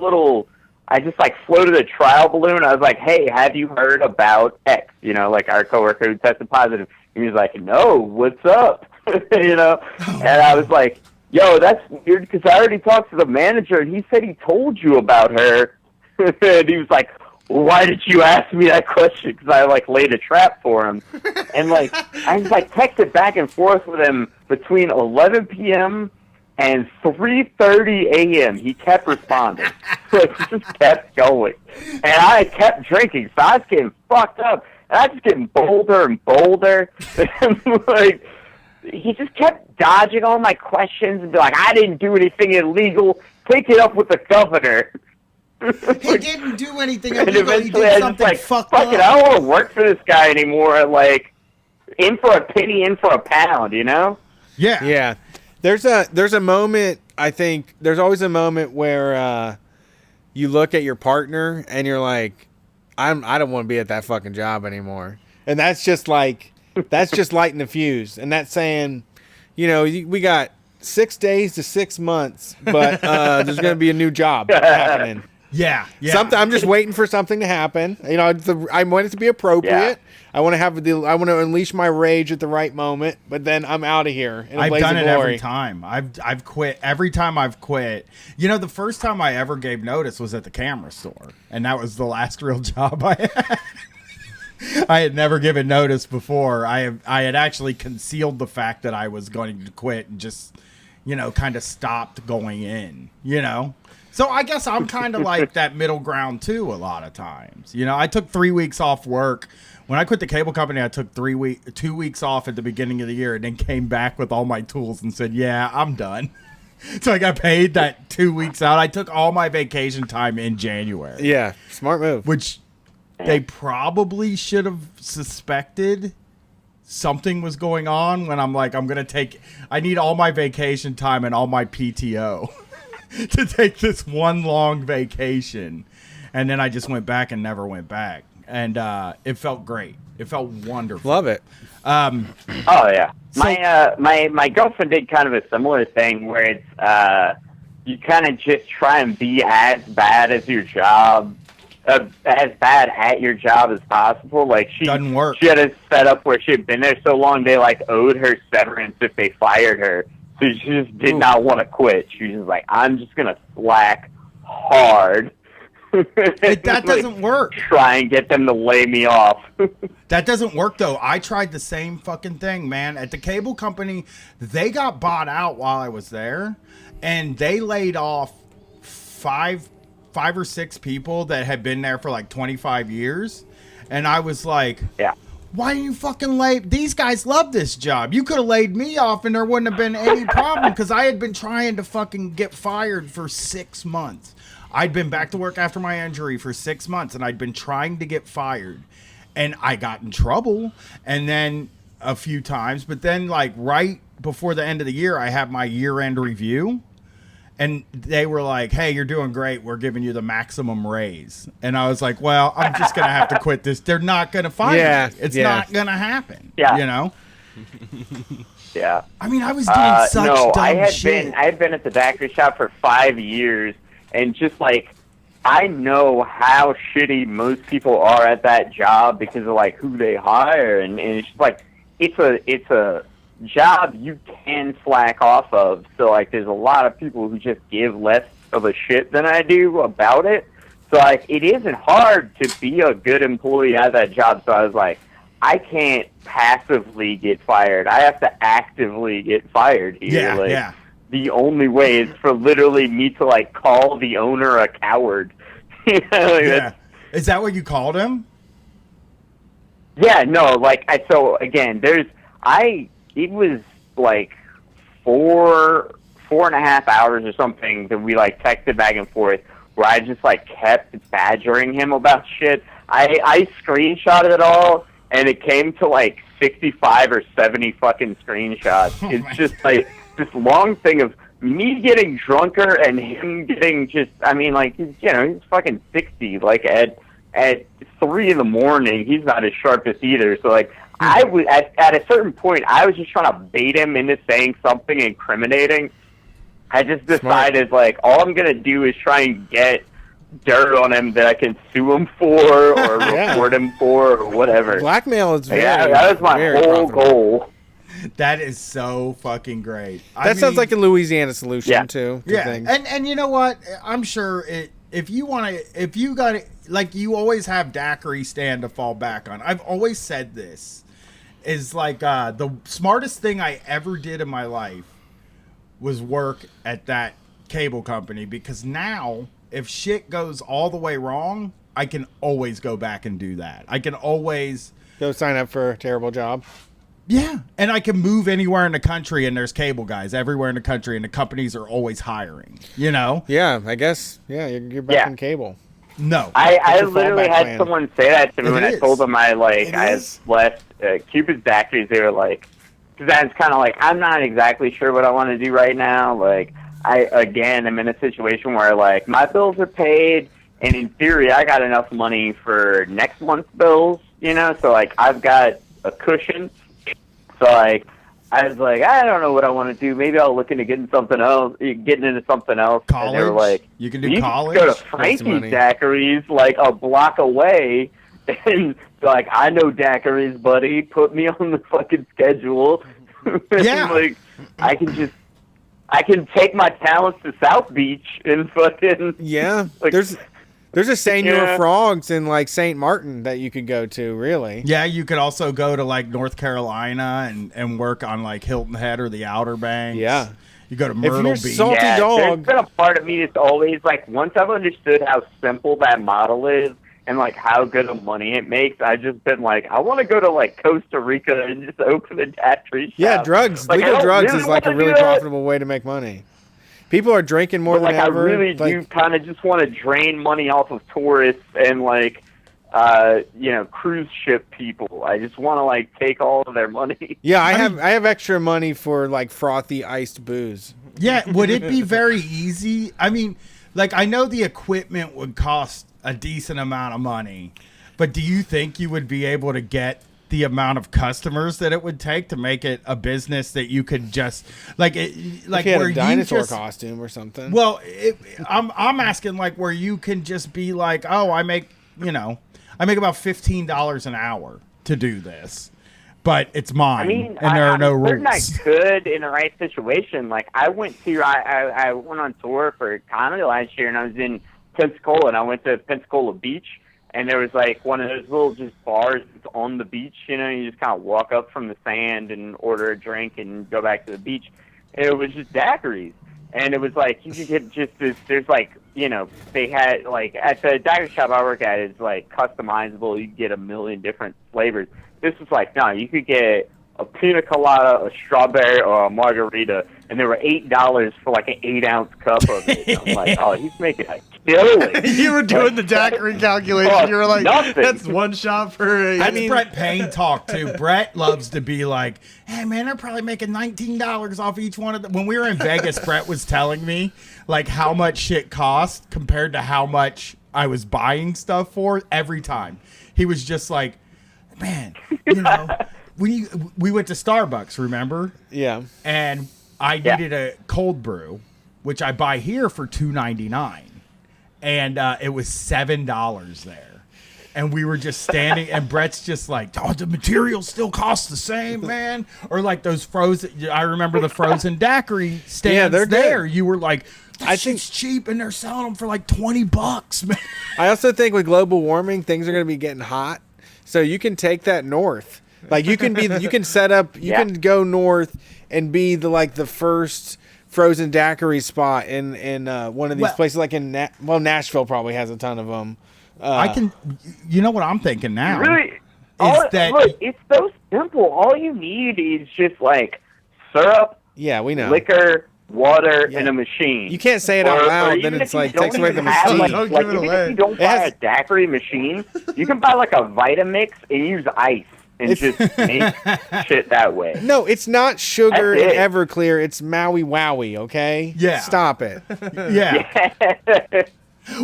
I just like floated a trial balloon. I was like, hey, have you heard about X? You know, like our coworker who tested positive. And he was like, no, what's up? And I was like, yo, that's weird because I already talked to the manager and he said he told you about her. And he was like, well, why did you ask me that question? Because I like laid a trap for him. And like I just like texted back and forth with him between 11 p.m. and 3:30 a.m. He kept responding. So it just kept going. And I kept drinking, so I was getting fucked up. And I was just getting bolder and bolder. And like, he just kept dodging all my questions and be like, I didn't do anything illegal. Take it up with the governor. He didn't do anything And illegal. He eventually did I something just like, fucked fuck it, up. I don't want to work for this guy anymore. Like, in for a penny, in for a pound, you know? Yeah. Yeah. There's a moment, I think, there's always a moment where you look at your partner and you're like, I don't want to be at that fucking job anymore. And that's just lighting the fuse. And that's saying, we got 6 days to 6 months, but there's going to be a new job happening. Yeah. I'm just waiting for something to happen. I want it to be appropriate. Yeah. I want to unleash my rage at the right moment, but then I'm out of here. I've done it every time. I've quit every time I've quit. The first time I ever gave notice was at the camera store, and that was the last real job I had. I had never given notice before. I had actually concealed the fact that I was going to quit and just, kind of stopped going in, So I guess I'm kind of like that middle ground too a lot of times. I took 3 weeks off work. When I quit the cable company, I took 2 weeks off at the beginning of the year and then came back with all my tools and said, yeah, I'm done. So I got paid that 2 weeks out. I took all my vacation time in January. Yeah, smart move. Which they probably should have suspected something was going on when I'm like, I need all my vacation time and all my PTO to take this one long vacation. And then I just went back and never went back. And it felt great. It felt wonderful. Love it. Oh yeah, my girlfriend did kind of a similar thing where it's you kind of just try and be as bad as your job, as bad at your job as possible. Like doesn't work. She had a setup where she had been there so long they like owed her severance if they fired her, so she just did not want to quit. She was just like, I'm just gonna slack hard. That doesn't work. Try and get them to lay me off. That doesn't work, though. I tried the same fucking thing, man. At the cable company, they got bought out while I was there, and they laid off five or six people that had been there for like 25 years. And I was like, yeah. Why didn't you fucking these guys love this job. You could have laid me off and there wouldn't have been any problem because I had been trying to fucking get fired for 6 months. I'd been back to work after my injury for 6 months, and I'd been trying to get fired. And I got in trouble, and then a few times. But then, like, right before the end of the year, I had my year-end review. And they were like, hey, you're doing great. We're giving you the maximum raise. And I was like, well, I'm just going to have to quit this. They're not going to fire me. It's not going to happen. Yeah. You know? Yeah. I mean, I was doing such dumb shit. I had been at the daiquiri shop for 5 years, and just like, I know how shitty most people are at that job because of like who they hire, and it's just like it's a job you can slack off of. So like, there's a lot of people who just give less of a shit than I do about it. So like, it isn't hard to be a good employee at that job. So I was like, I can't passively get fired. I have to actively get fired here. Yeah, like, yeah. The only way is for literally me to like call the owner a coward. You know, like, Yeah. Is that what you called him? Yeah, no, like so again, it was like 4.5 hours or something that we like texted back and forth where I just like kept badgering him about shit. I screenshotted it all, and it came to like 65 or 70 fucking screenshots. It's just like this long thing of me getting drunker and him getting just, I mean, like, he's fucking 60. Like, at 3 in the morning, he's not as sharp as either. So, like, I was, at a certain point, I was just trying to bait him into saying something incriminating. I just decided, like, all I'm going to do is try and get dirt on him that I can sue him for or report him for or whatever. Blackmail is very, that was my whole goal. That is so fucking great. That sounds like a Louisiana solution too. Yeah, and you know what? I'm sure if you got like, you always have daiquiri stand to fall back on. I've always said this is like the smartest thing I ever did in my life was work at that cable company, because now if shit goes all the way wrong, I can always go back and do that. I can always go sign up for a terrible job. Yeah, and I can move anywhere in the country, and there's cable guys everywhere in the country, and the companies are always hiring, you know? Yeah, I guess, you're back in cable. No. I literally had someone say that to me when I told them I left Cupid's Daiquiris. They were like, because I was kind of like, I'm not exactly sure what I want to do right now. Like, I'm in a situation where, like, my bills are paid, and in theory, I got enough money for next month's bills, you know? So, like, I've got a cushion. So, like, I was like, I don't know what I want to do. Maybe I'll look into getting into something else. College? And they were like, you can do college? Go to Frankie's Daiquiris, like, a block away. And, like, I know daiquiris, buddy. Put me on the fucking schedule. Yeah. Like, I can take my talents to South Beach and fucking... Yeah, like, there's a Senor Frogs in, like, St. Martin that you could go to, really. Yeah, you could also go to, like, North Carolina and work on, like, Hilton Head or the Outer Banks. Yeah. You go to Myrtle Beach. Salty Dog. There's been a part of me that's always, like, once I've understood how simple that model is and, like, how good of money it makes, I've just been like, I want to go to, like, Costa Rica and just open a daiquiri shop. Yeah, drugs. Like, Legal drugs really is, like, a really profitable way to make money. People are drinking more than ever. I really do kind of just want to drain money off of tourists and, like, cruise ship people. I just want to, like, take all of their money. Yeah, I have extra money for, like, frothy iced booze. Yeah, would it be very easy? I mean, like, I know the equipment would cost a decent amount of money, but do you think you would be able to get the amount of customers that it would take to make it a business that you could just like if you had where a dinosaur you just, costume or something? Well, I'm asking, like, where you can just be like, oh, I make about $15 an hour to do this, but it's mine. I mean, and there are no rules. I could in the right situation. Like, I went on tour for comedy last year, and I was in Pensacola, and I went to Pensacola Beach. And there was, like, one of those little just bars that's on the beach, you know, you just kind of walk up from the sand and order a drink and go back to the beach. And it was just daiquiris. And it was, like, you could get just this, there's, like, you know, they had, like, at the daiquiri shop I work at, it's, like, customizable. You get a million different flavors. This was, like, no, you could get a pina colada, a strawberry, or a margarita, and they were $8 for like an 8-ounce cup of it. And I'm like, oh, he's making a killing. You were doing the daiquiri calculation. You were like, nothing. that's one shot per. That's Brett Payne talk too. Brett loves to be like, "Hey man, they're probably making $19 off each one of them." When we were in Vegas, Brett was telling me like how much shit cost compared to how much I was buying stuff for every time. He was just like, "Man, you know, we went to Starbucks, remember? Yeah. And I needed a cold brew, which I buy here for $2.99, and it was $7 there. And we were just standing, and Brett's just like, "Oh, the material still costs the same, man." Or like those frozen. I remember the frozen daiquiri stands. Yeah, they're there. good. You were like, "I think it's cheap," and they're selling them for like $20, man. I also think with global warming, things are going to be getting hot, so you can take that north. Like you can set up, you can go north and be the first frozen daiquiri spot in one of these places, like in Nashville probably has a ton of them. I can, you know what I'm thinking now? Really? Look, it's so simple. All you need is just like syrup, Yeah, we know. liquor, water, and a machine. You can't say it out loud, then it's like takes away the machine. Like even if you don't buy a daiquiri machine, you can buy like a Vitamix and use ice and just make shit that way. No, it's not sugar and That's it. Everclear. It's Maui Wowie, okay? Yeah. Stop it. Yeah.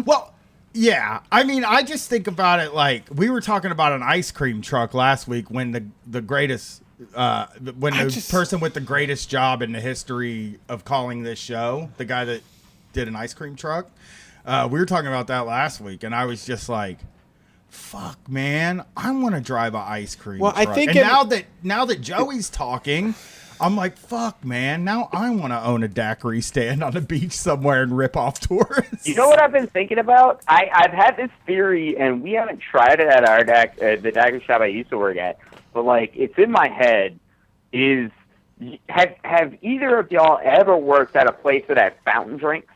Well, yeah. I mean, I just think about it like we were talking about an ice cream truck last week when the greatest person with the greatest job in the history of calling this show, the guy that did an ice cream truck, we were talking about that last week, and I was just like, fuck, man, I want to drive an ice cream truck. I think and now that Joey's talking, I'm like, fuck, man, now I want to own a daiquiri stand on the beach somewhere and rip off tourists. You know what I've been thinking about? I've had this theory, and we haven't tried it at our the daiquiri shop I used to work at, but like it's in my head. Have either of y'all ever worked at a place that had fountain drinks?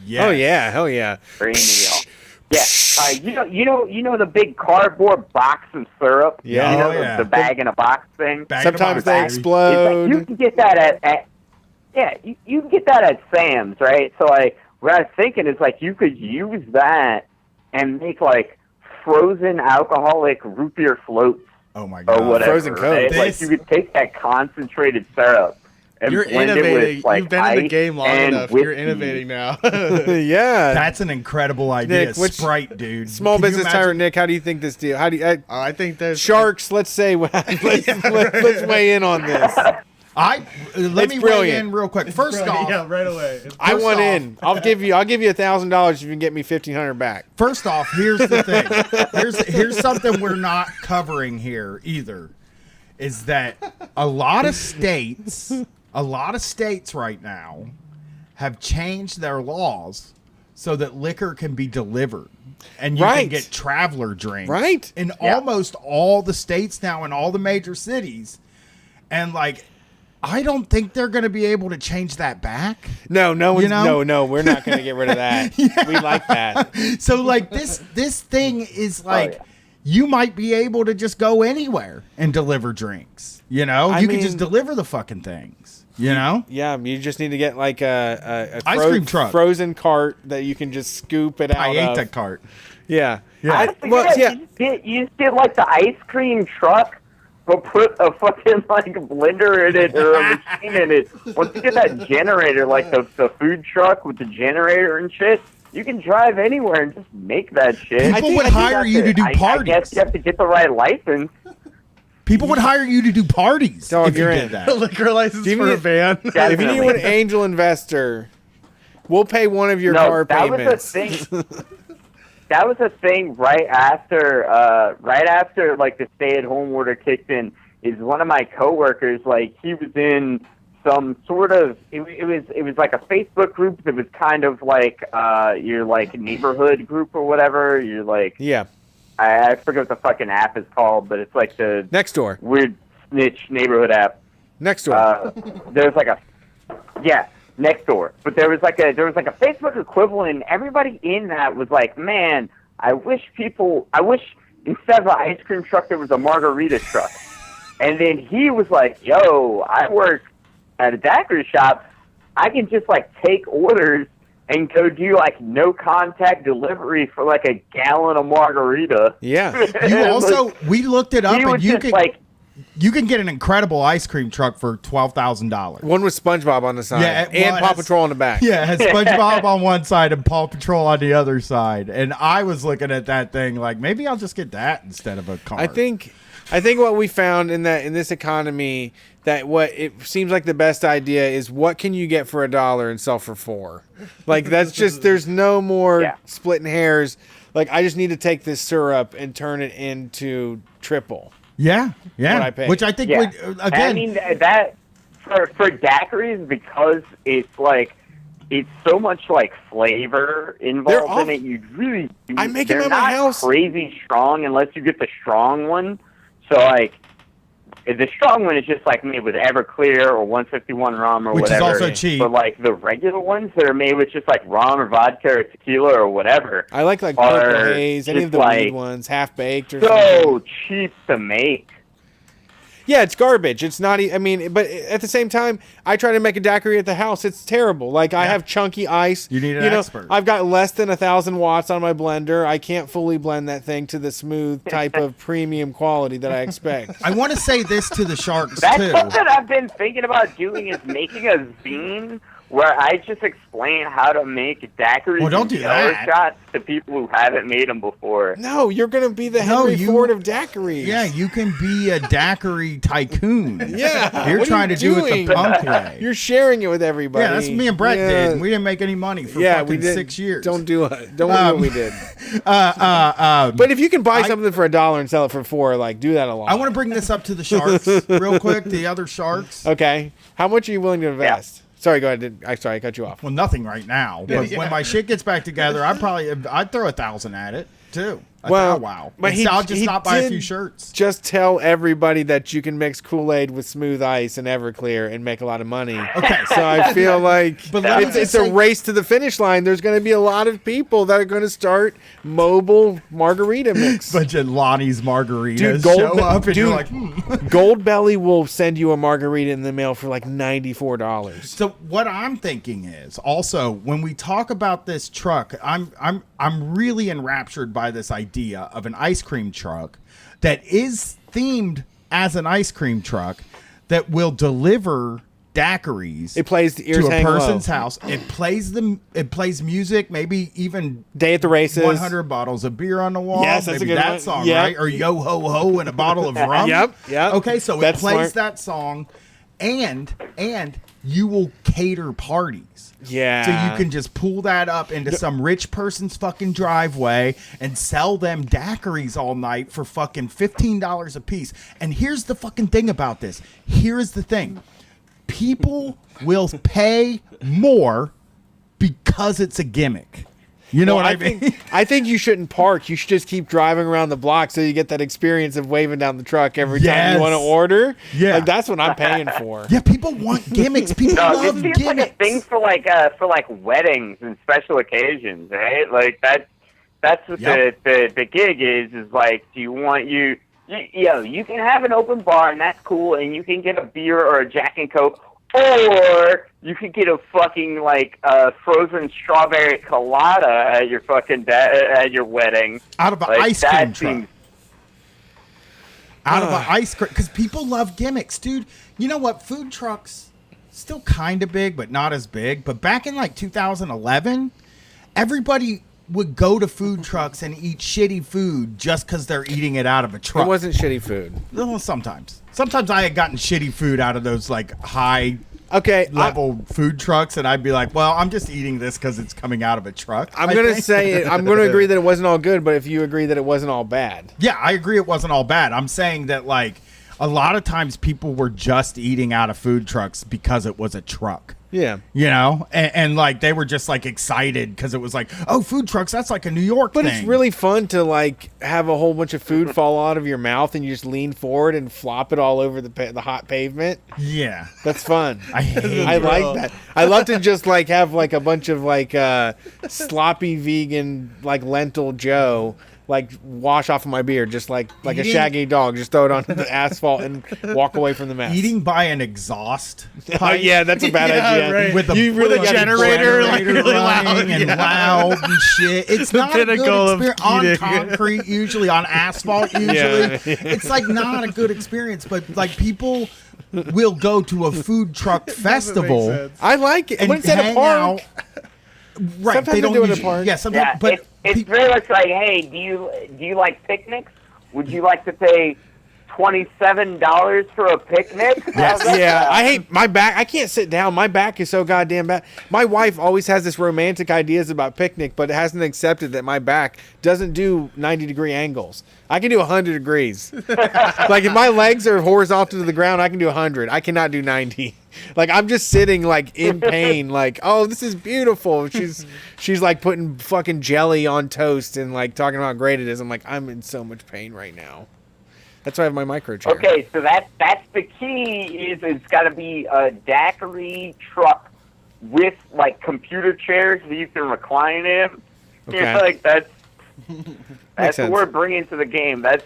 Yeah. Oh yeah, hell yeah. For any of y'all. Yeah, you know the big cardboard box of syrup. Yeah, you know the bag in a box thing. Sometimes they explode. It's like you can get that you can get that at Sam's, right? So like what I was thinking is like you could use that and make like frozen alcoholic root beer floats. Oh my god, or whatever, frozen Coke. right? Like you could take that concentrated syrup. And You're blend innovating. it with, like, You've been in the ice game long and enough. whiskey. You're innovating now. Yeah. That's an incredible idea. Nick, which Sprite, dude. Small Can you business imagine- tyrant Nick, how do you think this deal? How do you? I think there's Sharks. Let's say let's weigh in on this. Let It's me weigh brilliant. in real quick. First off, yeah, right away. I First want off- in. I'll give you $1,000 if you can get me $1,500 back. First off, here's the thing. Here's something we're not covering here either. Is that a lot of states right now have changed their laws so that liquor can be delivered and you can Right. get traveler drinks. Right. In almost all the states now in all the major cities. And like I don't think they're going to be able to change that back. No, we're not going to get rid of that. Yeah. We like that. So like this thing is like you might be able to just go anywhere and deliver drinks. You know, I you can mean- just deliver the fucking things. You know, Yeah, you just need to get like a Ice cream truck. frozen cart that you can just scoop it out I ate of. the cart. Yeah. Yeah. You just get like the ice cream truck, but put a fucking like blender in it or a machine in it. Once you get that generator, like the food truck with the generator and shit, you can drive anywhere and just make that shit. People would hire you to do I parties. guess you have to get the right license. People would hire you to do parties Dog, if you you're did in. that. liquor license Give for me a van. If you need an angel investor, we'll pay one of your car that payments. was a thing. That was a thing right after like the stay-at-home order kicked in. Is one of my coworkers, like he was in some sort of it was like a Facebook group that was kind of like your like neighborhood group or whatever. You're like I forget what the fucking app is called, but it's like the Nextdoor weird snitch neighborhood app. Nextdoor. There's like Nextdoor, but there was like a Facebook equivalent, and everybody in that was like, man, I wish instead of an ice cream truck there was a margarita truck. And then he was like, yo, I work at a daiquiri shop. I can just, like, take orders and go do, like, no contact delivery for, like, a gallon of margarita. Yeah. You also, we looked it up, He and was you just can, like, you can get an incredible ice cream truck for $12,000. One with SpongeBob on the side. Yeah, and well, Paw Patrol on the back. Yeah, it has SpongeBob on one side and Paw Patrol on the other side. And I was looking at that thing like, maybe I'll just get that instead of a car. I think what we found in this economy, that what it seems like the best idea is, what can you get for $1 and sell for $4? Like, that's just, there's no more splitting hairs. Like, I just need to take this syrup and turn it into triple. Yeah, what I pay. Which I think would, again. I mean, that for daiquiris, because it's like, it's so much like flavor involved in it. You really, I make them they're at my not house. crazy strong unless you get the strong one. So like, the strong one is just like made with Everclear or 151 rum or Which whatever. is also cheap. But like the regular ones that are made with just like rum or vodka or tequila or whatever. I like Purple Haze, any of the weed ones, half baked or so something. cheap to make. Yeah, it's garbage. It's not. I mean, but at the same time, I try to make a daiquiri at the house. It's terrible. Like, I have chunky ice. You need an expert. I've got less than 1,000 watts on my blender. I can't fully blend that thing to the smooth type of premium quality that I expect. I want to say this to the Sharks, That's too. something I've been thinking about doing, is making a zine where I just explain how to make daiquiris Well, don't and do jello that. shots to people who haven't made them before. No, you're going to be the Henry Ford of daiquiris. Yeah, you can be a daiquiri tycoon. Yeah. You're what are trying you to do doing? it the punk way. You're sharing it with everybody. Yeah, that's what me and Brett Yeah. did. We didn't make any money for Yeah, fucking we did. 6 years. Don't do what we did. But But if you can buy something for $1 and sell it for $4, like, do that a lot. I want to bring this up to the Sharks real quick, the other Sharks. Okay. How much are you willing to invest? Sorry, go ahead. I cut you off. Well, nothing right now. But when my shit gets back together, I'd throw 1,000 at it too. Wow. But I'll just not buy a did few shirts. Just tell everybody that you can mix Kool-Aid with smooth ice and Everclear and make a lot of money. Okay. So I feel like But let me it's a say- race to the finish line. There's going to be a lot of people that are going to start mobile margarita mix. Bunch of Lonnie's margaritas Dude, show up and you're like, Gold Belly will send you a margarita in the mail for like $94. So what I'm thinking is also, when we talk about this truck, I'm really enraptured by this idea of an ice cream truck that is themed as an ice cream truck that will deliver daiquiris. It plays the ears to a hang person's low. house. It plays music, maybe even Day at the Races. 100 bottles of beer on the wall. Yes, that's maybe a good that one. song, Yep. right? Or Yo Ho Ho and a bottle of rum. Yep. Okay, so That's it plays smart. that song, and you will cater parties. Yeah. So you can just pull that up into some rich person's fucking driveway and sell them daiquiris all night for fucking $15 a piece. And here's the fucking thing about this. Here's the thing. People will pay more because it's a gimmick. You know what I mean? I think you shouldn't park. You should just keep driving around the block so you get that experience of waving down the truck every time Yes. you want to order. Yeah. Like, that's what I'm paying for. Yeah, people want gimmicks. People No, love this seems gimmicks. like a thing for like weddings and special occasions, right? Like that's what the gig is like, do you want you can have an open bar and that's cool, and you can get a beer or a Jack and Coke, or you could get a fucking frozen strawberry colada at your fucking at your wedding out of an Like, ice that cream truck. seems- Out of an ice cream, because people love gimmicks, dude. You know what? Food trucks still kind of big, but not as big. But back in like 2011, everybody would go to food trucks and eat shitty food just because they're eating it out of a truck. It wasn't shitty food. Well, sometimes I had gotten shitty food out of those like high Okay, level food trucks, and I'd be like, well, I'm just eating this because it's coming out of a truck. I'm I going to think. say it. I'm going to agree that it wasn't all good, but if you agree that it wasn't all bad. Yeah, I agree it wasn't all bad. I'm saying that, like, a lot of times people were just eating out of food trucks because it was a truck. Yeah. You know? And like, they were just, like, excited because it was like, oh, food trucks, that's like a New York But thing. it's really fun to, like, have a whole bunch of food fall out of your mouth and you just lean forward and flop it all over the hot pavement. Yeah. That's fun. I hate I it. like that. I love to just, like, have, like, a bunch of, like, sloppy vegan, like, lentil Joe like wash off of my beard, just like a Eating- shaggy dog. Just throw it onto the asphalt and walk away from the mess. Eating by an exhaust Oh, pipe. yeah, that's a bad idea. right. With a, You really with a gotta generator, like, really running loud, and yeah. loud and shit. It's not a pinnacle good of experience on eating. concrete. Usually on asphalt. Usually, Yeah. it's like not a good experience. But like people will go to a food truck festival. I like it. And When it's at a hang park. out. Right, Sometimes they don't do it at usually- parks. Yeah, sometimes, Yeah, but it's very much like, hey, do you like picnics? Would you like to pay $27 for a picnic? How's that Yeah, sound? I hate my back. I can't sit down. My back is so goddamn bad. My wife always has this romantic ideas about picnic, but hasn't accepted that my back doesn't do 90-degree angles. I can do 100 degrees. Like if my legs are horizontal to the ground, I can do 100. I cannot do 90. Like I'm just sitting like in pain. Like, oh, this is beautiful. She's like putting fucking jelly on toast and like talking about how great it is. I'm like, I'm in so much pain right now. That's why I have my micro chair. Okay, so that's the key. Is it's got to be a daiquiri truck with like computer chairs that you can recline in. Okay. You know, like that's what sense. we're bringing to the game. That's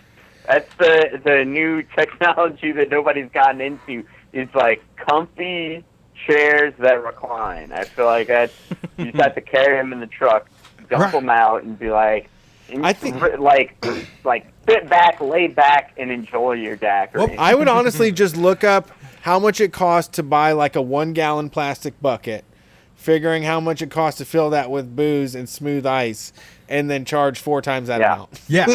the new technology that nobody's gotten into. Is like comfy chairs that recline. I feel like that's you just have to carry them in the truck, dump them out, and be like, I think like sit back, lay back, and enjoy your daiquiri. I would honestly just look up how much it costs to buy like a 1-gallon plastic bucket, figuring how much it costs to fill that with booze and smooth ice, and then charge 4 times that amount. Yeah,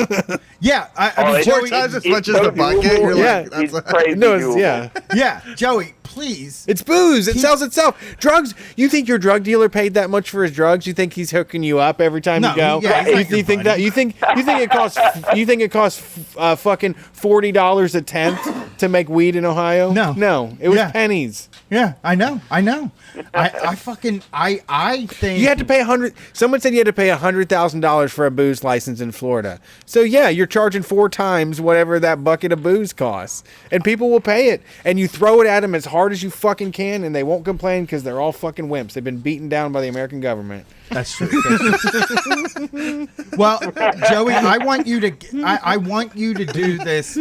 yeah. I mean, it's- Joey, times as it's much as the so bucket, doable. you're Yeah. like, that's It's crazy No, it's, doable. yeah. yeah, Joey, please. It's booze. It Keep- sells itself. Drugs. You think your drug dealer paid that much for his drugs? You think he's hooking you up every time No, you go? yeah, he's you, not your you think buddy. that? You think it costs fucking $40 a tenth to make weed in Ohio? No. It was Yeah. pennies. Yeah, I know. I think You had to pay $100. Someone said you had to pay $100,000 for a booze license in Florida. So yeah, you're charging 4 times whatever that bucket of booze costs, and people will pay it. And you throw it at them as hard as you fucking can, and they won't complain because they're all fucking wimps. They've been beaten down by the American government. That's true. Well, Joey, I want you to do this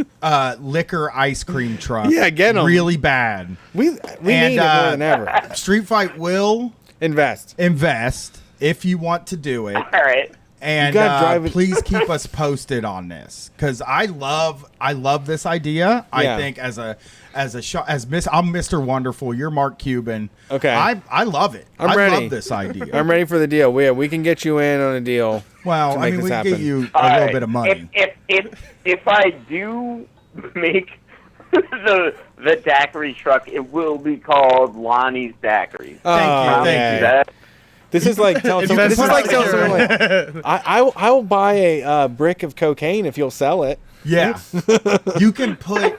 liquor ice cream truck. Yeah, get 'em. really bad. We need it more than ever. Street Fight will Invest if you want to do it. All right. And You gotta drive it- please keep us posted on this because I love this idea. I Yeah. think as I'm Mr. Wonderful. You're Mark Cuban. Okay. I love it. I'm ready. love this idea. I'm ready for the deal. We can get you in on a deal. Well, to I make mean, this we can happen. get you All a little right. bit of money. If I do make the daiquiri truck, it will be called Lonnie's Daiquiri. Thank you. That- This is like telling someone. This is like telling someone like, I will buy a brick of cocaine if you'll sell it. Yeah, you can put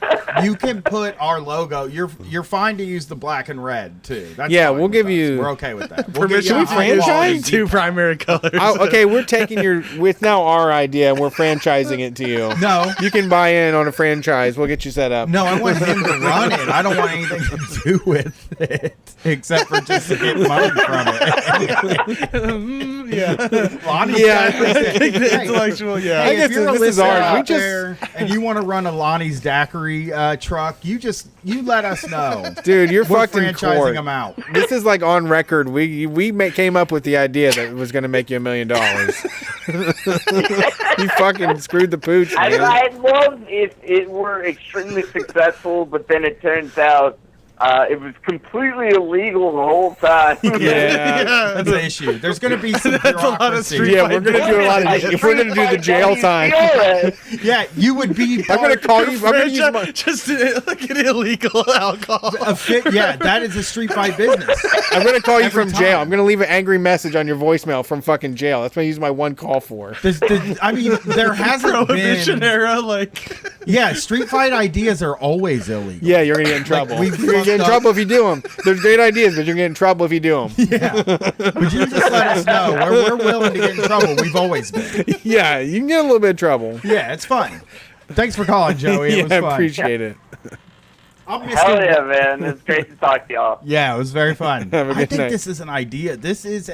our logo. You're fine to use the black and red too. That's Yeah, fine we'll with give us. you We're okay with that. We'll Permission get to you a high quality- franchise? 2 primary colors. Okay, we're taking with now our idea and we're franchising it to you. No. You can buy in on a franchise. We'll get you set up. No, I want him to run it. I don't want anything to do with it except for just to get money from it. Yeah. Lonnie's Yeah. Daiquiri. Hey, Intellectual, yeah. Hey, I guess if you're a this is listener ours. We out just- there and you want to run a Lonnie's Daiquiri truck, you let us know. Dude, you're We're fucked in franchising court. them out. This is like on record. We came up with the idea that it was going to make you $1 million. You fucking screwed the pooch, man. I'd love if it were extremely successful, but then it turns out it was completely illegal the whole time. Yeah. That's the issue. The's going to be some a lot of bureaucracy. street Yeah, we're going to do a lot of. If we're going to do the jail time, Yeah, you would be. I'm going to call you. I'm going to use my. Just like an illegal alcohol. Yeah, that is a street fight business. I'm going to call you Every from time. jail. I'm going to leave an angry message on your voicemail from fucking jail. That's what I use my one call for. I mean, there hasn't Prohibition been. era, like. Yeah, street fight ideas are always illegal. Yeah, you're going to get in trouble. we've You're going to get in fucked up. trouble if you do them. There's great ideas, but you're going to get in trouble if you do them. Yeah, but you just let us know. We're willing to get in trouble. We've always been. Yeah, you can get a little bit of trouble. Yeah, it's fun. Thanks for calling, Joey. It was Yeah, fun. I appreciate it. Hell yeah, man. It's great to talk to y'all. Yeah, it was very fun. Have a I good think night. this is an idea. This is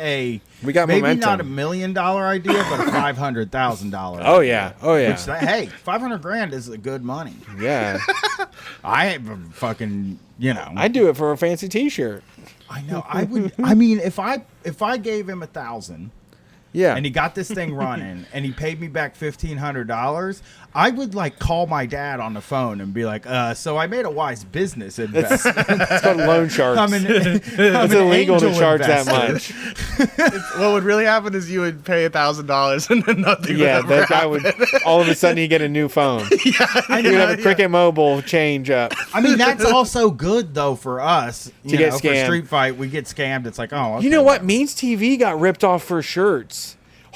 We got maybe momentum. not $1 million idea, but a $500,000. Oh yeah, oh yeah. Which, hey, 500 grand is a good money. Yeah. I fucking, I do it for a fancy T-shirt. I know. I would. I mean, if I gave him 1,000. Yeah. And he got this thing running, and he paid me back $1,500. I would call my dad on the phone and be like, "So I made a wise business investment." It's called loan sharks. It's It's illegal to charge that much. What would really happen is you would pay $1,000 and then nothing. Yeah, would ever that guy would all of a sudden he get a new phone. You would have a Cricket Mobile change up. I mean, that's also good though for us. To get for scammed. Street Fight, we get scammed. It's like, oh, okay, You know what? Means TV got ripped off for shirts.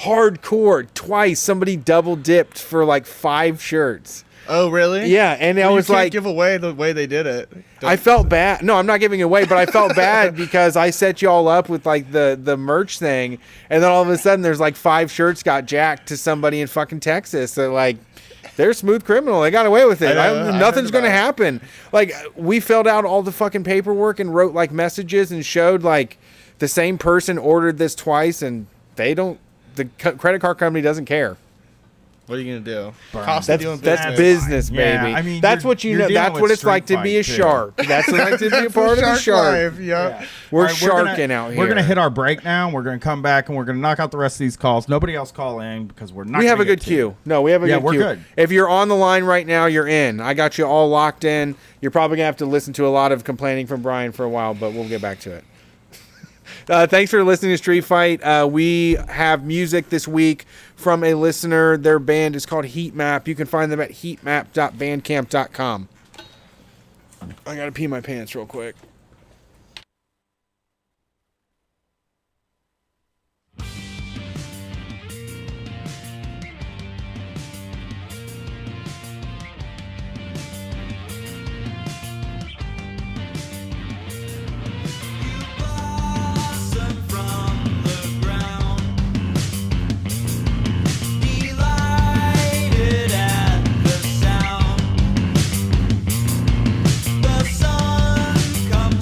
Hardcore twice. Somebody double dipped for 5 shirts. Oh, really? Yeah, and I was you can't like, give away the way they did it. I felt bad. No, I'm not giving it away, but I felt bad because I set you all up with the merch thing, and then all of a sudden there's 5 shirts got jacked to somebody in fucking Texas. So they're a smooth criminal. They got away with it. Nothing's going to happen. We filled out all the fucking paperwork and wrote messages and showed the same person ordered this twice, and they don't. The credit card company doesn't care. What are you gonna do? That's business, baby. Yeah, I mean, that's what you know. That's what it's like to be a shark. That's what it's like to be a part of the shark. Life, yeah. We're All right, sharking out here. We're gonna hit our break now. We're gonna come back and we're gonna knock out the rest of these calls. Nobody else call in because we're not. We have gonna a good get to queue. it. No, we have a Yeah, good we're queue. good. If you're on the line right now, you're in. I got you all locked in. You're probably gonna have to listen to a lot of complaining from Brian for a while, but we'll get back to it. Thanks for listening to Street Fight. We have music this week from a listener. Their band is called Heat Map. You can find them at heatmap.bandcamp.com. I gotta pee my pants real quick. The sun comes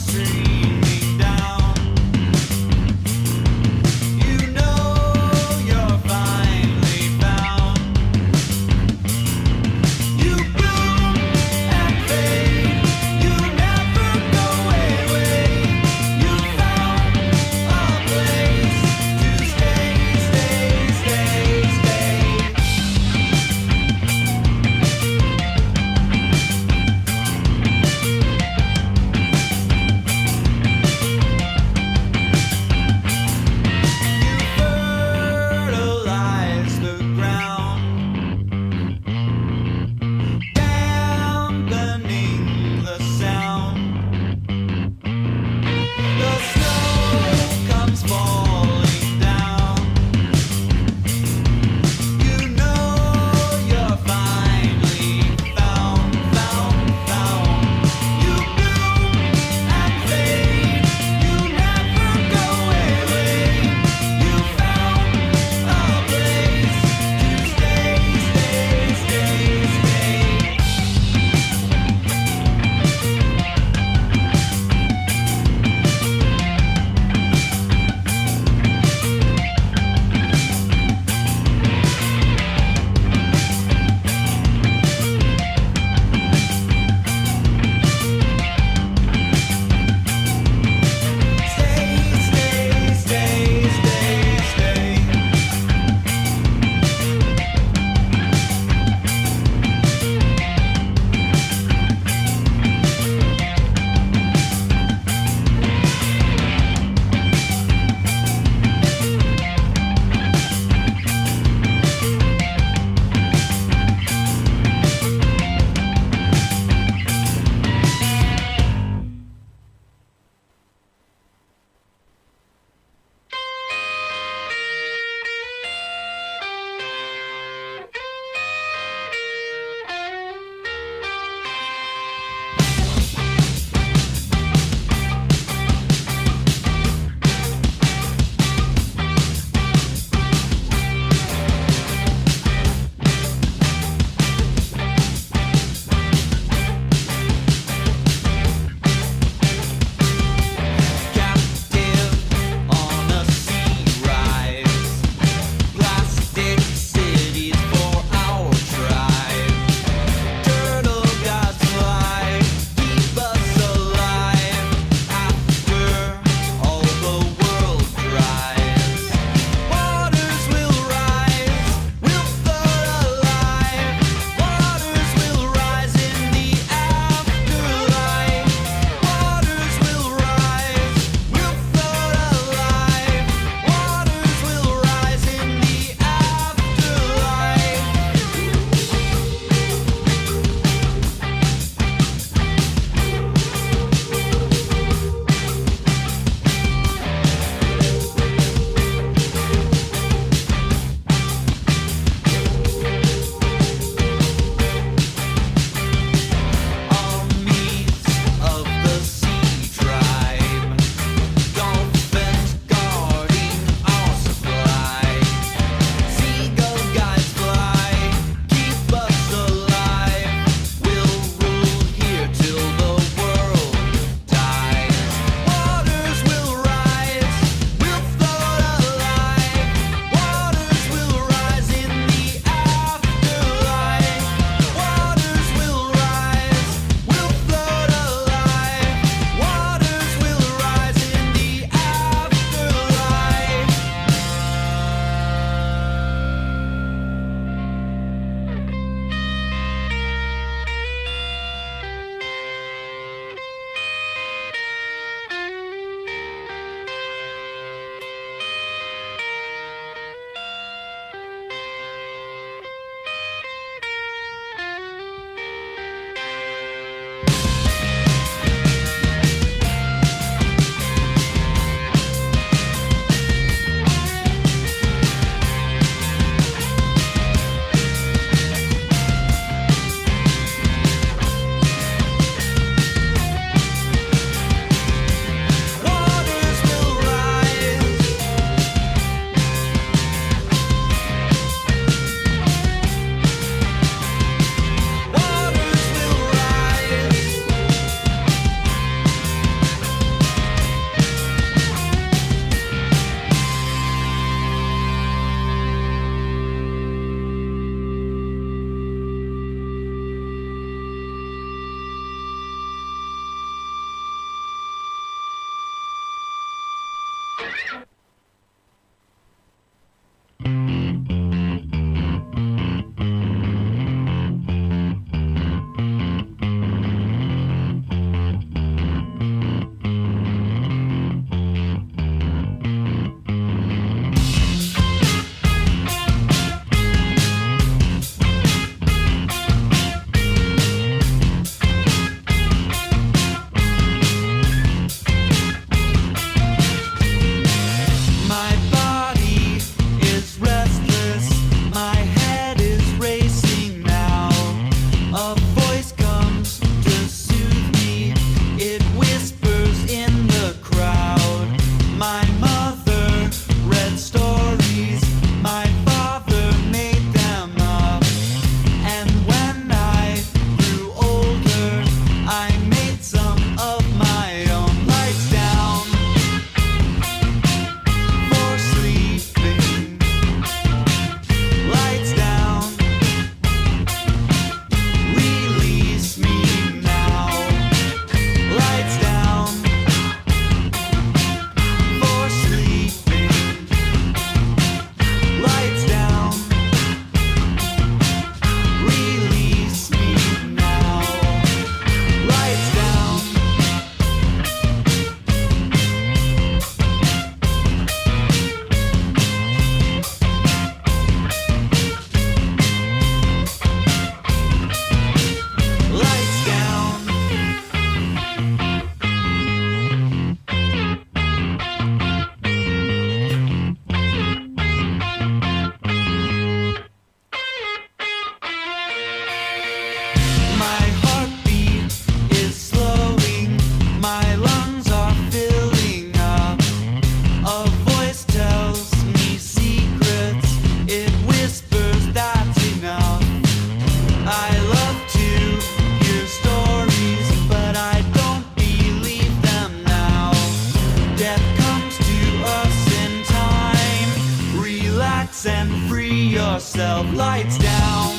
relax and free yourself. Lights down.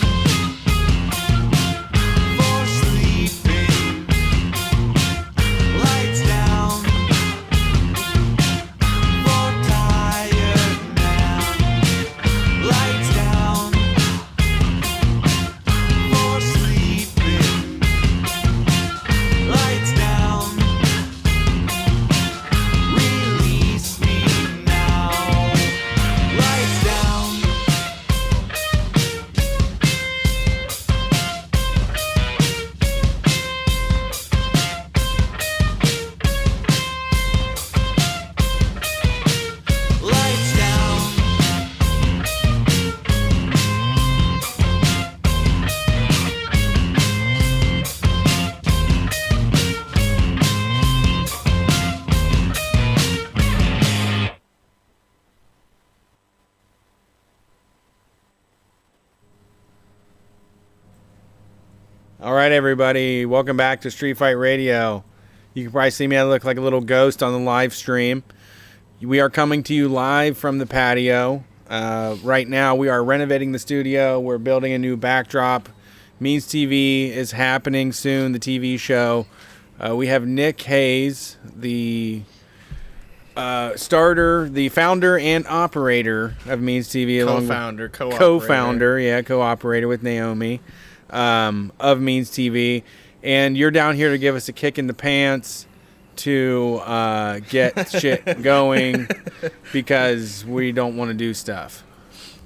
For sleeping. Lights down. For tired now. Lights down. For sleeping. Lights down. Release me now. Lights down. Lights down. All right, everybody, welcome back to Street Fight Radio. You can probably see me. I look like a little ghost on the live stream. We are coming to you live from the patio. Right now, we are renovating the studio. We're building a new backdrop. Means TV is happening soon, the TV show. We have Nick Hayes, the starter, the founder and operator of Means TV. Co-founder, co-operator. Co-founder, yeah, co-operator with Naomi of Means TV. And you're down here to give us a kick in the pants to get shit going because we don't want to do stuff.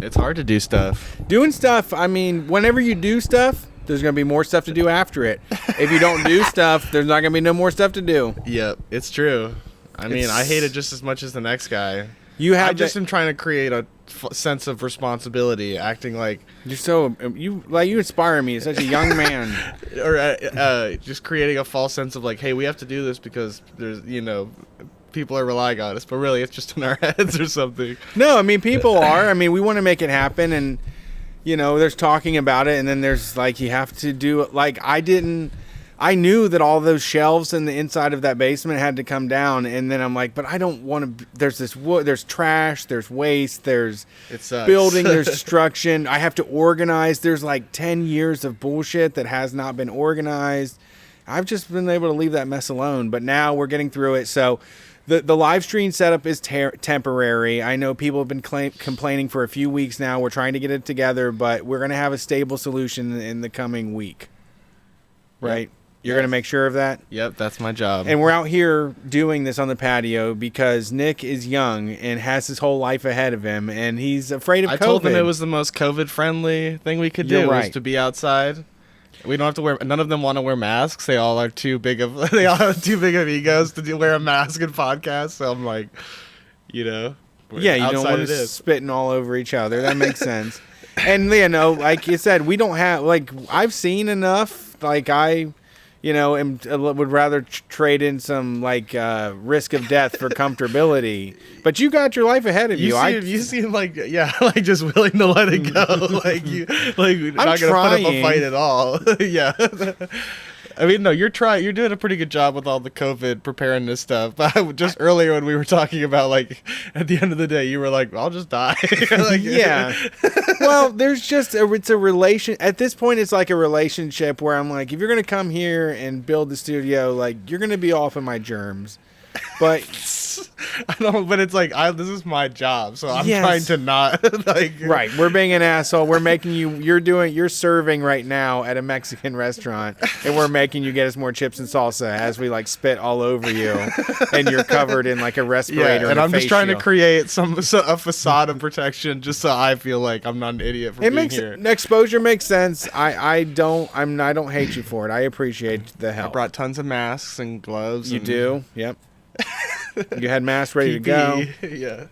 It's hard to do stuff. Doing stuff, I mean, whenever you do stuff, there's going to be more stuff to do after it. If you don't do stuff, there's not going to be no more stuff to do. Yep, it's true. I mean, I hate it just as much as the next guy. I just am trying to create a sense of responsibility, acting like you inspire me. You're such a young man. Or just creating a false sense of like, hey, we have to do this because there's people are relying on us, but really it's just in our heads or something. No, I mean people are. I mean we want to make it happen, and there's talking about it, and then there's like you have to do it. Like I knew that all those shelves in the inside of that basement had to come down, and then I'm like, but I don't want to. There's this wood, there's trash, there's waste, there's building, there's destruction. I have to organize. There's like 10 years of bullshit that has not been organized. I've just been able to leave that mess alone, but now we're getting through it. So the live stream setup is temporary. I know people have been complaining for a few weeks now. We're trying to get it together, but we're going to have a stable solution in the coming week. Right? Yep. You're going to make sure of that? Yep, that's my job. And we're out here doing this on the patio because Nick is young and has his whole life ahead of him, and he's afraid of COVID. I told him it was the most COVID-friendly thing we could do was to be outside. We don't have to wear. None of them want to wear masks. They all are too big of. They all have too big of egos to wear a mask and podcast. So I'm like, yeah, you don't want to spitting all over each other. That makes sense. And like you said, we don't have I've seen enough. Like I would rather trade in some risk of death for comfortability. But you got your life ahead of you. You seem like just willing to let it go. Not gonna put up a fight at all. Yeah. I mean, no, you're doing a pretty good job with all the COVID preparedness stuff. But just earlier when we were talking about at the end of the day, you were like, I'll just die. Yeah. Well, it's a relation. At this point, it's like a relationship where I'm like, if you're going to come here and build the studio, you're going to be off of my germs. But I don't. But it's this is my job, so I'm trying to not Right, we're being an asshole. We're making you. You're serving right now at a Mexican restaurant, and we're making you get us more chips and salsa as we spit all over you, and you're covered in a respirator. Yeah, and I'm just trying to create a facade of protection, just so I feel like I'm not an idiot for being here. Exposure makes sense. I don't hate you for it. I appreciate the help. I brought tons of masks and gloves. You do? Yep. You had masks ready to go. Yeah.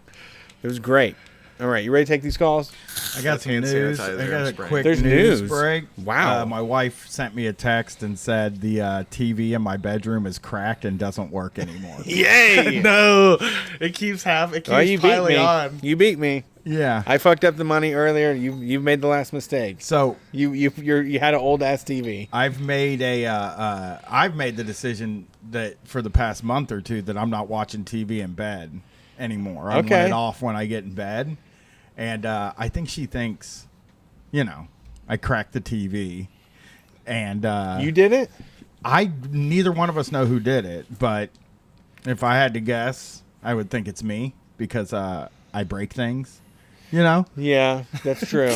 It was great. All right, you ready to take these calls? I got some news. I got a quick There's news break. Wow. My wife sent me a text and said the TV in my bedroom is cracked and doesn't work anymore. Yay! No, it keeps piling on. You beat me. Yeah. I fucked up the money earlier. You made the last mistake. So you had an old ass TV. I've made the decision that for the past month or two that I'm not watching TV in bed anymore. I want it off when I get in bed. And I think she thinks, you know, I cracked the TV. And you did it? Neither one of us know who did it, but if I had to guess, I would think it's me because I break things, you know? Yeah, that's true.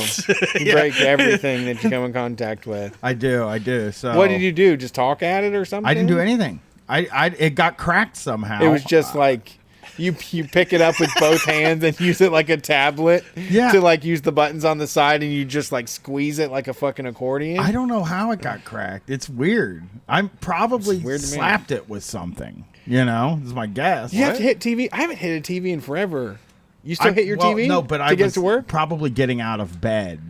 You break everything that you come in contact with. I do. So what did you do? Just talk at it or something? I didn't do anything. It got cracked somehow. It was just like you pick it up with both hands and use it like a tablet. Yeah. To like use the buttons on the side and you just like squeeze it like a fucking accordion. I don't know how it got cracked. It's weird. I'm probably slapped it with something. You know, is my guess. You have to hit TV. I haven't hit a TV in forever. You still hit your TV? No, but I get was it to work? Probably getting out of bed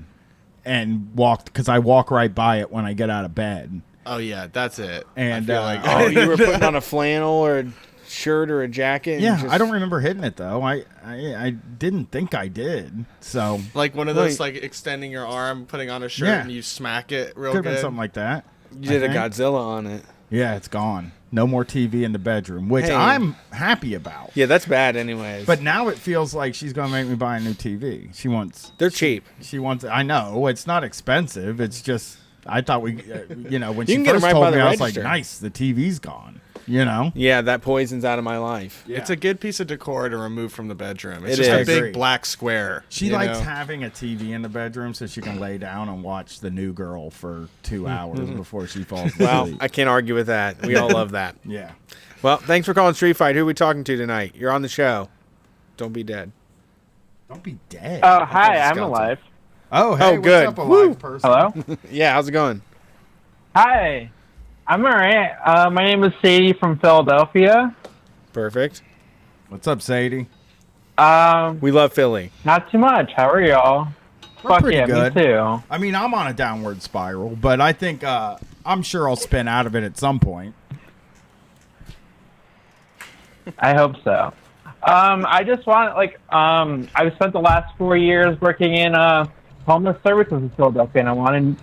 and walked because I walk right by it when I get out of bed. Oh yeah, that's it. And oh, you were putting on a flannel or a shirt or a jacket? And Yeah, I don't remember hitting it though. I didn't think I did. So like one of those like extending your arm, putting on a shirt, and you smack it real could good. have been something like that. You did a Godzilla on it. Yeah, it's gone. No more TV in the bedroom, which Hey. I'm happy about. Yeah, that's bad anyways. But now it feels like she's going to make me buy a new TV. She wants. They're cheap. She wants. I know it's not expensive. It's just I thought we, you know, when You she can get 'em first right told by me, the I was like, register. nice, the TV's gone. You know. Yeah, that poison's out of my life. It's a good piece of decor to remove from the bedroom. It's It just is. a I agree. big black square. She you likes know? having a TV in the bedroom so she can lay down and watch The New Girl for 2 hours before she falls asleep. Well, I can't argue with that. We all love that. Yeah. Well, thanks for calling Street Fight. Who are we talking to tonight? You're on the show. Don't be dead. Don't be dead. Oh, hi, I'm skeleton. alive. Oh, hey, good. what's up, alive person? Hello? Yeah, how's it going? Hi. I'm alright. My name is Sadie from Philadelphia. Perfect. What's up, Sadie? We love Philly. Not too much. How are y'all? We're Fuck pretty yeah, good. me too. I mean, I'm on a downward spiral, but I think I'm sure I'll spin out of it at some point. I hope so. I just want, I've spent the last 4 years working in homeless services in Philadelphia, and I wanted,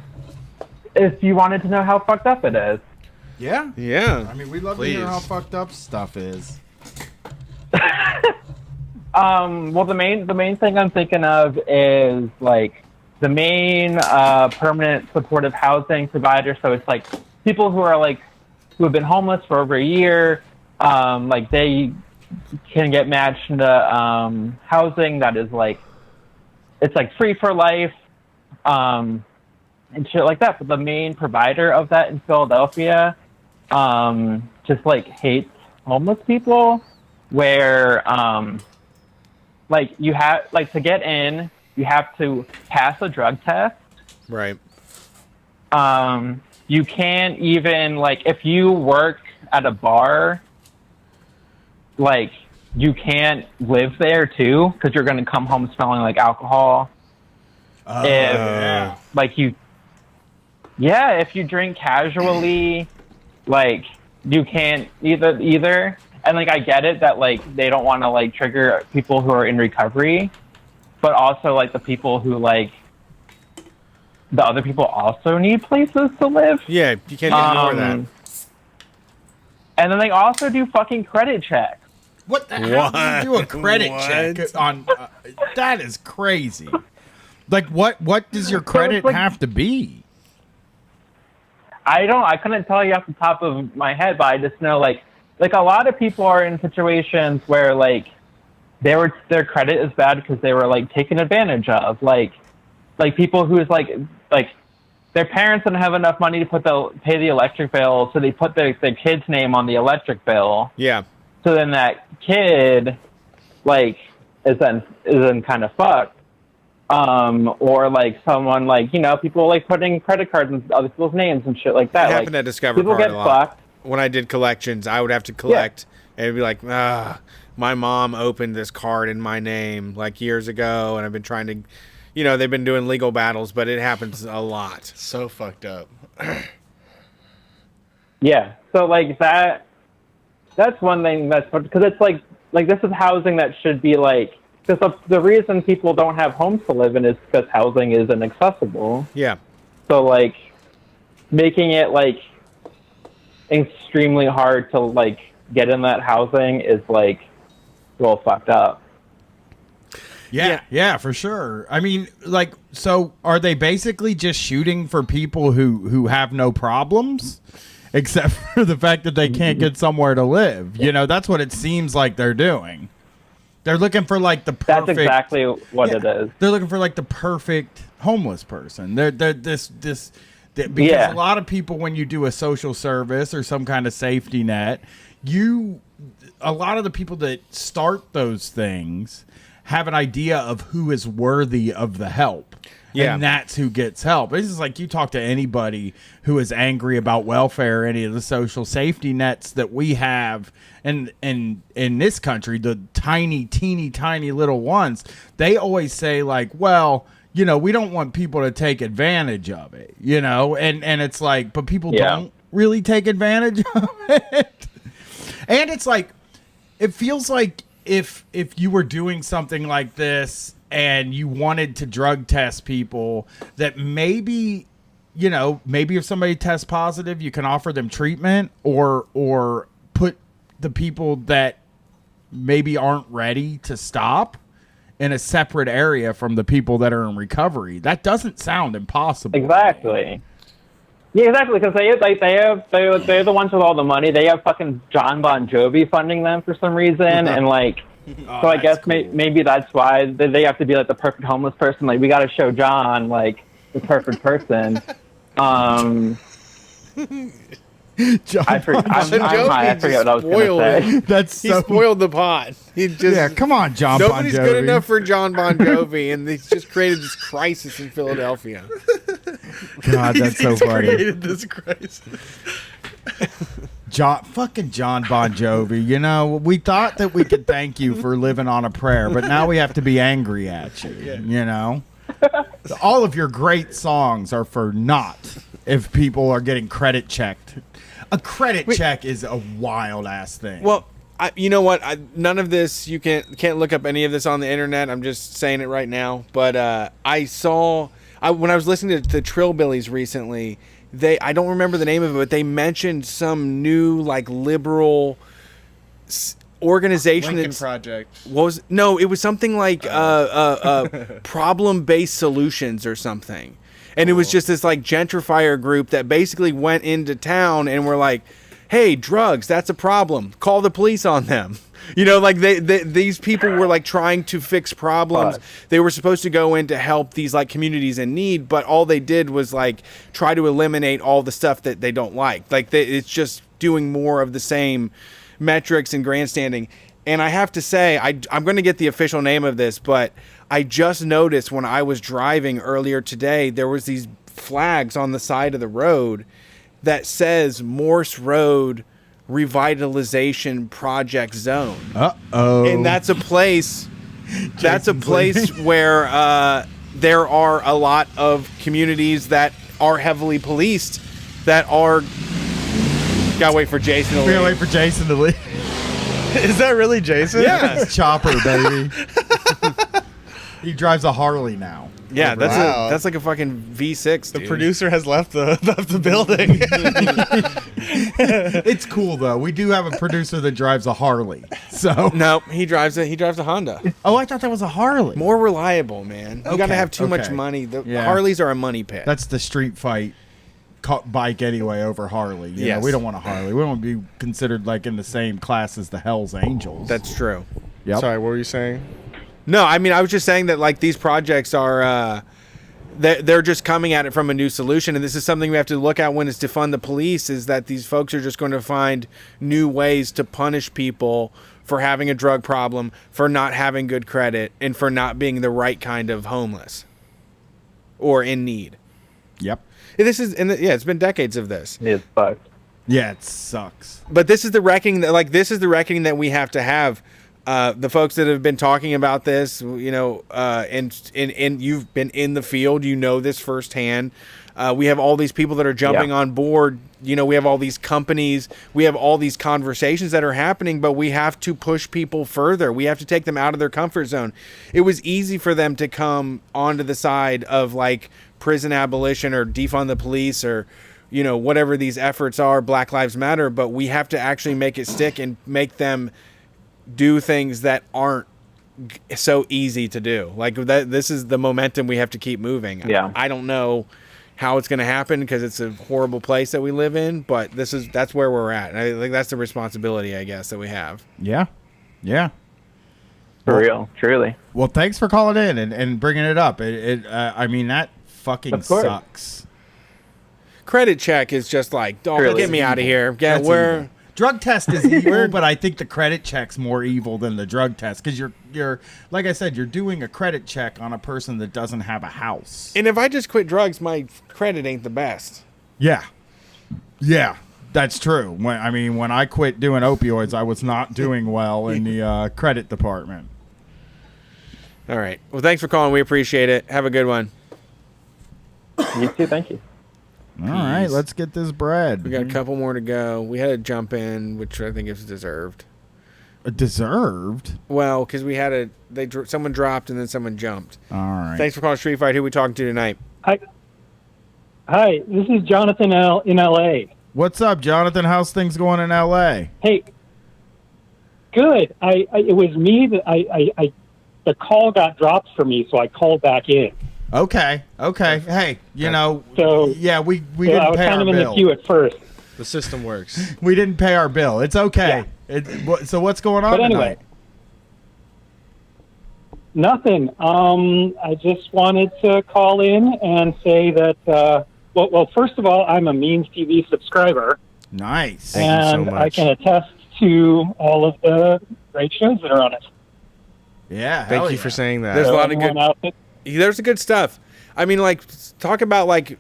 if you wanted to know how fucked up it is. Yeah? Yeah. I mean, we love to hear how fucked up stuff is. Well, the main thing I'm thinking of is like the main permanent supportive housing provider. So it's like people who are who have been homeless for over a year. They can get matched into housing that is it's free for life and shit like that. But the main provider of that in Philadelphia just hates homeless people, where you have to get in, you have to pass a drug test. Right. You can't even if you work at a bar, you can't live there too because you're going to come home smelling like alcohol. If you drink casually, you can't either. And I get it that they don't want to trigger people who are in recovery, but also the people who the other people also need places to live. Yeah, you can't ignore that. And then they also do fucking credit checks. What the hell do you do a credit check on? That is crazy. What does your credit have to be? I couldn't tell you off the top of my head, but I just know a lot of people are in situations where their credit is bad because they were taken advantage of. People who's their parents didn't have enough money to pay the electric bill, so they put their kid's name on the electric bill. Yeah. So then that kid is then kind of fucked. Or someone people putting credit cards in other people's names and shit like that. It happened at Discover people Card get a lot. fucked. When I did collections, I would have to collect, and it'd be my mom opened this card in my name years ago, and I've been trying to, they've been doing legal battles, but it happens a lot. So fucked up. Yeah. So that's one thing because it's this is housing that should be because the reason people don't have homes to live in is because housing is inaccessible. Yeah. So making it extremely hard to get in that housing is fucked up. Yeah, for sure. I mean, like, so are they basically just shooting for people who have no problems, except for the fact that they can't get somewhere to live? You know, that's what it seems like they're doing. They're looking for like the perfect. That's exactly what it is. They're looking for like the perfect homeless person. They're because a lot of people, when you do a social service or some kind of safety net, a lot of the people that start those things have an idea of who is worthy of the help. Yeah. And that's who gets help. This is like you talk to anybody who is angry about welfare, any of the social safety nets that we have and in this country, the teeny tiny little ones, they always say like, well, you know, we don't want people to take advantage of it, you know, and it's like, but people don't really take advantage of it. And it's like, it feels like if you were doing something like this and you wanted to drug test people, that maybe, you know, maybe if somebody tests positive, you can offer them treatment or put the people that maybe aren't ready to stop in a separate area from the people that are in recovery. That doesn't sound impossible. Exactly. Yeah, exactly, because they're the ones with all the money. They have fucking John Bon Jovi funding them for some reason, and like, so I guess maybe that's why they have to be like the perfect homeless person. Like, we got to show John like the perfect person. I forget what I was going to say. He spoiled the pot. He just come on, John Bon Jovi. Nobody's good enough for John Bon Jovi, and he's just created this crisis in Philadelphia. God, that's so funny. Created this crisis. Fucking John Bon Jovi. You know, we thought that we could thank you for living on a prayer, but now we have to be angry at you. Yeah. You know, all of your great songs are for naught if people are getting credit checked. A credit check is a wild ass thing. Well, you know what? None of this, you can't look up any of this on the internet. I'm just saying it right now. But I saw when I was listening to the Trillbillies recently, I don't remember the name of it, but they mentioned some new like liberal organization. Lincoln Project. It was something like problem-based solutions or something. And it was just this like gentrifier group that basically went into town and were like, hey, drugs, that's a problem. Call the police on them. You know, like these people were like trying to fix problems. They were supposed to go in to help these like communities in need, but all they did was like try to eliminate all the stuff that they don't like. Like it's just doing more of the same metrics and grandstanding. And I have to say, I'm going to get the official name of this, but I just noticed when I was driving earlier today, there was these flags on the side of the road that says Morse Road Revitalization Project Zone. Uh-oh. And that's a place where there are a lot of communities that are heavily policed that are... Gotta wait for Jason to leave. We gotta wait for Jason to leave. Is that really Jason? Yeah. It's Chopper, baby. He drives a Harley now. Yeah, that's like a fucking V6. The producer has left the building. It's cool though. We do have a producer that drives a Harley. So no, he drives a Honda. Oh, I thought that was a Harley. More reliable, man. You gotta have too much money. Harleys are a money pit. That's the street fight bike anyway over Harley. You know, we don't want a Harley. We don't want to be considered like in the same class as the Hells Angels. That's true. Yep. Sorry, what were you saying? No, I mean, I was just saying that like these projects are they're just coming at it from a new solution, and this is something we have to look at when it's defund the police, is that these folks are just going to find new ways to punish people for having a drug problem, for not having good credit, and for not being the right kind of homeless or in need. Yep. It's been decades of this. It sucks. Yeah, it sucks. But this is the reckoning that we have to have. The folks that have been talking about this, you know, and you've been in the field, you know this firsthand. We have all these people that are jumping on board. You know, we have all these companies. We have all these conversations that are happening, but we have to push people further. We have to take them out of their comfort zone. It was easy for them to come onto the side of like prison abolition or defund the police or, you know, whatever these efforts are, Black Lives Matter, but we have to actually make it stick and make them do things that aren't so easy to do. Like that, this is the momentum we have to keep moving. Yeah. I don't know how it's going to happen because it's a horrible place that we live in, but that's where we're at. And I think that's the responsibility, I guess, that we have. Yeah. Yeah. For real, truly. Well, thanks for calling in and bringing it up. I mean, that fucking sucks. Credit check is just like, get me out of here. Yeah, evil. Drug test is evil, but I think the credit check's more evil than the drug test because you're like I said, you're doing a credit check on a person that doesn't have a house. And if I just quit drugs, my credit ain't the best. Yeah, that's true. When I quit doing opioids, I was not doing well in the credit department. All right. Well, thanks for calling. We appreciate it. Have a good one. You too. Thank you. All right, let's get this bread. We got a couple more to go. We had a jump in, which I think is deserved. Deserved? Well, because we had someone dropped and then someone jumped. All right. Thanks for calling Street Fight. Who are we talking to tonight? Hi, this is Jonathan in L.A. What's up, Jonathan? How's things going in L.A.? Hey, good. It was me that the call got dropped for me, so I called back in. Okay. Hey, we didn't I was pay kind our of in bill. the queue at first. The system works. We didn't pay our bill. It's okay. So what's going on But anyway, tonight? nothing. I just wanted to call in and say that, well, first of all, I'm a Means TV subscriber. Nice. And Thank you so much. I can attest to all of the great shows that are on it. Yeah. Thank you for saying that. There's a lot of good. Out there, There's the good stuff. I mean, like, talk about like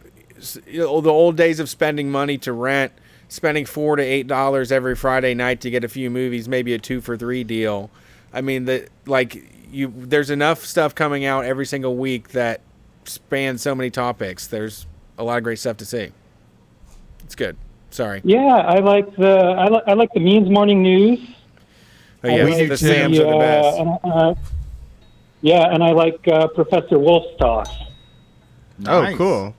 the old days of spending money to rent, spending $4 to $8 every Friday night to get a few movies, maybe a 2 for $3 deal. I mean, there's enough stuff coming out every single week that spans so many topics. There's a lot of great stuff to see. It's good. Sorry. yeah, I like the Means Morning News. Oh, yeah, We do the too. Sams are the best. And I like Professor Wolf's talks. Nice. Oh, cool.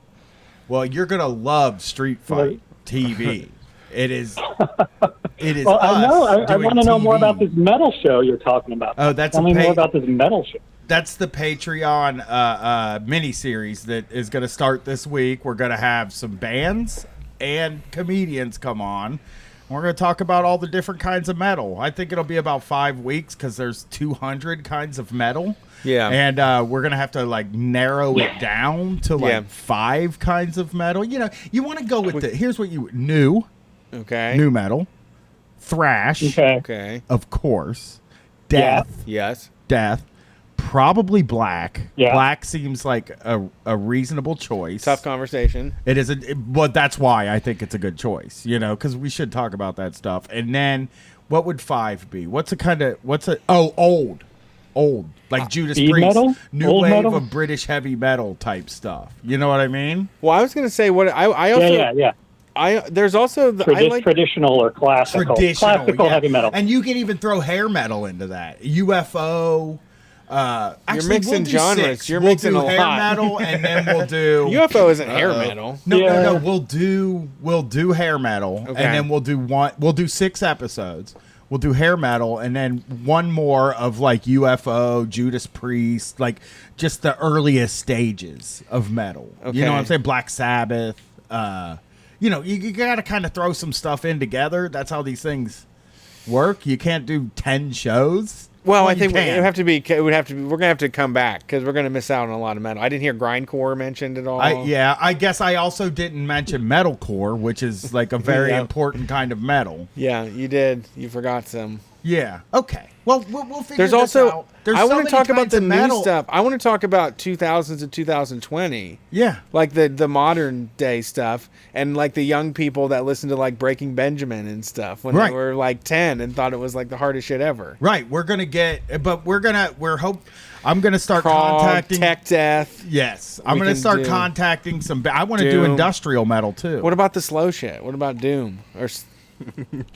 Well, you're gonna love Street Fight TV. It is. Well, I know. I want to know more about this metal show you're talking about. Oh, that's Tell me more about this metal show. That's the Patreon mini-series that is going to start this week. We're going to have some bands and comedians come on. We're going to talk about all the different kinds of metal. I think it'll be about 5 weeks because there's 200 kinds of metal. Yeah. And we're going to have to, narrow it down to, 5 kinds of metal. You know, you want to go with here's what you... New. Okay. New metal. Thrash. Okay. Of course. Death. Yes. Death. Probably black. Yeah. Black seems like a reasonable choice. Tough conversation. It is but that's why I think it's a good choice, because we should talk about that stuff. And then what would 5 be? Old. Like Judas Speed Priest. metal? New Old wave metal? of British heavy metal type stuff. You know what I mean? Well, I was going to say what I also Yeah. there's also Traditional or classical. Classical yeah. heavy metal. And you can even throw hair metal into that. UFO. Actually, mixing we'll do genres. 6. You're we'll mixing do a hair lot. metal, and then we'll do UFO isn't hair metal. No. We'll do hair metal, Okay. and then we'll do 6 episodes. We'll do hair metal, and then one more of UFO, Judas Priest, just the earliest stages of metal. Okay. You know what I'm saying? Black Sabbath. You got to kind of throw some stuff in together. That's how these things work. You can't do 10 shows. Well, I you think can. it would have to be. We're gonna have to come back because we're gonna miss out on a lot of metal. I didn't hear grindcore mentioned at all. I guess I also didn't mention metalcore, which is a very Yeah. important kind of metal. Yeah, you did. You forgot some. Yeah. Okay. Well, we'll figure There's this also. out. There's I so want many to talk about kinds the of new metal. stuff. I want to talk about 2000s and 2020. Yeah. Like the modern day stuff, and the young people that listen to Breaking Benjamin and stuff when Right. they were 10 and thought it was the hardest shit ever. Right. I'm gonna start Krog, contacting Tech Death. Yes. I'm We gonna can start do contacting some. I want to do Doom. industrial metal too. What about the slow shit? What about Doom?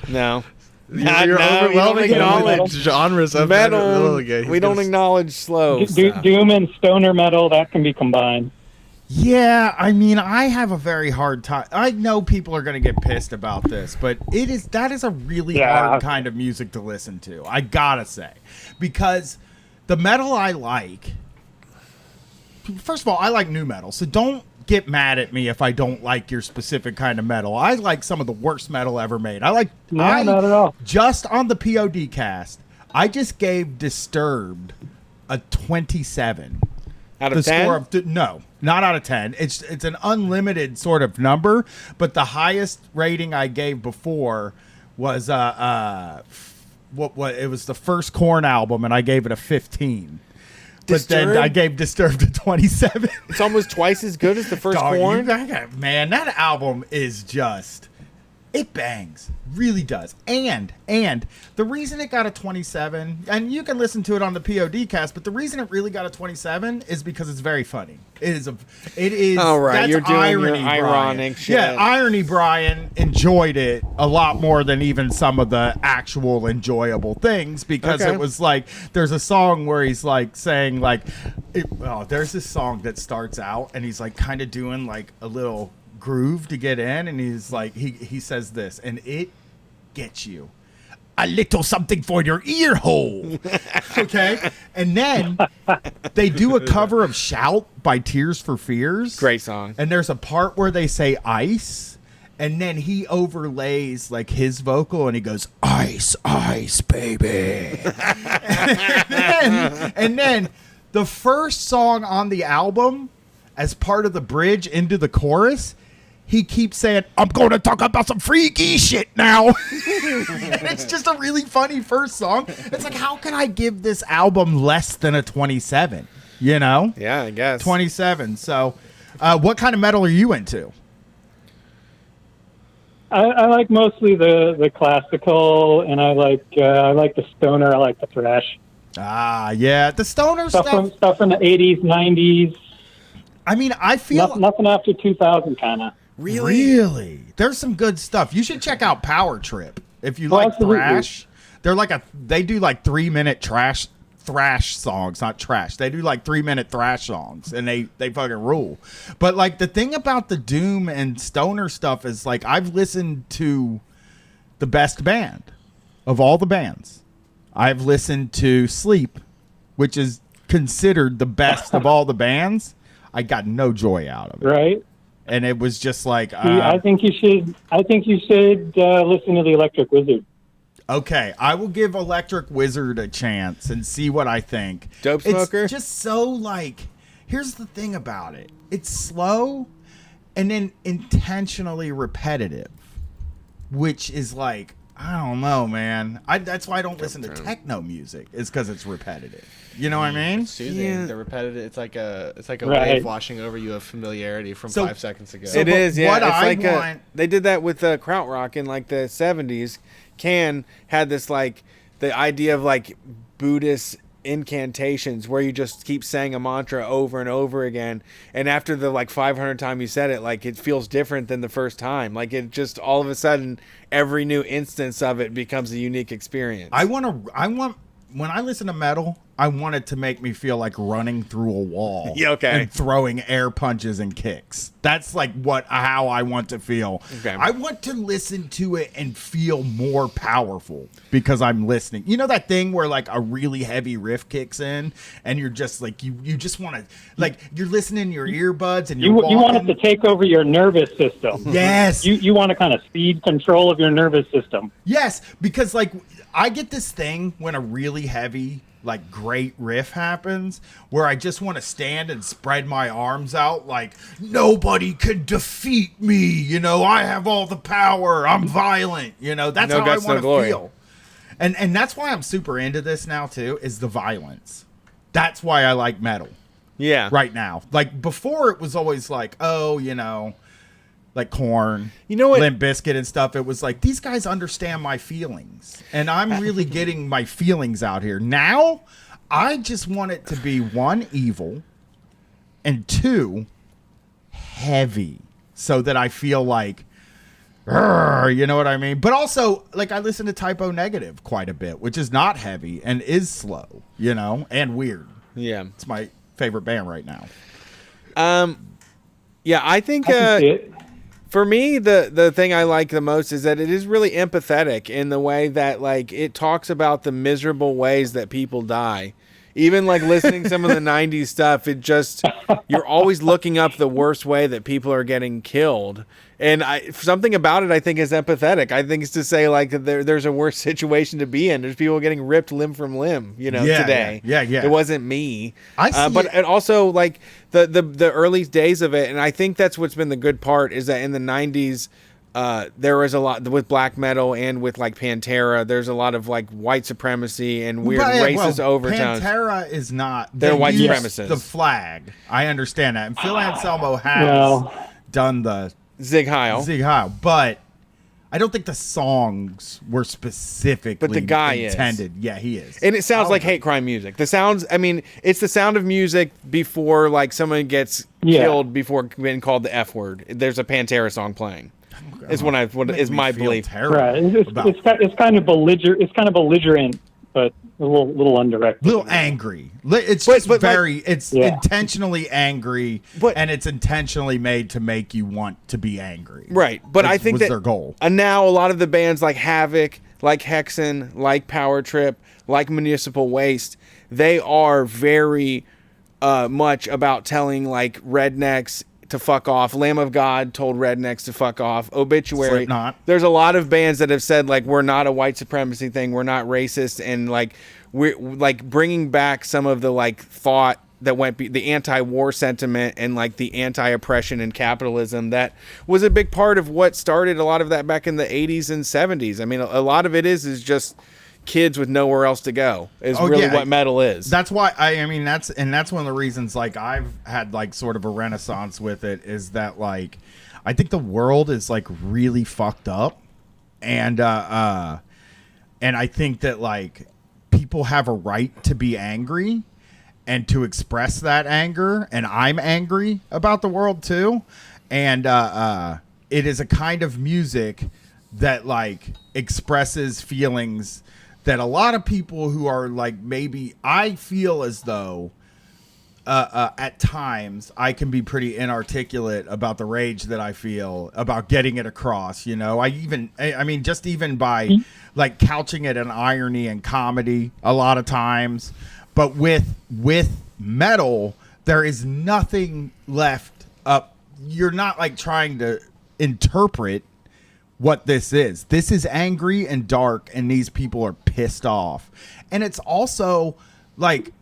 No. You're No, overwhelming you don't him with acknowledge genres of metal. He's We don't gonna- acknowledge slow stuff. Doom and stoner metal, that can be combined. Yeah, I mean, I have a very hard time. I know people are going to get pissed about this, but that is a really hard kind of music to listen to. I gotta say, because the metal I like. First of all, I like new metal, so don't get mad at me if I don't like your specific kind of metal. I like some of the worst metal ever made. Not at all. Just on the POD cast, I just gave Disturbed a 27. Out of 10? No, not out of 10. It's an unlimited sort of number, but the highest rating I gave before was what it was the first Korn album, and I gave it a 15. But then I gave Disturbed a 27. It's almost twice as good as the first Korn. Man, that album is just, it bangs. Really does. And the reason it got a 27, and you can listen to it on the POD cast, but the reason it really got a 27 is because it's very funny. It is. All right, that's you're doing irony, your ironic shit. Yeah, irony. Brian enjoyed it a lot more than even some of the actual enjoyable things, because it was like, there's a song where he's like saying like, there's this song that starts out and he's like kind of doing like a little groove to get in, and he's like, he says this, and it gets you a little something for your ear hole. Okay, and then they do a cover of Shout by Tears for Fears. Great song. And there's a part where they say ice, and then he overlays like his vocal and he goes, ice, ice, baby. and then the first song on the album, as part of the bridge into the chorus, he keeps saying, I'm going to talk about some freaky shit now. It's just a really funny first song. It's like, how can I give this album less than a 27? You know? Yeah, I guess. 27. So, what kind of metal are you into? I like mostly the classical, and I like the stoner. I like the thrash. Ah, yeah, the stoner stuff from the 80s, 90s. I mean, I feel nothing after 2000, kind of. Really? There's some good stuff. You should check out Power Trip if you like thrash. They do like 3-minute thrash songs, not trash. They do like 3-minute thrash songs, and they fucking rule. But like the thing about the doom and stoner stuff is like, I've listened to the best band of all the bands. I've listened to Sleep, which is considered the best of all the bands. I got no joy out of it. Right. And it was just like, I think you should listen to the Electric Wizard. Okay, I will give Electric Wizard a chance and see what I think. Dope Smoker? It's just so like, here's the thing about it. It's slow and then intentionally repetitive, which is like, I don't know, man. That's why I don't listen to techno music. It's because it's repetitive. You know what I mean? It's soothing. The repetitive. It's like a wave washing over you of familiarity from 5 seconds ago. It is. Yeah. It's like they did that with krautrock in like the 70s. Can had this like the idea of like Buddhist incantations where you just keep saying a mantra over and over again, and after the like 500th time you said it, like it feels different than the first time. Like it just all of a sudden every new instance of it becomes a unique experience. I want when I listen to metal, I want it to make me feel like running through a wall. Yeah, okay. And throwing air punches and kicks. That's like how I want to feel. Okay. I want to listen to it and feel more powerful because I'm listening. You know that thing where like a really heavy riff kicks in and you're just like you just want to, like, you're listening to your earbuds and you want it to take over your nervous system. Yes. You want to kind of speed control of your nervous system. Yes, because like I get this thing when a really heavy, like, great riff happens where I just want to stand and spread my arms out like, nobody can defeat me, you know, I have all the power, I'm violent, you know, that's how I want to feel. And that's why I'm super into this now too, is the violence. That's why I like metal. Yeah. Right now. Like before it was always like, oh, you know, like Korn, you know what? Limp Bizkit and stuff. It was like, these guys understand my feelings, and I'm really getting my feelings out here. Now, I just want it to be 1, evil, and 2, heavy, so that I feel like, you know what I mean? But also, like, I listen to Typo Negative quite a bit, which is not heavy and is slow, you know, and weird. Yeah. It's my favorite band right now. Yeah, I think for me, the thing I like the most is that it is really empathetic in the way that, like, it talks about the miserable ways that people die Even like listening to some of the 90s stuff, it just, you're always looking up the worst way that people are getting killed. And something about it I think is empathetic. I think it's to say like there's a worse situation to be in. There's people getting ripped limb from limb, today. Yeah. It wasn't me. I see but and also like the early days of it, and I think that's what's been the good part is that in the 90s, there was a lot with black metal and with like Pantera. There's a lot of like white supremacy and weird racist overtones. Pantera is not. They're white supremacists. The flag. I understand that. And Phil Anselmo has done the Zig Heil. But I don't think the songs were specifically but the guy intended. Is. Yeah, he is. And it sounds like hate crime music. The sounds, I mean, it's the sound of music before like someone gets killed before being called the F word. There's a Pantera song playing. Is is my belief. Right. It's kind of belligerent, but a little undirected. A little angry. It's just it's intentionally angry, and it's intentionally made to make you want to be angry. Right. But I think was their goal. And now a lot of the bands like Havoc, like Hexen, like Power Trip, like Municipal Waste, they are very much about telling like rednecks to fuck off. Lamb of God told rednecks to fuck off. Obituary. Slipknot. There's a lot of bands that have said like we're not a white supremacy thing, we're not racist, and like we're like bringing back some of the like thought that went the anti-war sentiment and like the anti-oppression and capitalism that was a big part of what started a lot of that back in the 80s and 70s. I mean, a lot of it is just kids with nowhere else to go is what metal is. That's why that's one of the reasons like I've had like sort of a renaissance with it is that like I think the world is like really fucked up, and I think that like people have a right to be angry and to express that anger, and I'm angry about the world too, and it is a kind of music that like expresses feelings that a lot of people who are like, maybe I feel as though at times I can be pretty inarticulate about the rage that I feel about getting it across. Just even by like couching it in irony and comedy a lot of times. But with metal, there is nothing left up. You're not like trying to interpret what this is. This is angry and dark, and these people are pissed off. And it's also like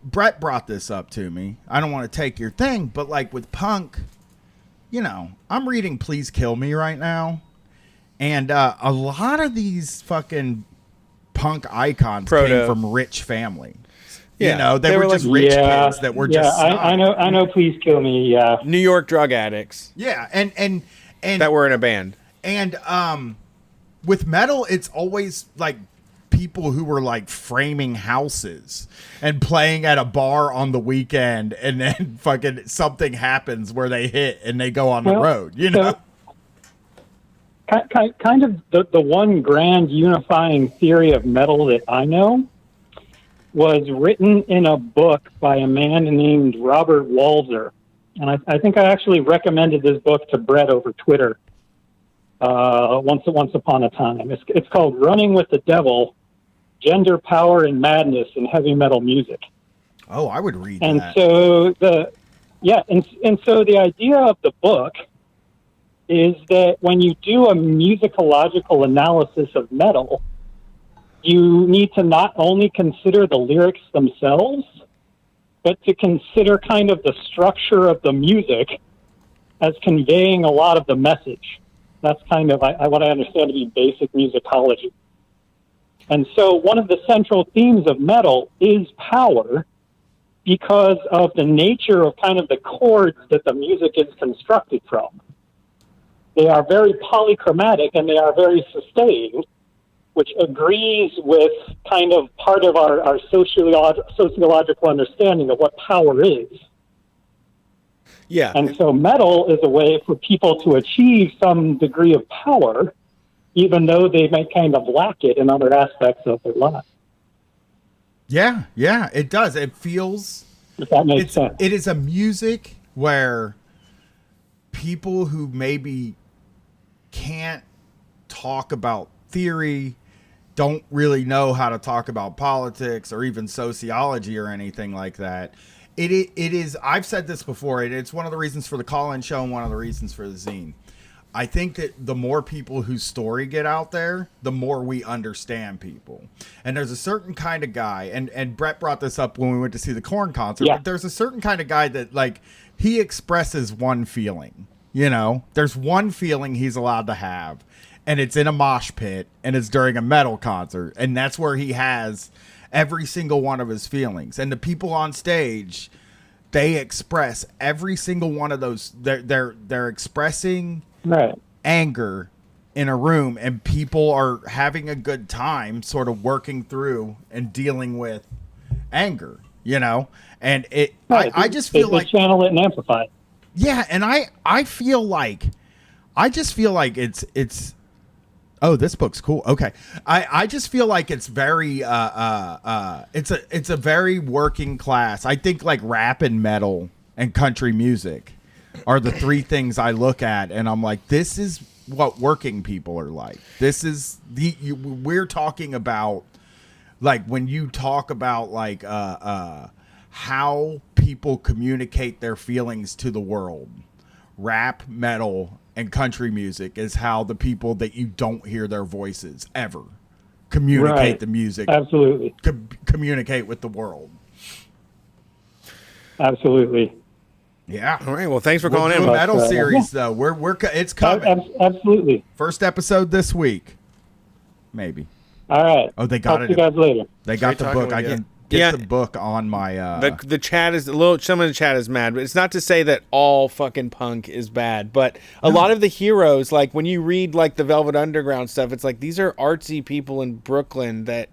Brett brought this up to me. I don't want to take your thing, but like with punk, I'm reading Please Kill Me right now, and a lot of these fucking punk icons came from rich families. Yeah, they were just rich kids that were just. I know. Please Kill Me. Yeah, New York drug addicts. Yeah, and that were in a band. And with metal, it's always like people who were like framing houses and playing at a bar on the weekend, and then fucking something happens where they hit and they go on the road. Kind of the one grand unifying theory of metal that I know was written in a book by a man named Robert Walzer. And I think I actually recommended this book to Brett over Twitter once upon a time. It's called Running with the Devil, Gender, Power, and Madness in Heavy Metal Music. Oh, I would read and that. So the idea of the book is that when you do a musicological analysis of metal, you need to not only consider the lyrics themselves, but to consider kind of the structure of the music as conveying a lot of the message. That's kind of what I understand to be basic musicology. And so one of the central themes of metal is power because of the nature of kind of the chords that the music is constructed from. They are very polychromatic and they are very sustained, which agrees with kind of part of our sociological understanding of what power is. Yeah. And so metal is a way for people to achieve some degree of power, even though they may kind of lack it in other aspects of their life. Yeah, it does. It feels... If that makes sense. It is a music where people who maybe can't talk about theory, don't really know how to talk about politics or even sociology or anything like that. It is, I've said this before, it's one of the reasons for the call-in show and one of the reasons for the zine. I think that the more people whose story get out there, the more we understand people. And there's a certain kind of guy, and Brett brought this up when we went to see the Korn concert, but there's a certain kind of guy that, like, he expresses one feeling, you know? There's one feeling he's allowed to have, and it's in a mosh pit, and it's during a metal concert, and that's where he has every single one of his feelings. And the people on stage, they express every single one of those. They're expressing anger in a room, and people are having a good time sort of working through and dealing with anger, you know? And I just feel like channel it and amplify it. Yeah, and I feel like it's oh, this book's cool. Okay. I just feel like it's very it's a very working class. I think like rap and metal and country music are the three things I look at, and I'm like, this is what working people are like. This is we're talking about, like, when you talk about like how people communicate their feelings to the world. Rap, metal, and country music is how the people that you don't hear their voices ever communicate the music. Absolutely. Communicate with the world. Absolutely. Yeah. All right. Well, thanks for calling in. Metal series though. It's coming. Absolutely. First episode this week. Maybe. All right. Oh, they got Talk it. to you guys later. They got the book. I can get the book on my the chat is some of the chat is mad, but it's not to say that all fucking punk is bad, but a lot of the heroes, like when you read like the Velvet Underground stuff, it's like these are artsy people in Brooklyn that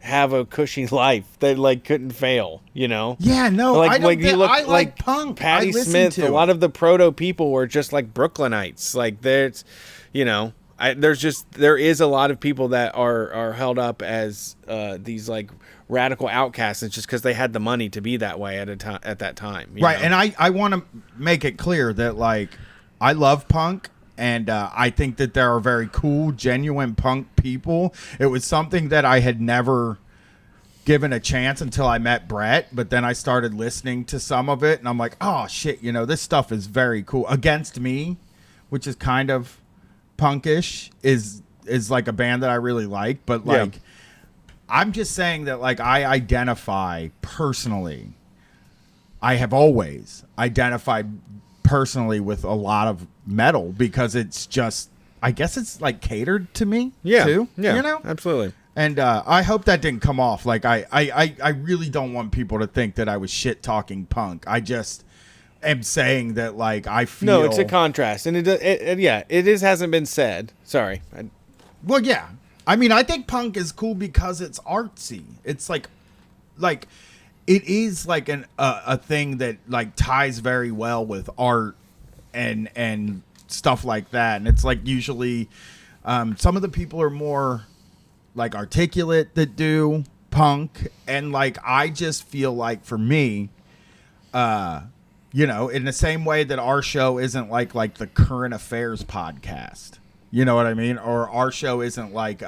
have a cushy life that like couldn't fail, you know? Yeah, no, like, I don't you look I like punk. Patti Smith, a lot of the proto people were just like Brooklynites. Like there's, you know, there is a lot of people that are held up as these like radical outcasts. It's just because they had the money to be that way at that time, you right? know? And I want to make it clear that like I love punk, and I think that there are very cool, genuine punk people. It was something that I had never given a chance until I met Brett, but then I started listening to some of it, and I'm like, oh shit, you know, this stuff is very cool. Against Me, which is kind of punkish, is like a band that I really like, but like I'm just saying that like I identify personally, I have always identified personally with a lot of metal because it's just, I guess it's like catered to me too, you know? Absolutely. And I hope that didn't come off like I really don't want people to think that I was shit talking punk. I just am saying that like I feel no, it's a contrast, and it hasn't been said. Sorry. Well, yeah. I mean, I think punk is cool because it's artsy. It's like it is like a thing that like ties very well with art and stuff like that. And it's like usually some of the people are more like articulate that do punk, and like I just feel like for me, you know, in the same way that our show isn't like the current affairs podcast. You know what I mean? Or our show isn't like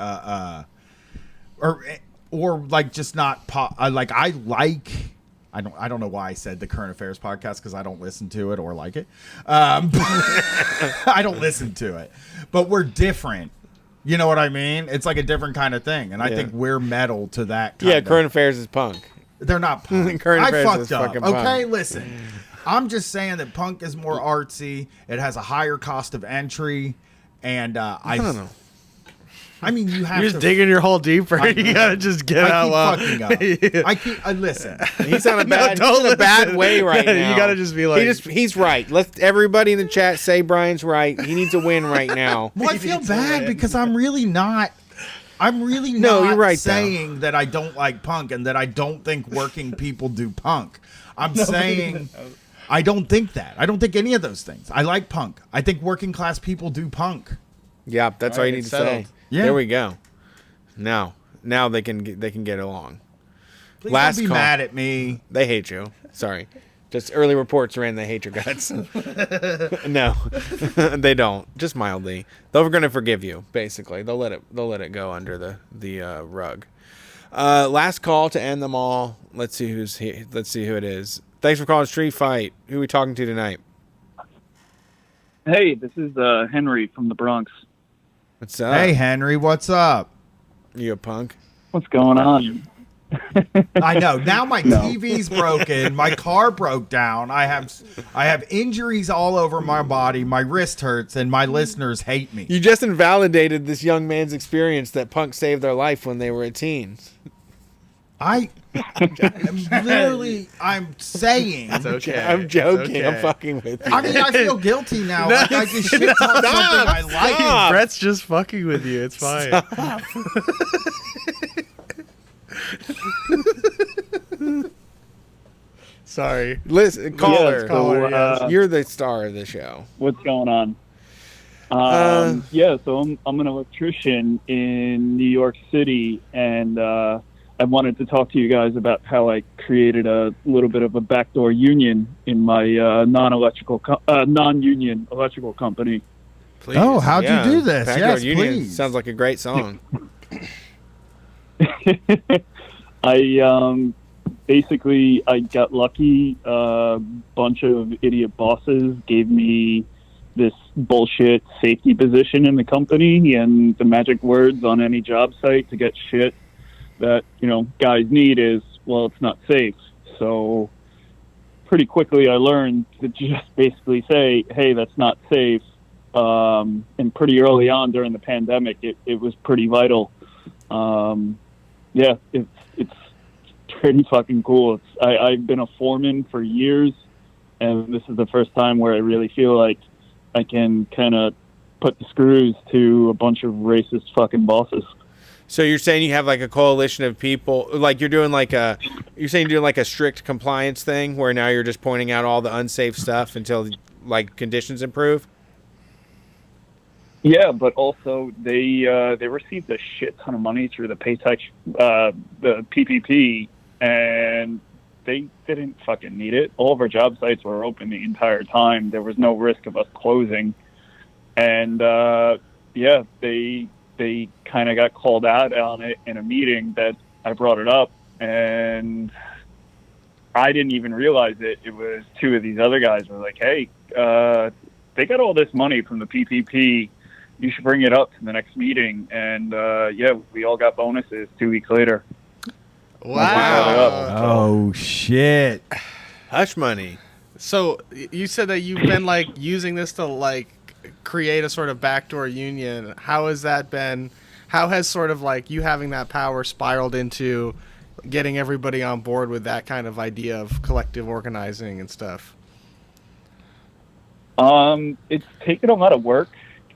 or like just not I don't know why I said the current affairs podcast, because I don't listen to it or like it. I don't listen to it, but we're different. You know what I mean? It's like a different kind of thing, and I think we're metal to that. Current affairs is punk. They're not punk. Current affairs I fucked is up. fucking Okay, punk. listen. I'm just saying that punk is more artsy. It has a higher cost of entry, and I don't know. I mean, you have You're just digging your hole deeper. You gotta just get out loud. I keep listen. He's on a bad, he's in a bad way right now. You gotta just be like, he's right. Let everybody in the chat say Brian's right. He needs a win right now. Well, I feel bad because I'm really not. No, you're right, saying that I don't like punk and that I don't think working people do punk. I'm saying I don't think that. I don't think any of those things. I like punk. I think working class people do punk. Yeah, that's all you need to say. Yeah. There we go. Now they can get along. Please don't be mad at me. They hate you. Sorry. Just early reports ran they hate your guts. No, they don't. Just mildly. They're going to forgive you. Basically, they'll let it go under the rug. Last call to end them all. Let's see who it is. Thanks for calling Street Fight. Who are we talking to tonight? Hey, this is Henry from the Bronx. What's up? Hey, Henry, what's up? You a punk? What's going on? I know. Now my TV's broken. My car broke down. I have injuries all over my body. My wrist hurts, and my listeners hate me. You just invalidated this young man's experience that punk saved their life when they were a teen. I'm saying. It's okay. I'm joking. It's okay. I'm fucking with you. I mean, I feel guilty now. Like I just shit on something I like. Brett's just fucking with you. It's fine. Sorry. Listen, caller. So, you're the star of the show. What's going on? So I'm an electrician in New York City, and I wanted to talk to you guys about how I created a little bit of a backdoor union in my non-union electrical company. Please. Oh, how'd you do this? Backdoor Yes, Union please. sounds like a great song. I basically got lucky. A bunch of idiot bosses gave me this bullshit safety position in the company, and the magic words on any job site to get shit that guys need is, well, it's not safe. So pretty quickly I learned to just basically say, hey, that's not safe. And pretty early on during the pandemic, it was pretty vital. It's pretty fucking cool. I've been a foreman for years, and this is the first time where I really feel like I can kind of put the screws to a bunch of racist fucking bosses. So you're saying you have like a coalition of people, like you're doing like a strict compliance thing where now you're just pointing out all the unsafe stuff until like conditions improve? Yeah, but also they received a shit ton of money through the the PPP, and they didn't fucking need it. All of our job sites were open the entire time. There was no risk of us closing, and they kind of got called out on it in a meeting that I brought it up, and I didn't even realize it. It was two of these other guys were like, hey, they got all this money from the PPP. You should bring it up to the next meeting. And we all got bonuses 2 weeks later. Wow. Oh, shit. Hush money. So you said that you've been like using this to like create a sort of backdoor union. How has that been? How has sort of like you having that power spiraled into getting everybody on board with that kind of idea of collective organizing and stuff? It's taken a lot of work.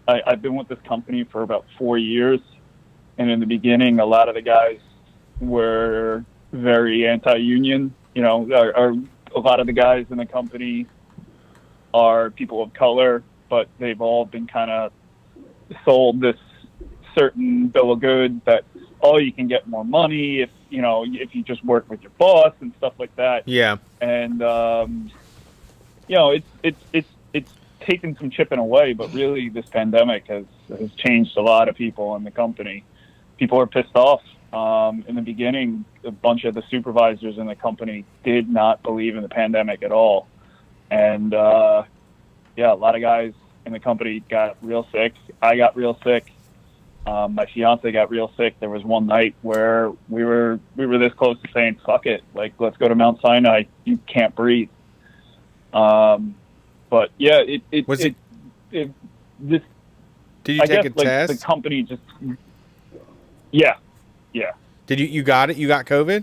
I've been with this company for about 4 years, and in the beginning, a lot of the guys were very anti-union. A lot of the guys in the company are people of color, but they've all been kind of sold this certain bill of goods that, you can get more money if you just work with your boss and stuff like that. Yeah. And it's taken some chipping away, but really this pandemic has changed a lot of people in the company. People are pissed off. In the beginning, a bunch of the supervisors in the company did not believe in the pandemic at all. And a lot of guys in the company got real sick. I got real sick. My fiance got real sick. There was one night where we were this close to saying, fuck it, like, let's go to Mount Sinai. You can't breathe. But yeah, Did you I take guess, a test? The company just, yeah. Did you got it? You got COVID?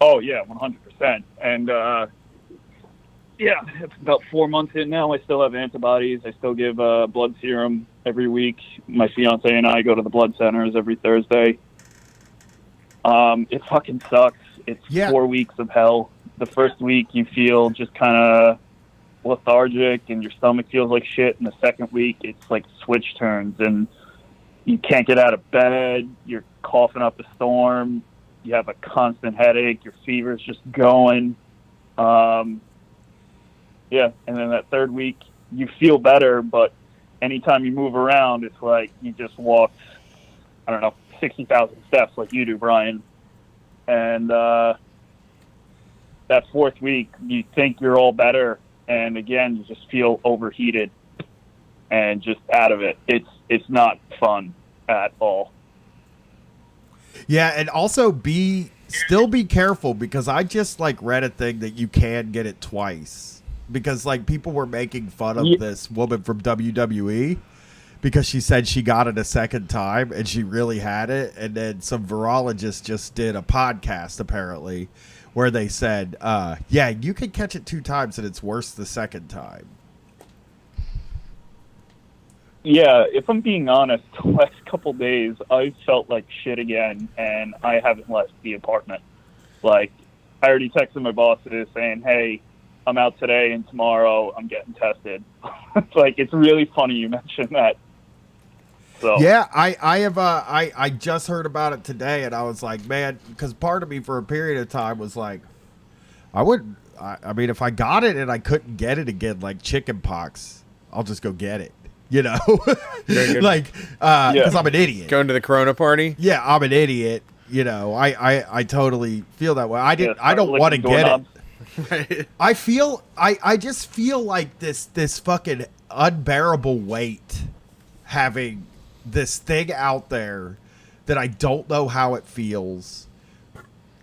Oh yeah, 100%. And it's about 4 months in now. I still have antibodies. I still give blood serum every week. My fiance and I go to the blood centers every Thursday. It fucking sucks. It's 4 weeks of hell. The first week you feel just kind of lethargic and your stomach feels like shit. And the second week it's like switch turns and you can't get out of bed. You're coughing up a storm. You have a constant headache. Your fever's just going. Yeah, and then that third week, you feel better, but anytime you move around, it's like you just walked, I don't know, 60,000 steps like you do, Brian. And that fourth week, you think you're all better, and again, you just feel overheated and just out of it. It's not fun at all. Yeah, and also still be careful, because I just like read a thing that you can get it twice, because like people were making fun of this woman from WWE because she said she got it a second time and she really had it, and then some virologists just did a podcast apparently where they said, yeah, you can catch it 2 times and it's worse the second time. Yeah, if I'm being honest, the last couple days, I felt like shit again, and I haven't left the apartment. Like, I already texted my bosses saying, hey, I'm out today and tomorrow I'm getting tested. It's like, it's really funny you mentioned that. So yeah, I just heard about it today, and I was like, man, because part of me for a period of time was like, I mean, if I got it and I couldn't get it again, like chicken pox, I'll just go get it. You know, like, because I'm an idiot. Going to the Corona party? Yeah, I'm an idiot. You know, I totally feel that way. I don't want to get it. Right. I just feel like this fucking unbearable weight having this thing out there that I don't know how it feels.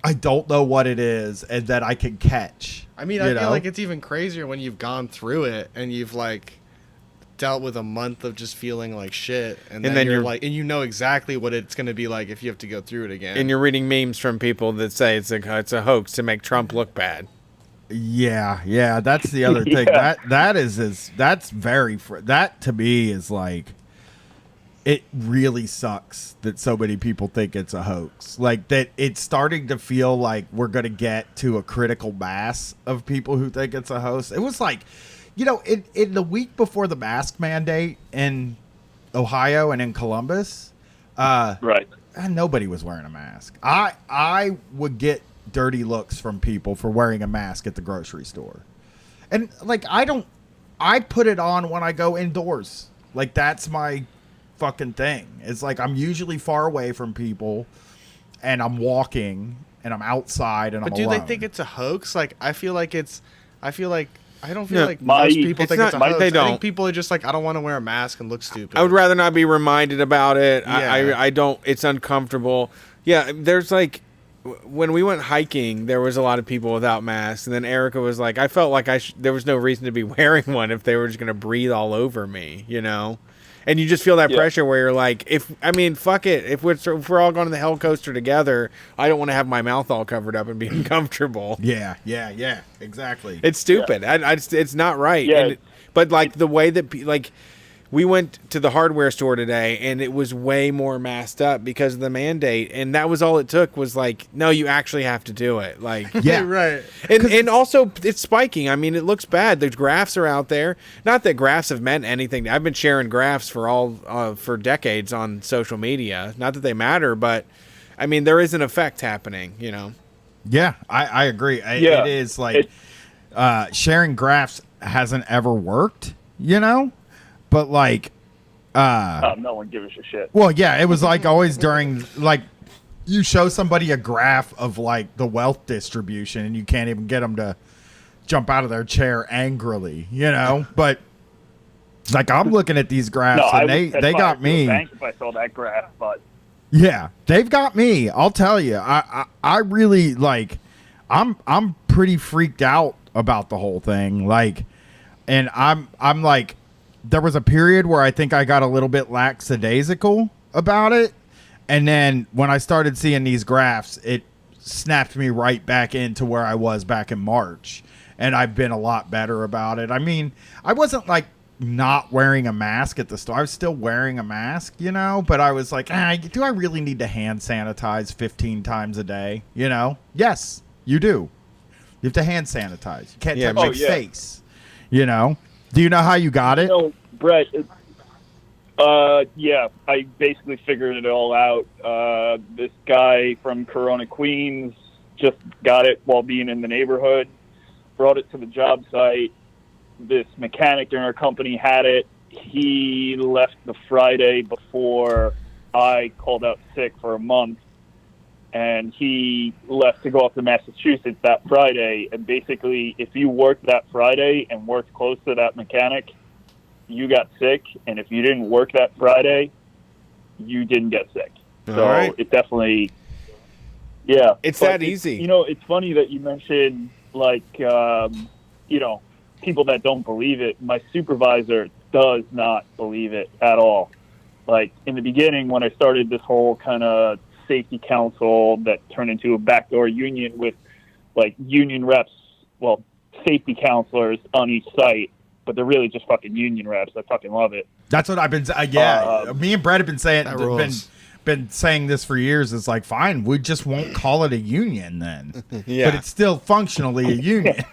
I don't know what it is, and that I can catch. I mean, I feel like it's even crazier when you've gone through it and you've like dealt with a month of just feeling like shit, and then you're like, and you know exactly what it's going to be like if you have to go through it again. And you're reading memes from people that say it's a hoax to make Trump look bad. Yeah, that's the other thing. That's very that to me is like, it really sucks that so many people think it's a hoax. Like, that it's starting to feel like we're going to get to a critical mass of people who think it's a hoax. It was like, you know, in the week before the mask mandate in Ohio and in Columbus, right, nobody was wearing a mask. I would get dirty looks from people for wearing a mask at the grocery store. And like, I put it on when I go indoors. Like, that's my fucking thing. It's like, I'm usually far away from people and I'm walking and I'm outside and I'm alone. But do they think it's a hoax? Like, I don't feel like most people think it's a hoax. They don't. I think people are just like, I don't want to wear a mask and look stupid. I would rather not be reminded about it. Yeah. I don't. It's uncomfortable. Yeah, there's like, when we went hiking, there was a lot of people without masks, and then Erica was like, I felt like there was no reason to be wearing one if they were just going to breathe all over me, you know? And you just feel that pressure where you're like, fuck it. If we're all going to the hell coaster together, I don't want to have my mouth all covered up and be uncomfortable. Yeah, exactly. It's stupid. Yeah. It's not right. Yeah. But like the way that we went to the hardware store today, and it was way more masked up because of the mandate, and that was all it took was like, no, you actually have to do it. Like, yeah, right. And also it's spiking. I mean, it looks bad. The graphs are out there. Not that graphs have meant anything. I've been sharing graphs for decades on social media. Not that they matter, but I mean, there is an effect happening, you know? Yeah, I agree. Yeah. It is like, sharing graphs hasn't ever worked, you know? But like, no one gives a shit. Well, yeah, it was like always during, like, you show somebody a graph of like the wealth distribution and you can't even get them to jump out of their chair angrily, you know? But like, I'm looking at these graphs and they got me. If I saw that graph, but yeah, they've got me. I'll tell you, I really like, I'm pretty freaked out about the whole thing. Like, and I'm like, there was a period where I think I got a little bit lackadaisical about it. And then when I started seeing these graphs, it snapped me right back into where I was back in March. And I've been a lot better about it. I mean, I wasn't like not wearing a mask at the store. I was still wearing a mask, you know, but I was like, do I really need to hand sanitize 15 times a day? You know? Yes, you do. You have to hand sanitize. You can't touch your face, you know? Do you know how you got it? No, Brett. Yeah, I basically figured it all out. This guy from Corona Queens just got it while being in the neighborhood. brought it to the job site. This mechanic in our company had it. He left the Friday before I called out sick for a month, and he left to go up to Massachusetts that Friday. And basically, if you worked that Friday and worked close to that mechanic, you got sick. And if you didn't work that Friday, you didn't get sick. So right. it definitely, yeah. It's But that easy. You know, it's funny that you mentioned, like, you know, people that don't believe it. My supervisor does not believe it at all. Like, in the beginning, when I started this whole kind of safety council that turned into a backdoor union with, like, union reps, well, safety counselors on each site, but they're really just fucking union reps. I fucking love it. That's what I've been. Me and Brett have been saying. Been saying this for years. It's like, fine, we just won't call it a union then. Yeah. But it's still functionally a union.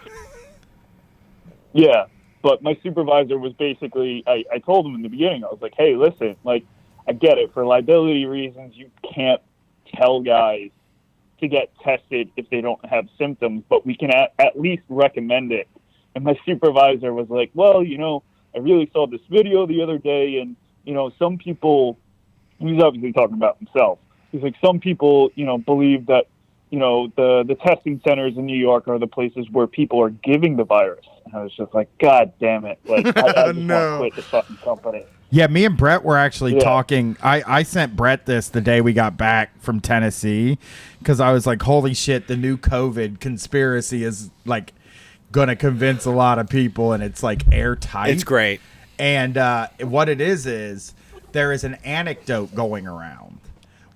Yeah, but my supervisor was basically, I told him in the beginning, I was like, hey, listen, like, I get it. For liability reasons, you can't tell guys to get tested if they don't have symptoms, but we can at least recommend it. And my supervisor was like, well, you know, I really saw this video the other day, and, you know, some people, he's obviously talking about himself. He's like, some people, you know, believe that, you know, the testing centers in New York are the places where people are giving the virus. And I was just like, God damn it. Like, I just want to quit this fucking company. Yeah, me and Brett were actually talking. I sent Brett this the day we got back from Tennessee because I was like, holy shit, the new COVID conspiracy is like going to convince a lot of people, and it's like airtight. It's great. And what it is there is an anecdote going around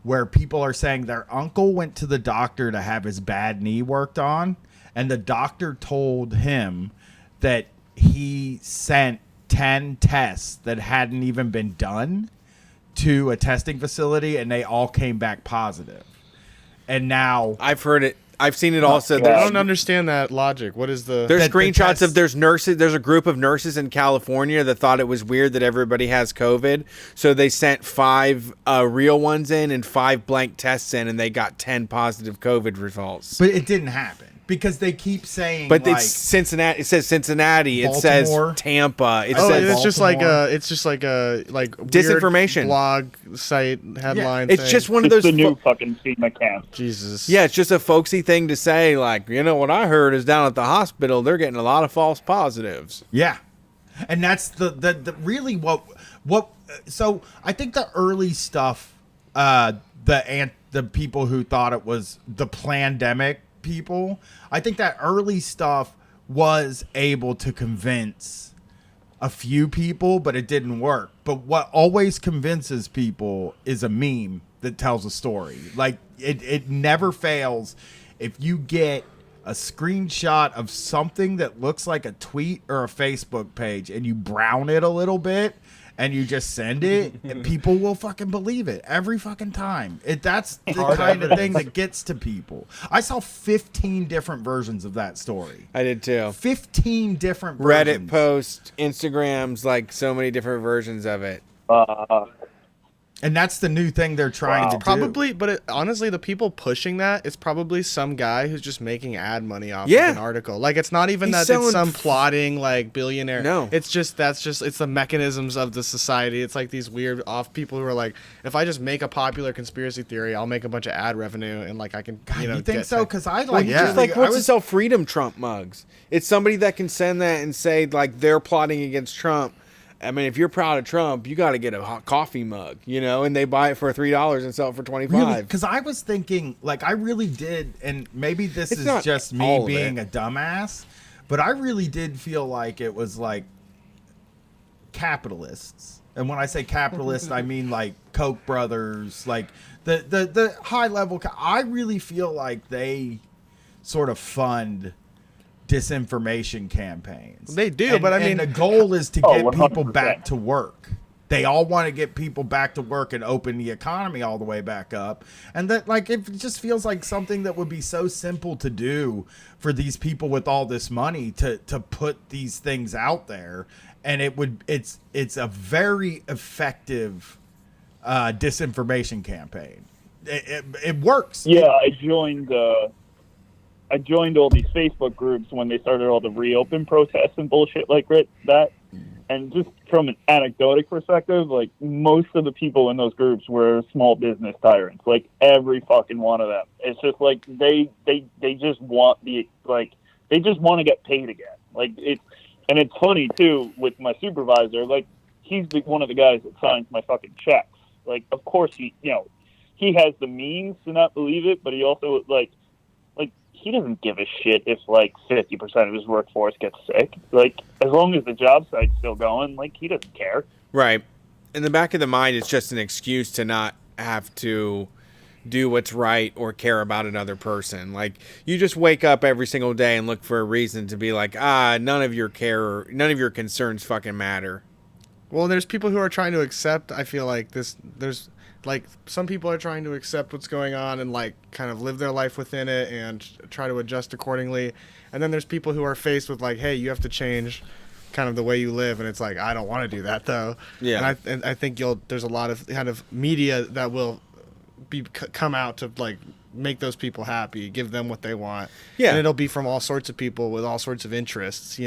where people are saying their uncle went to the doctor to have his bad knee worked on, and the doctor told him that he sent 10 tests that hadn't even been done to a testing facility, and they all came back positive. And now I've heard it. I've seen it also. I don't understand that logic. What is the... There's screenshots of there's nurses. There's a group of nurses in California that thought it was weird that everybody has COVID. So they sent 5 real ones in and 5 blank tests in, and they got 10 positive COVID results. But it didn't happen because they keep saying, but like, it's Cincinnati. It says Cincinnati. Baltimore. It says Tampa. It says it's just like a disinformation blog site headline. It's thing. just one of those the new fucking FEMA camp. Jesus. Yeah, it's just a folksy thing to say. Like, you know what I heard is down at the hospital they're getting a lot of false positives. Yeah, and that's the really what. So I think the early stuff, the people who thought it was the plandemic people, I think that early stuff was able to convince a few people, but it didn't work. But what always convinces people is a meme that tells a story. Like it never fails. If you get a screenshot of something that looks like a tweet or a Facebook page and you brown it a little bit and you just send it, and people will fucking believe it every fucking time. That's the kind of thing that gets to people. I saw 15 different versions of that story. I did too. 15 different versions. Reddit posts, Instagrams, like so many different versions of it. And that's the new thing they're trying to do. Probably, but honestly, the people pushing that, it's probably some guy who's just making ad money off of an article. Like, it's not even that it's some plotting, like, billionaire. No. It's just, it's the mechanisms of the society. It's like these weird off people who are like, if I just make a popular conspiracy theory, I'll make a bunch of ad revenue, and, like, I can, you think so? Because I like... Well, just like, what's to sell Freedom Trump mugs? It's somebody that can send that and say, like, they're plotting against Trump. I mean, if you're proud of Trump, you got to get a hot coffee mug, you know, and they buy it for $3 and sell it for $25. Really? Because I was thinking, like, I really did, and maybe this is just me being a dumbass, but I really did feel like it was like capitalists. And when I say capitalists, I mean like Koch brothers, like the high level. I really feel like they sort of fund disinformation campaigns. They do, but I mean, the goal is to get 100%. people back to work. They all want to get people back to work and open the economy all the way back up. And that, like, it just feels like something that would be so simple to do for these people with all this money to put these things out there. And it's a very effective disinformation campaign. It works. Yeah, I joined I joined all these Facebook groups when they started all the reopen protests and bullshit like that. And just from an anecdotic perspective, like, most of the people in those groups were small business tyrants. Like, every fucking one of them. It's just like they just want they just want to get paid again. Like, and it's funny too with my supervisor. Like, he's one of the guys that signs my fucking checks. Like, of course he has the means to not believe it, but he also like he doesn't give a shit if like 50% of his workforce gets sick. Like, as long as the job site's still going, like, he doesn't care. Right. In the back of the mind, it's just an excuse to not have to do what's right or care about another person. Like, you just wake up every single day and look for a reason to be like, none of your concerns fucking matter. Well, there's people who are trying to accept, I feel like there's like, some people are trying to accept what's going on and like kind of live their life within it and try to adjust accordingly. And then there's people who are faced with like, hey, you have to change kind of the way you live, and it's like, I don't want to do that though. Yeah. And I think there's a lot of kind of media that will come out to like make those people happy, give them what they want. Yeah. And it'll be from all sorts of people with all sorts of interests,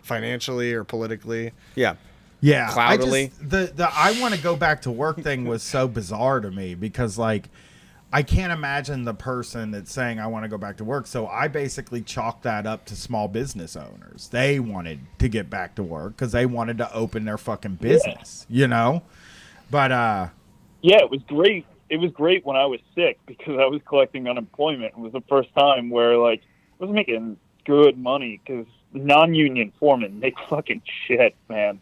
financially or politically. Yeah. Yeah, Cloudily. the I want to go back to work thing was so bizarre to me because, like, I can't imagine the person that's saying I want to go back to work. So I basically chalked that up to small business owners. They wanted to get back to work because they wanted to open their fucking business, But yeah, it was great. It was great when I was sick because I was collecting unemployment. It was the first time where like I was making good money because non-union foremen make fucking shit, man.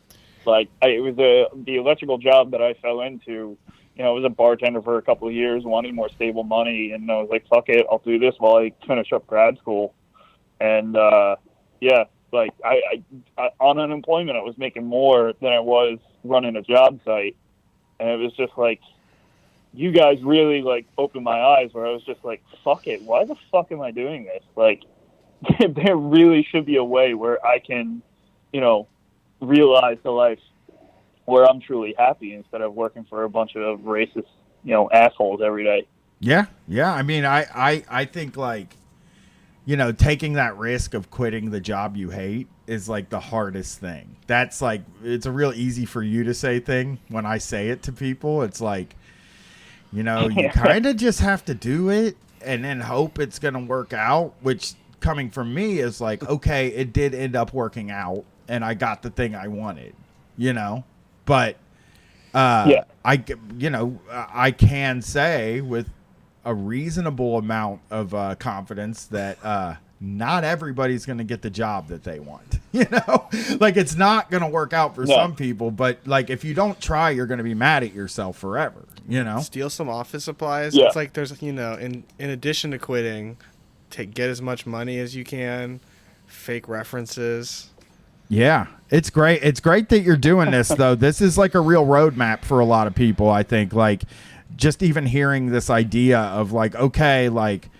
Like, it was the electrical job that I fell into. I was a bartender for a couple of years, wanted more stable money, and I was like, fuck it, I'll do this while I finish up grad school. And, like, I on unemployment, I was making more than I was running a job site. And it was just like, you guys really, like, opened my eyes where I was just like, fuck it, why the fuck am I doing this? Like, there really should be a way where I can, realize the life where I'm truly happy instead of working for a bunch of racist, assholes every day. Yeah. I mean, I think, like, taking that risk of quitting the job you hate is like the hardest thing. That's like, it's a real easy for you to say thing. When I say it to people, it's like, you kind of just have to do it and then hope it's going to work out, which coming from me is like, okay, it did end up working out. And I got the thing I wanted, but I can say with a reasonable amount of confidence that not everybody's going to get the job that they want. Like, it's not going to work out for some people, but like, if you don't try, you're going to be mad at yourself forever. Steal some office supplies. Yeah. It's like there's in addition to quitting, get as much money as you can, fake references. Yeah, it's great. It's great that you're doing this, though. This is like a real roadmap for a lot of people, I think. Like, just even hearing this idea of like, okay, like,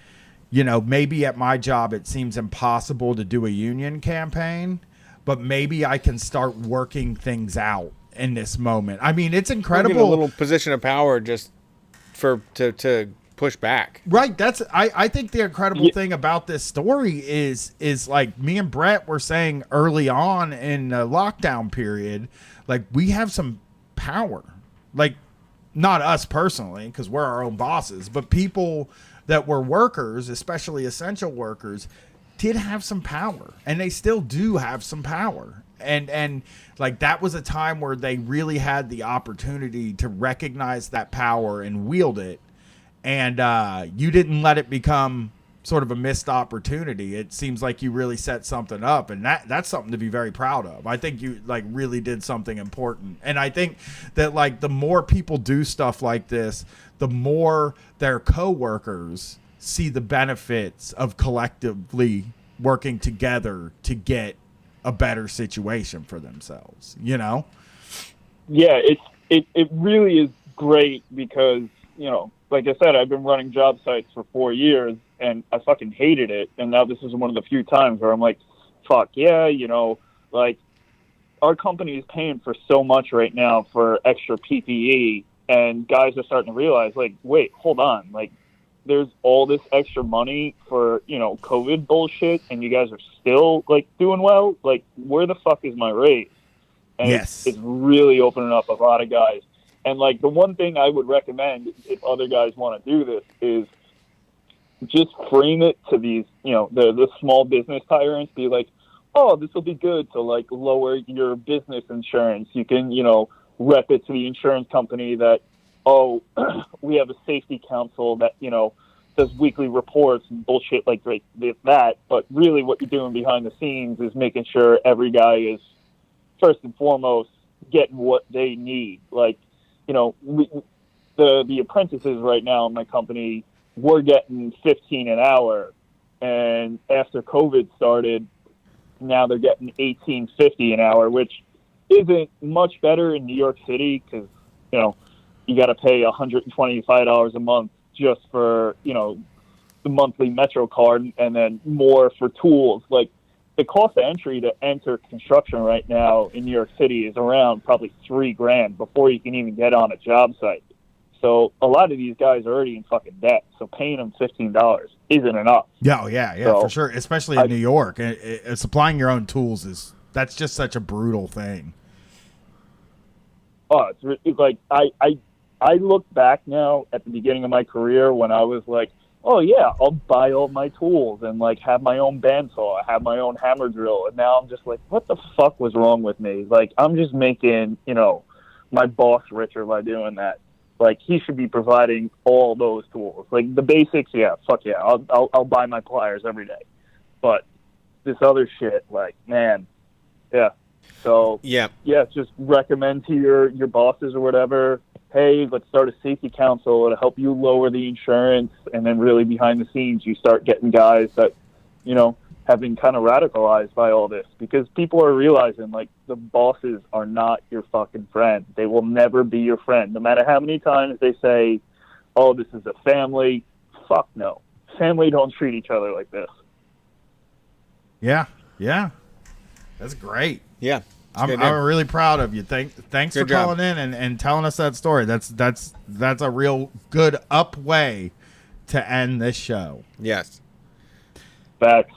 maybe at my job it seems impossible to do a union campaign, but maybe I can start working things out in this moment. I mean, it's incredible. A little position of power just to push back. Right. That's I think the incredible thing about this story is like me and Brett were saying early on in the lockdown period, like, we have some power. Like, not us personally, because we're our own bosses, but people that were workers, especially essential workers, did have some power, and they still do have some power. And like, that was a time where they really had the opportunity to recognize that power and wield it. And you didn't let it become sort of a missed opportunity. It seems like you really set something up, and that's something to be very proud of. I think you like really did something important. And I think that like the more people do stuff like this, the more their coworkers see the benefits of collectively working together to get a better situation for themselves, Yeah, it really is great because, like I said, I've been running job sites for 4 years, and I fucking hated it. And now this is one of the few times where I'm like, fuck yeah, like, our company is paying for so much right now for extra PPE, and guys are starting to realize, like, wait, hold on, like, there's all this extra money for, you know, COVID bullshit, and you guys are still, like, doing well. Like, where the fuck is my raise? And Yes. it's really opening up a lot of guys. And, like, the one thing I would recommend if other guys want to do this is just frame it to these, you know, the small business tyrants. Be like, oh, this will be good to, like, lower your business insurance. You can, you know, rep it to the insurance company that, oh, we have a safety council that, you know, does weekly reports and bullshit like that. But really what you're doing behind the scenes is making sure every guy is, first and foremost, getting what they need. Like, you know, the apprentices right now in my company, we're getting $15 an hour. And after COVID started, now they're getting $18.50 an hour, which isn't much better in New York City because, you know, you got to pay $125 a month just for, you know, the monthly Metro card, and then more for tools. Like, the cost of entry to enter construction right now in New York City is around probably $3,000 before you can even get on a job site. So a lot of these guys are already in fucking debt. So paying them $15 isn't enough. Yeah, so, for sure. Especially in New York, supplying your own tools that's just such a brutal thing. Oh, it's like I look back now at the beginning of my career when I was like, oh yeah, I'll buy all my tools and like have my own bandsaw, have my own hammer drill, and now I'm just like, what the fuck was wrong with me? Like, I'm just making, you know, my boss richer by doing that. Like, he should be providing all those tools. Like, the basics, yeah, fuck yeah, I'll buy my pliers every day. But this other shit, like, man, yeah. So yeah, just recommend to your bosses or whatever, hey, let's start a safety council to help you lower the insurance, and then really behind the scenes you start getting guys that, you know, have been kind of radicalized by all this, because people are realizing, like, the bosses are not your fucking friend. They will never be your friend. No matter how many times they say, oh, this is a family, fuck no. Family don't treat each other like this. Yeah. That's great. Yeah. I'm really proud of you. Thanks for calling in and telling us that story. That's a real good up way to end this show. Yes. Facts.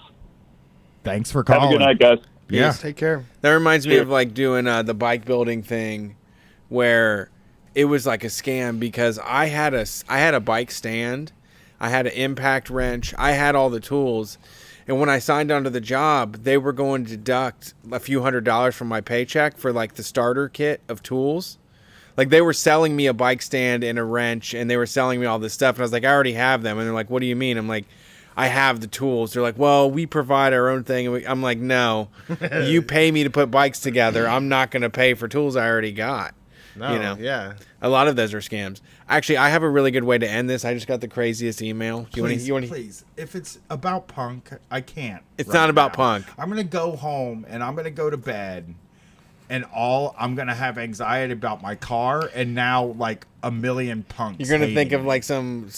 Thanks for calling. Have a good night, guys. Yeah. Take care. That reminds me of like doing the bike building thing where it was like a scam, because I had a bike stand, I had an impact wrench, I had all the tools. And when I signed onto the job, they were going to deduct a few $100s from my paycheck for like the starter kit of tools. Like, they were selling me a bike stand and a wrench, and they were selling me all this stuff. And I was like, I already have them. And they're like, what do you mean? I'm like, I have the tools. They're like, well, we provide our own thing. And I'm like, no, you pay me to put bikes together. I'm not going to pay for tools I already got. No, you know? yeah. A lot of those are scams. Actually, I have a really good way to end this. I just got the craziest email. Please. If it's about punk, I can't. It's not about punk. I'm going to go home and I'm going to go to bed, and I'm going to have anxiety about my car, and now like a million punks. You're going to think of like some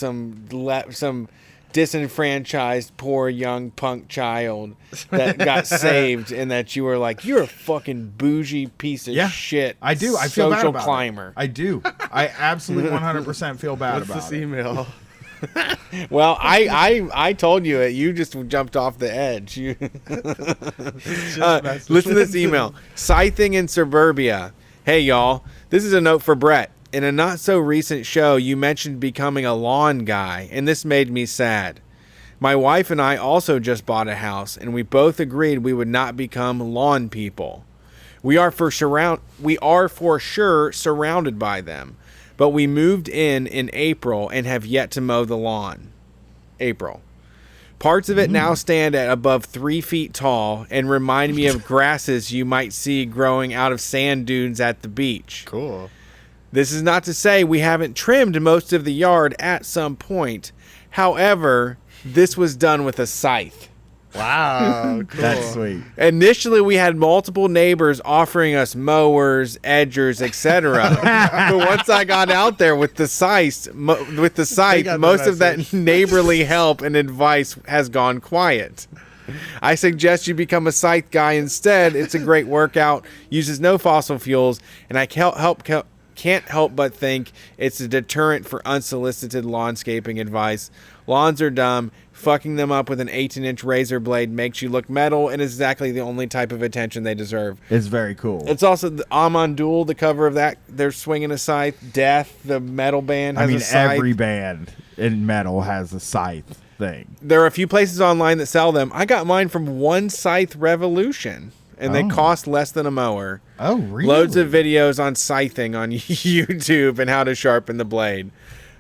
disenfranchised poor young punk child that got saved, and that you were like, you're a fucking bougie piece of shit. I do. I feel bad social about climber. I do. I absolutely 100% feel bad about this email? Well, I told you it. You just jumped off the edge. Listen to this email. Scything in Suburbia. Hey, y'all. This is a note for Brett. In a not-so-recent show, you mentioned becoming a lawn guy, and this made me sad. My wife and I also just bought a house, and we both agreed we would not become lawn people. We are for sure surrounded by them, but we moved in April and have yet to mow the lawn. April. Parts of it now stand at above 3 feet tall and remind me of grasses you might see growing out of sand dunes at the beach. Cool. This is not to say we haven't trimmed most of the yard at some point. However, this was done with a scythe. Wow, cool. That's sweet. Initially, we had multiple neighbors offering us mowers, edgers, etc. But once I got out there with the scythe, most of that neighborly help and advice has gone quiet. I suggest you become a scythe guy instead. It's a great workout, uses no fossil fuels, and I can't help but think it's a deterrent for unsolicited lawnscaping advice. Lawns are dumb. Fucking them up with an 18-inch razor blade makes you look metal and is exactly the only type of attention they deserve. It's very cool. It's also the Amon Duel, the cover of that. They're swinging a scythe. Death, the metal band, has a scythe. Every band in metal has a scythe thing. There are a few places online that sell them. I got mine from One Scythe Revolution, and they cost less than a mower. Oh, really? Loads of videos on scything on YouTube and how to sharpen the blade.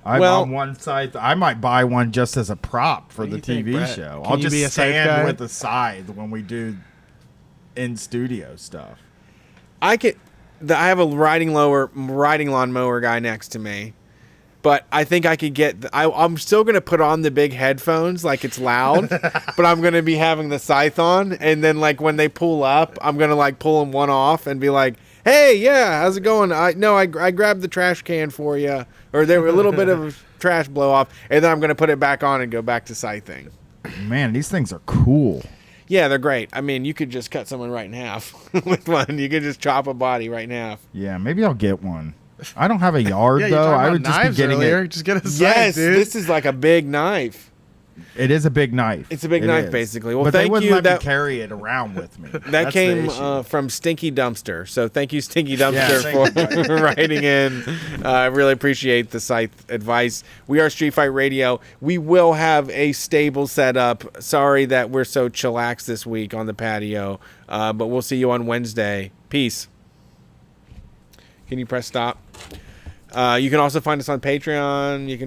I'm on one scythe. I might buy one just as a prop for the think, TV Brett? show. Can I'll you just be a scythe stand guy? with the scythe when we do in studio stuff. I have a riding lawnmower guy next to me, but I think I could get. I'm still gonna put on the big headphones like it's loud, but I'm gonna be having the scythe on, and then like when they pull up, I'm gonna like pull them one off and be like, "Hey, yeah, how's it going? I grabbed the trash can for you." Or there were a little bit of trash blow off, and then I'm going to put it back on and go back to scything. Man, these things are cool. Yeah, they're great. I mean, you could just cut someone right in half with one. You could just chop a body right in half. Yeah, maybe I'll get one. I don't have a yard Yeah, you though. talked I about would just be knives getting earlier. it. Just get a scythe, Yes, dude. this is like a big knife. It is a big knife. It's a big It knife, is. basically. Well, but they thank wouldn't you. let That me carry it around with me. that That's the came issue. from Stinky Dumpster. So thank you, Stinky Dumpster, Yeah, thank for writing in. I really appreciate the scythe advice. We are Street Fight Radio. We will have a stable setup. Sorry that we're so chillax this week on the patio, but we'll see you on Wednesday. Peace. Can you press stop? You can also find us on Patreon. You can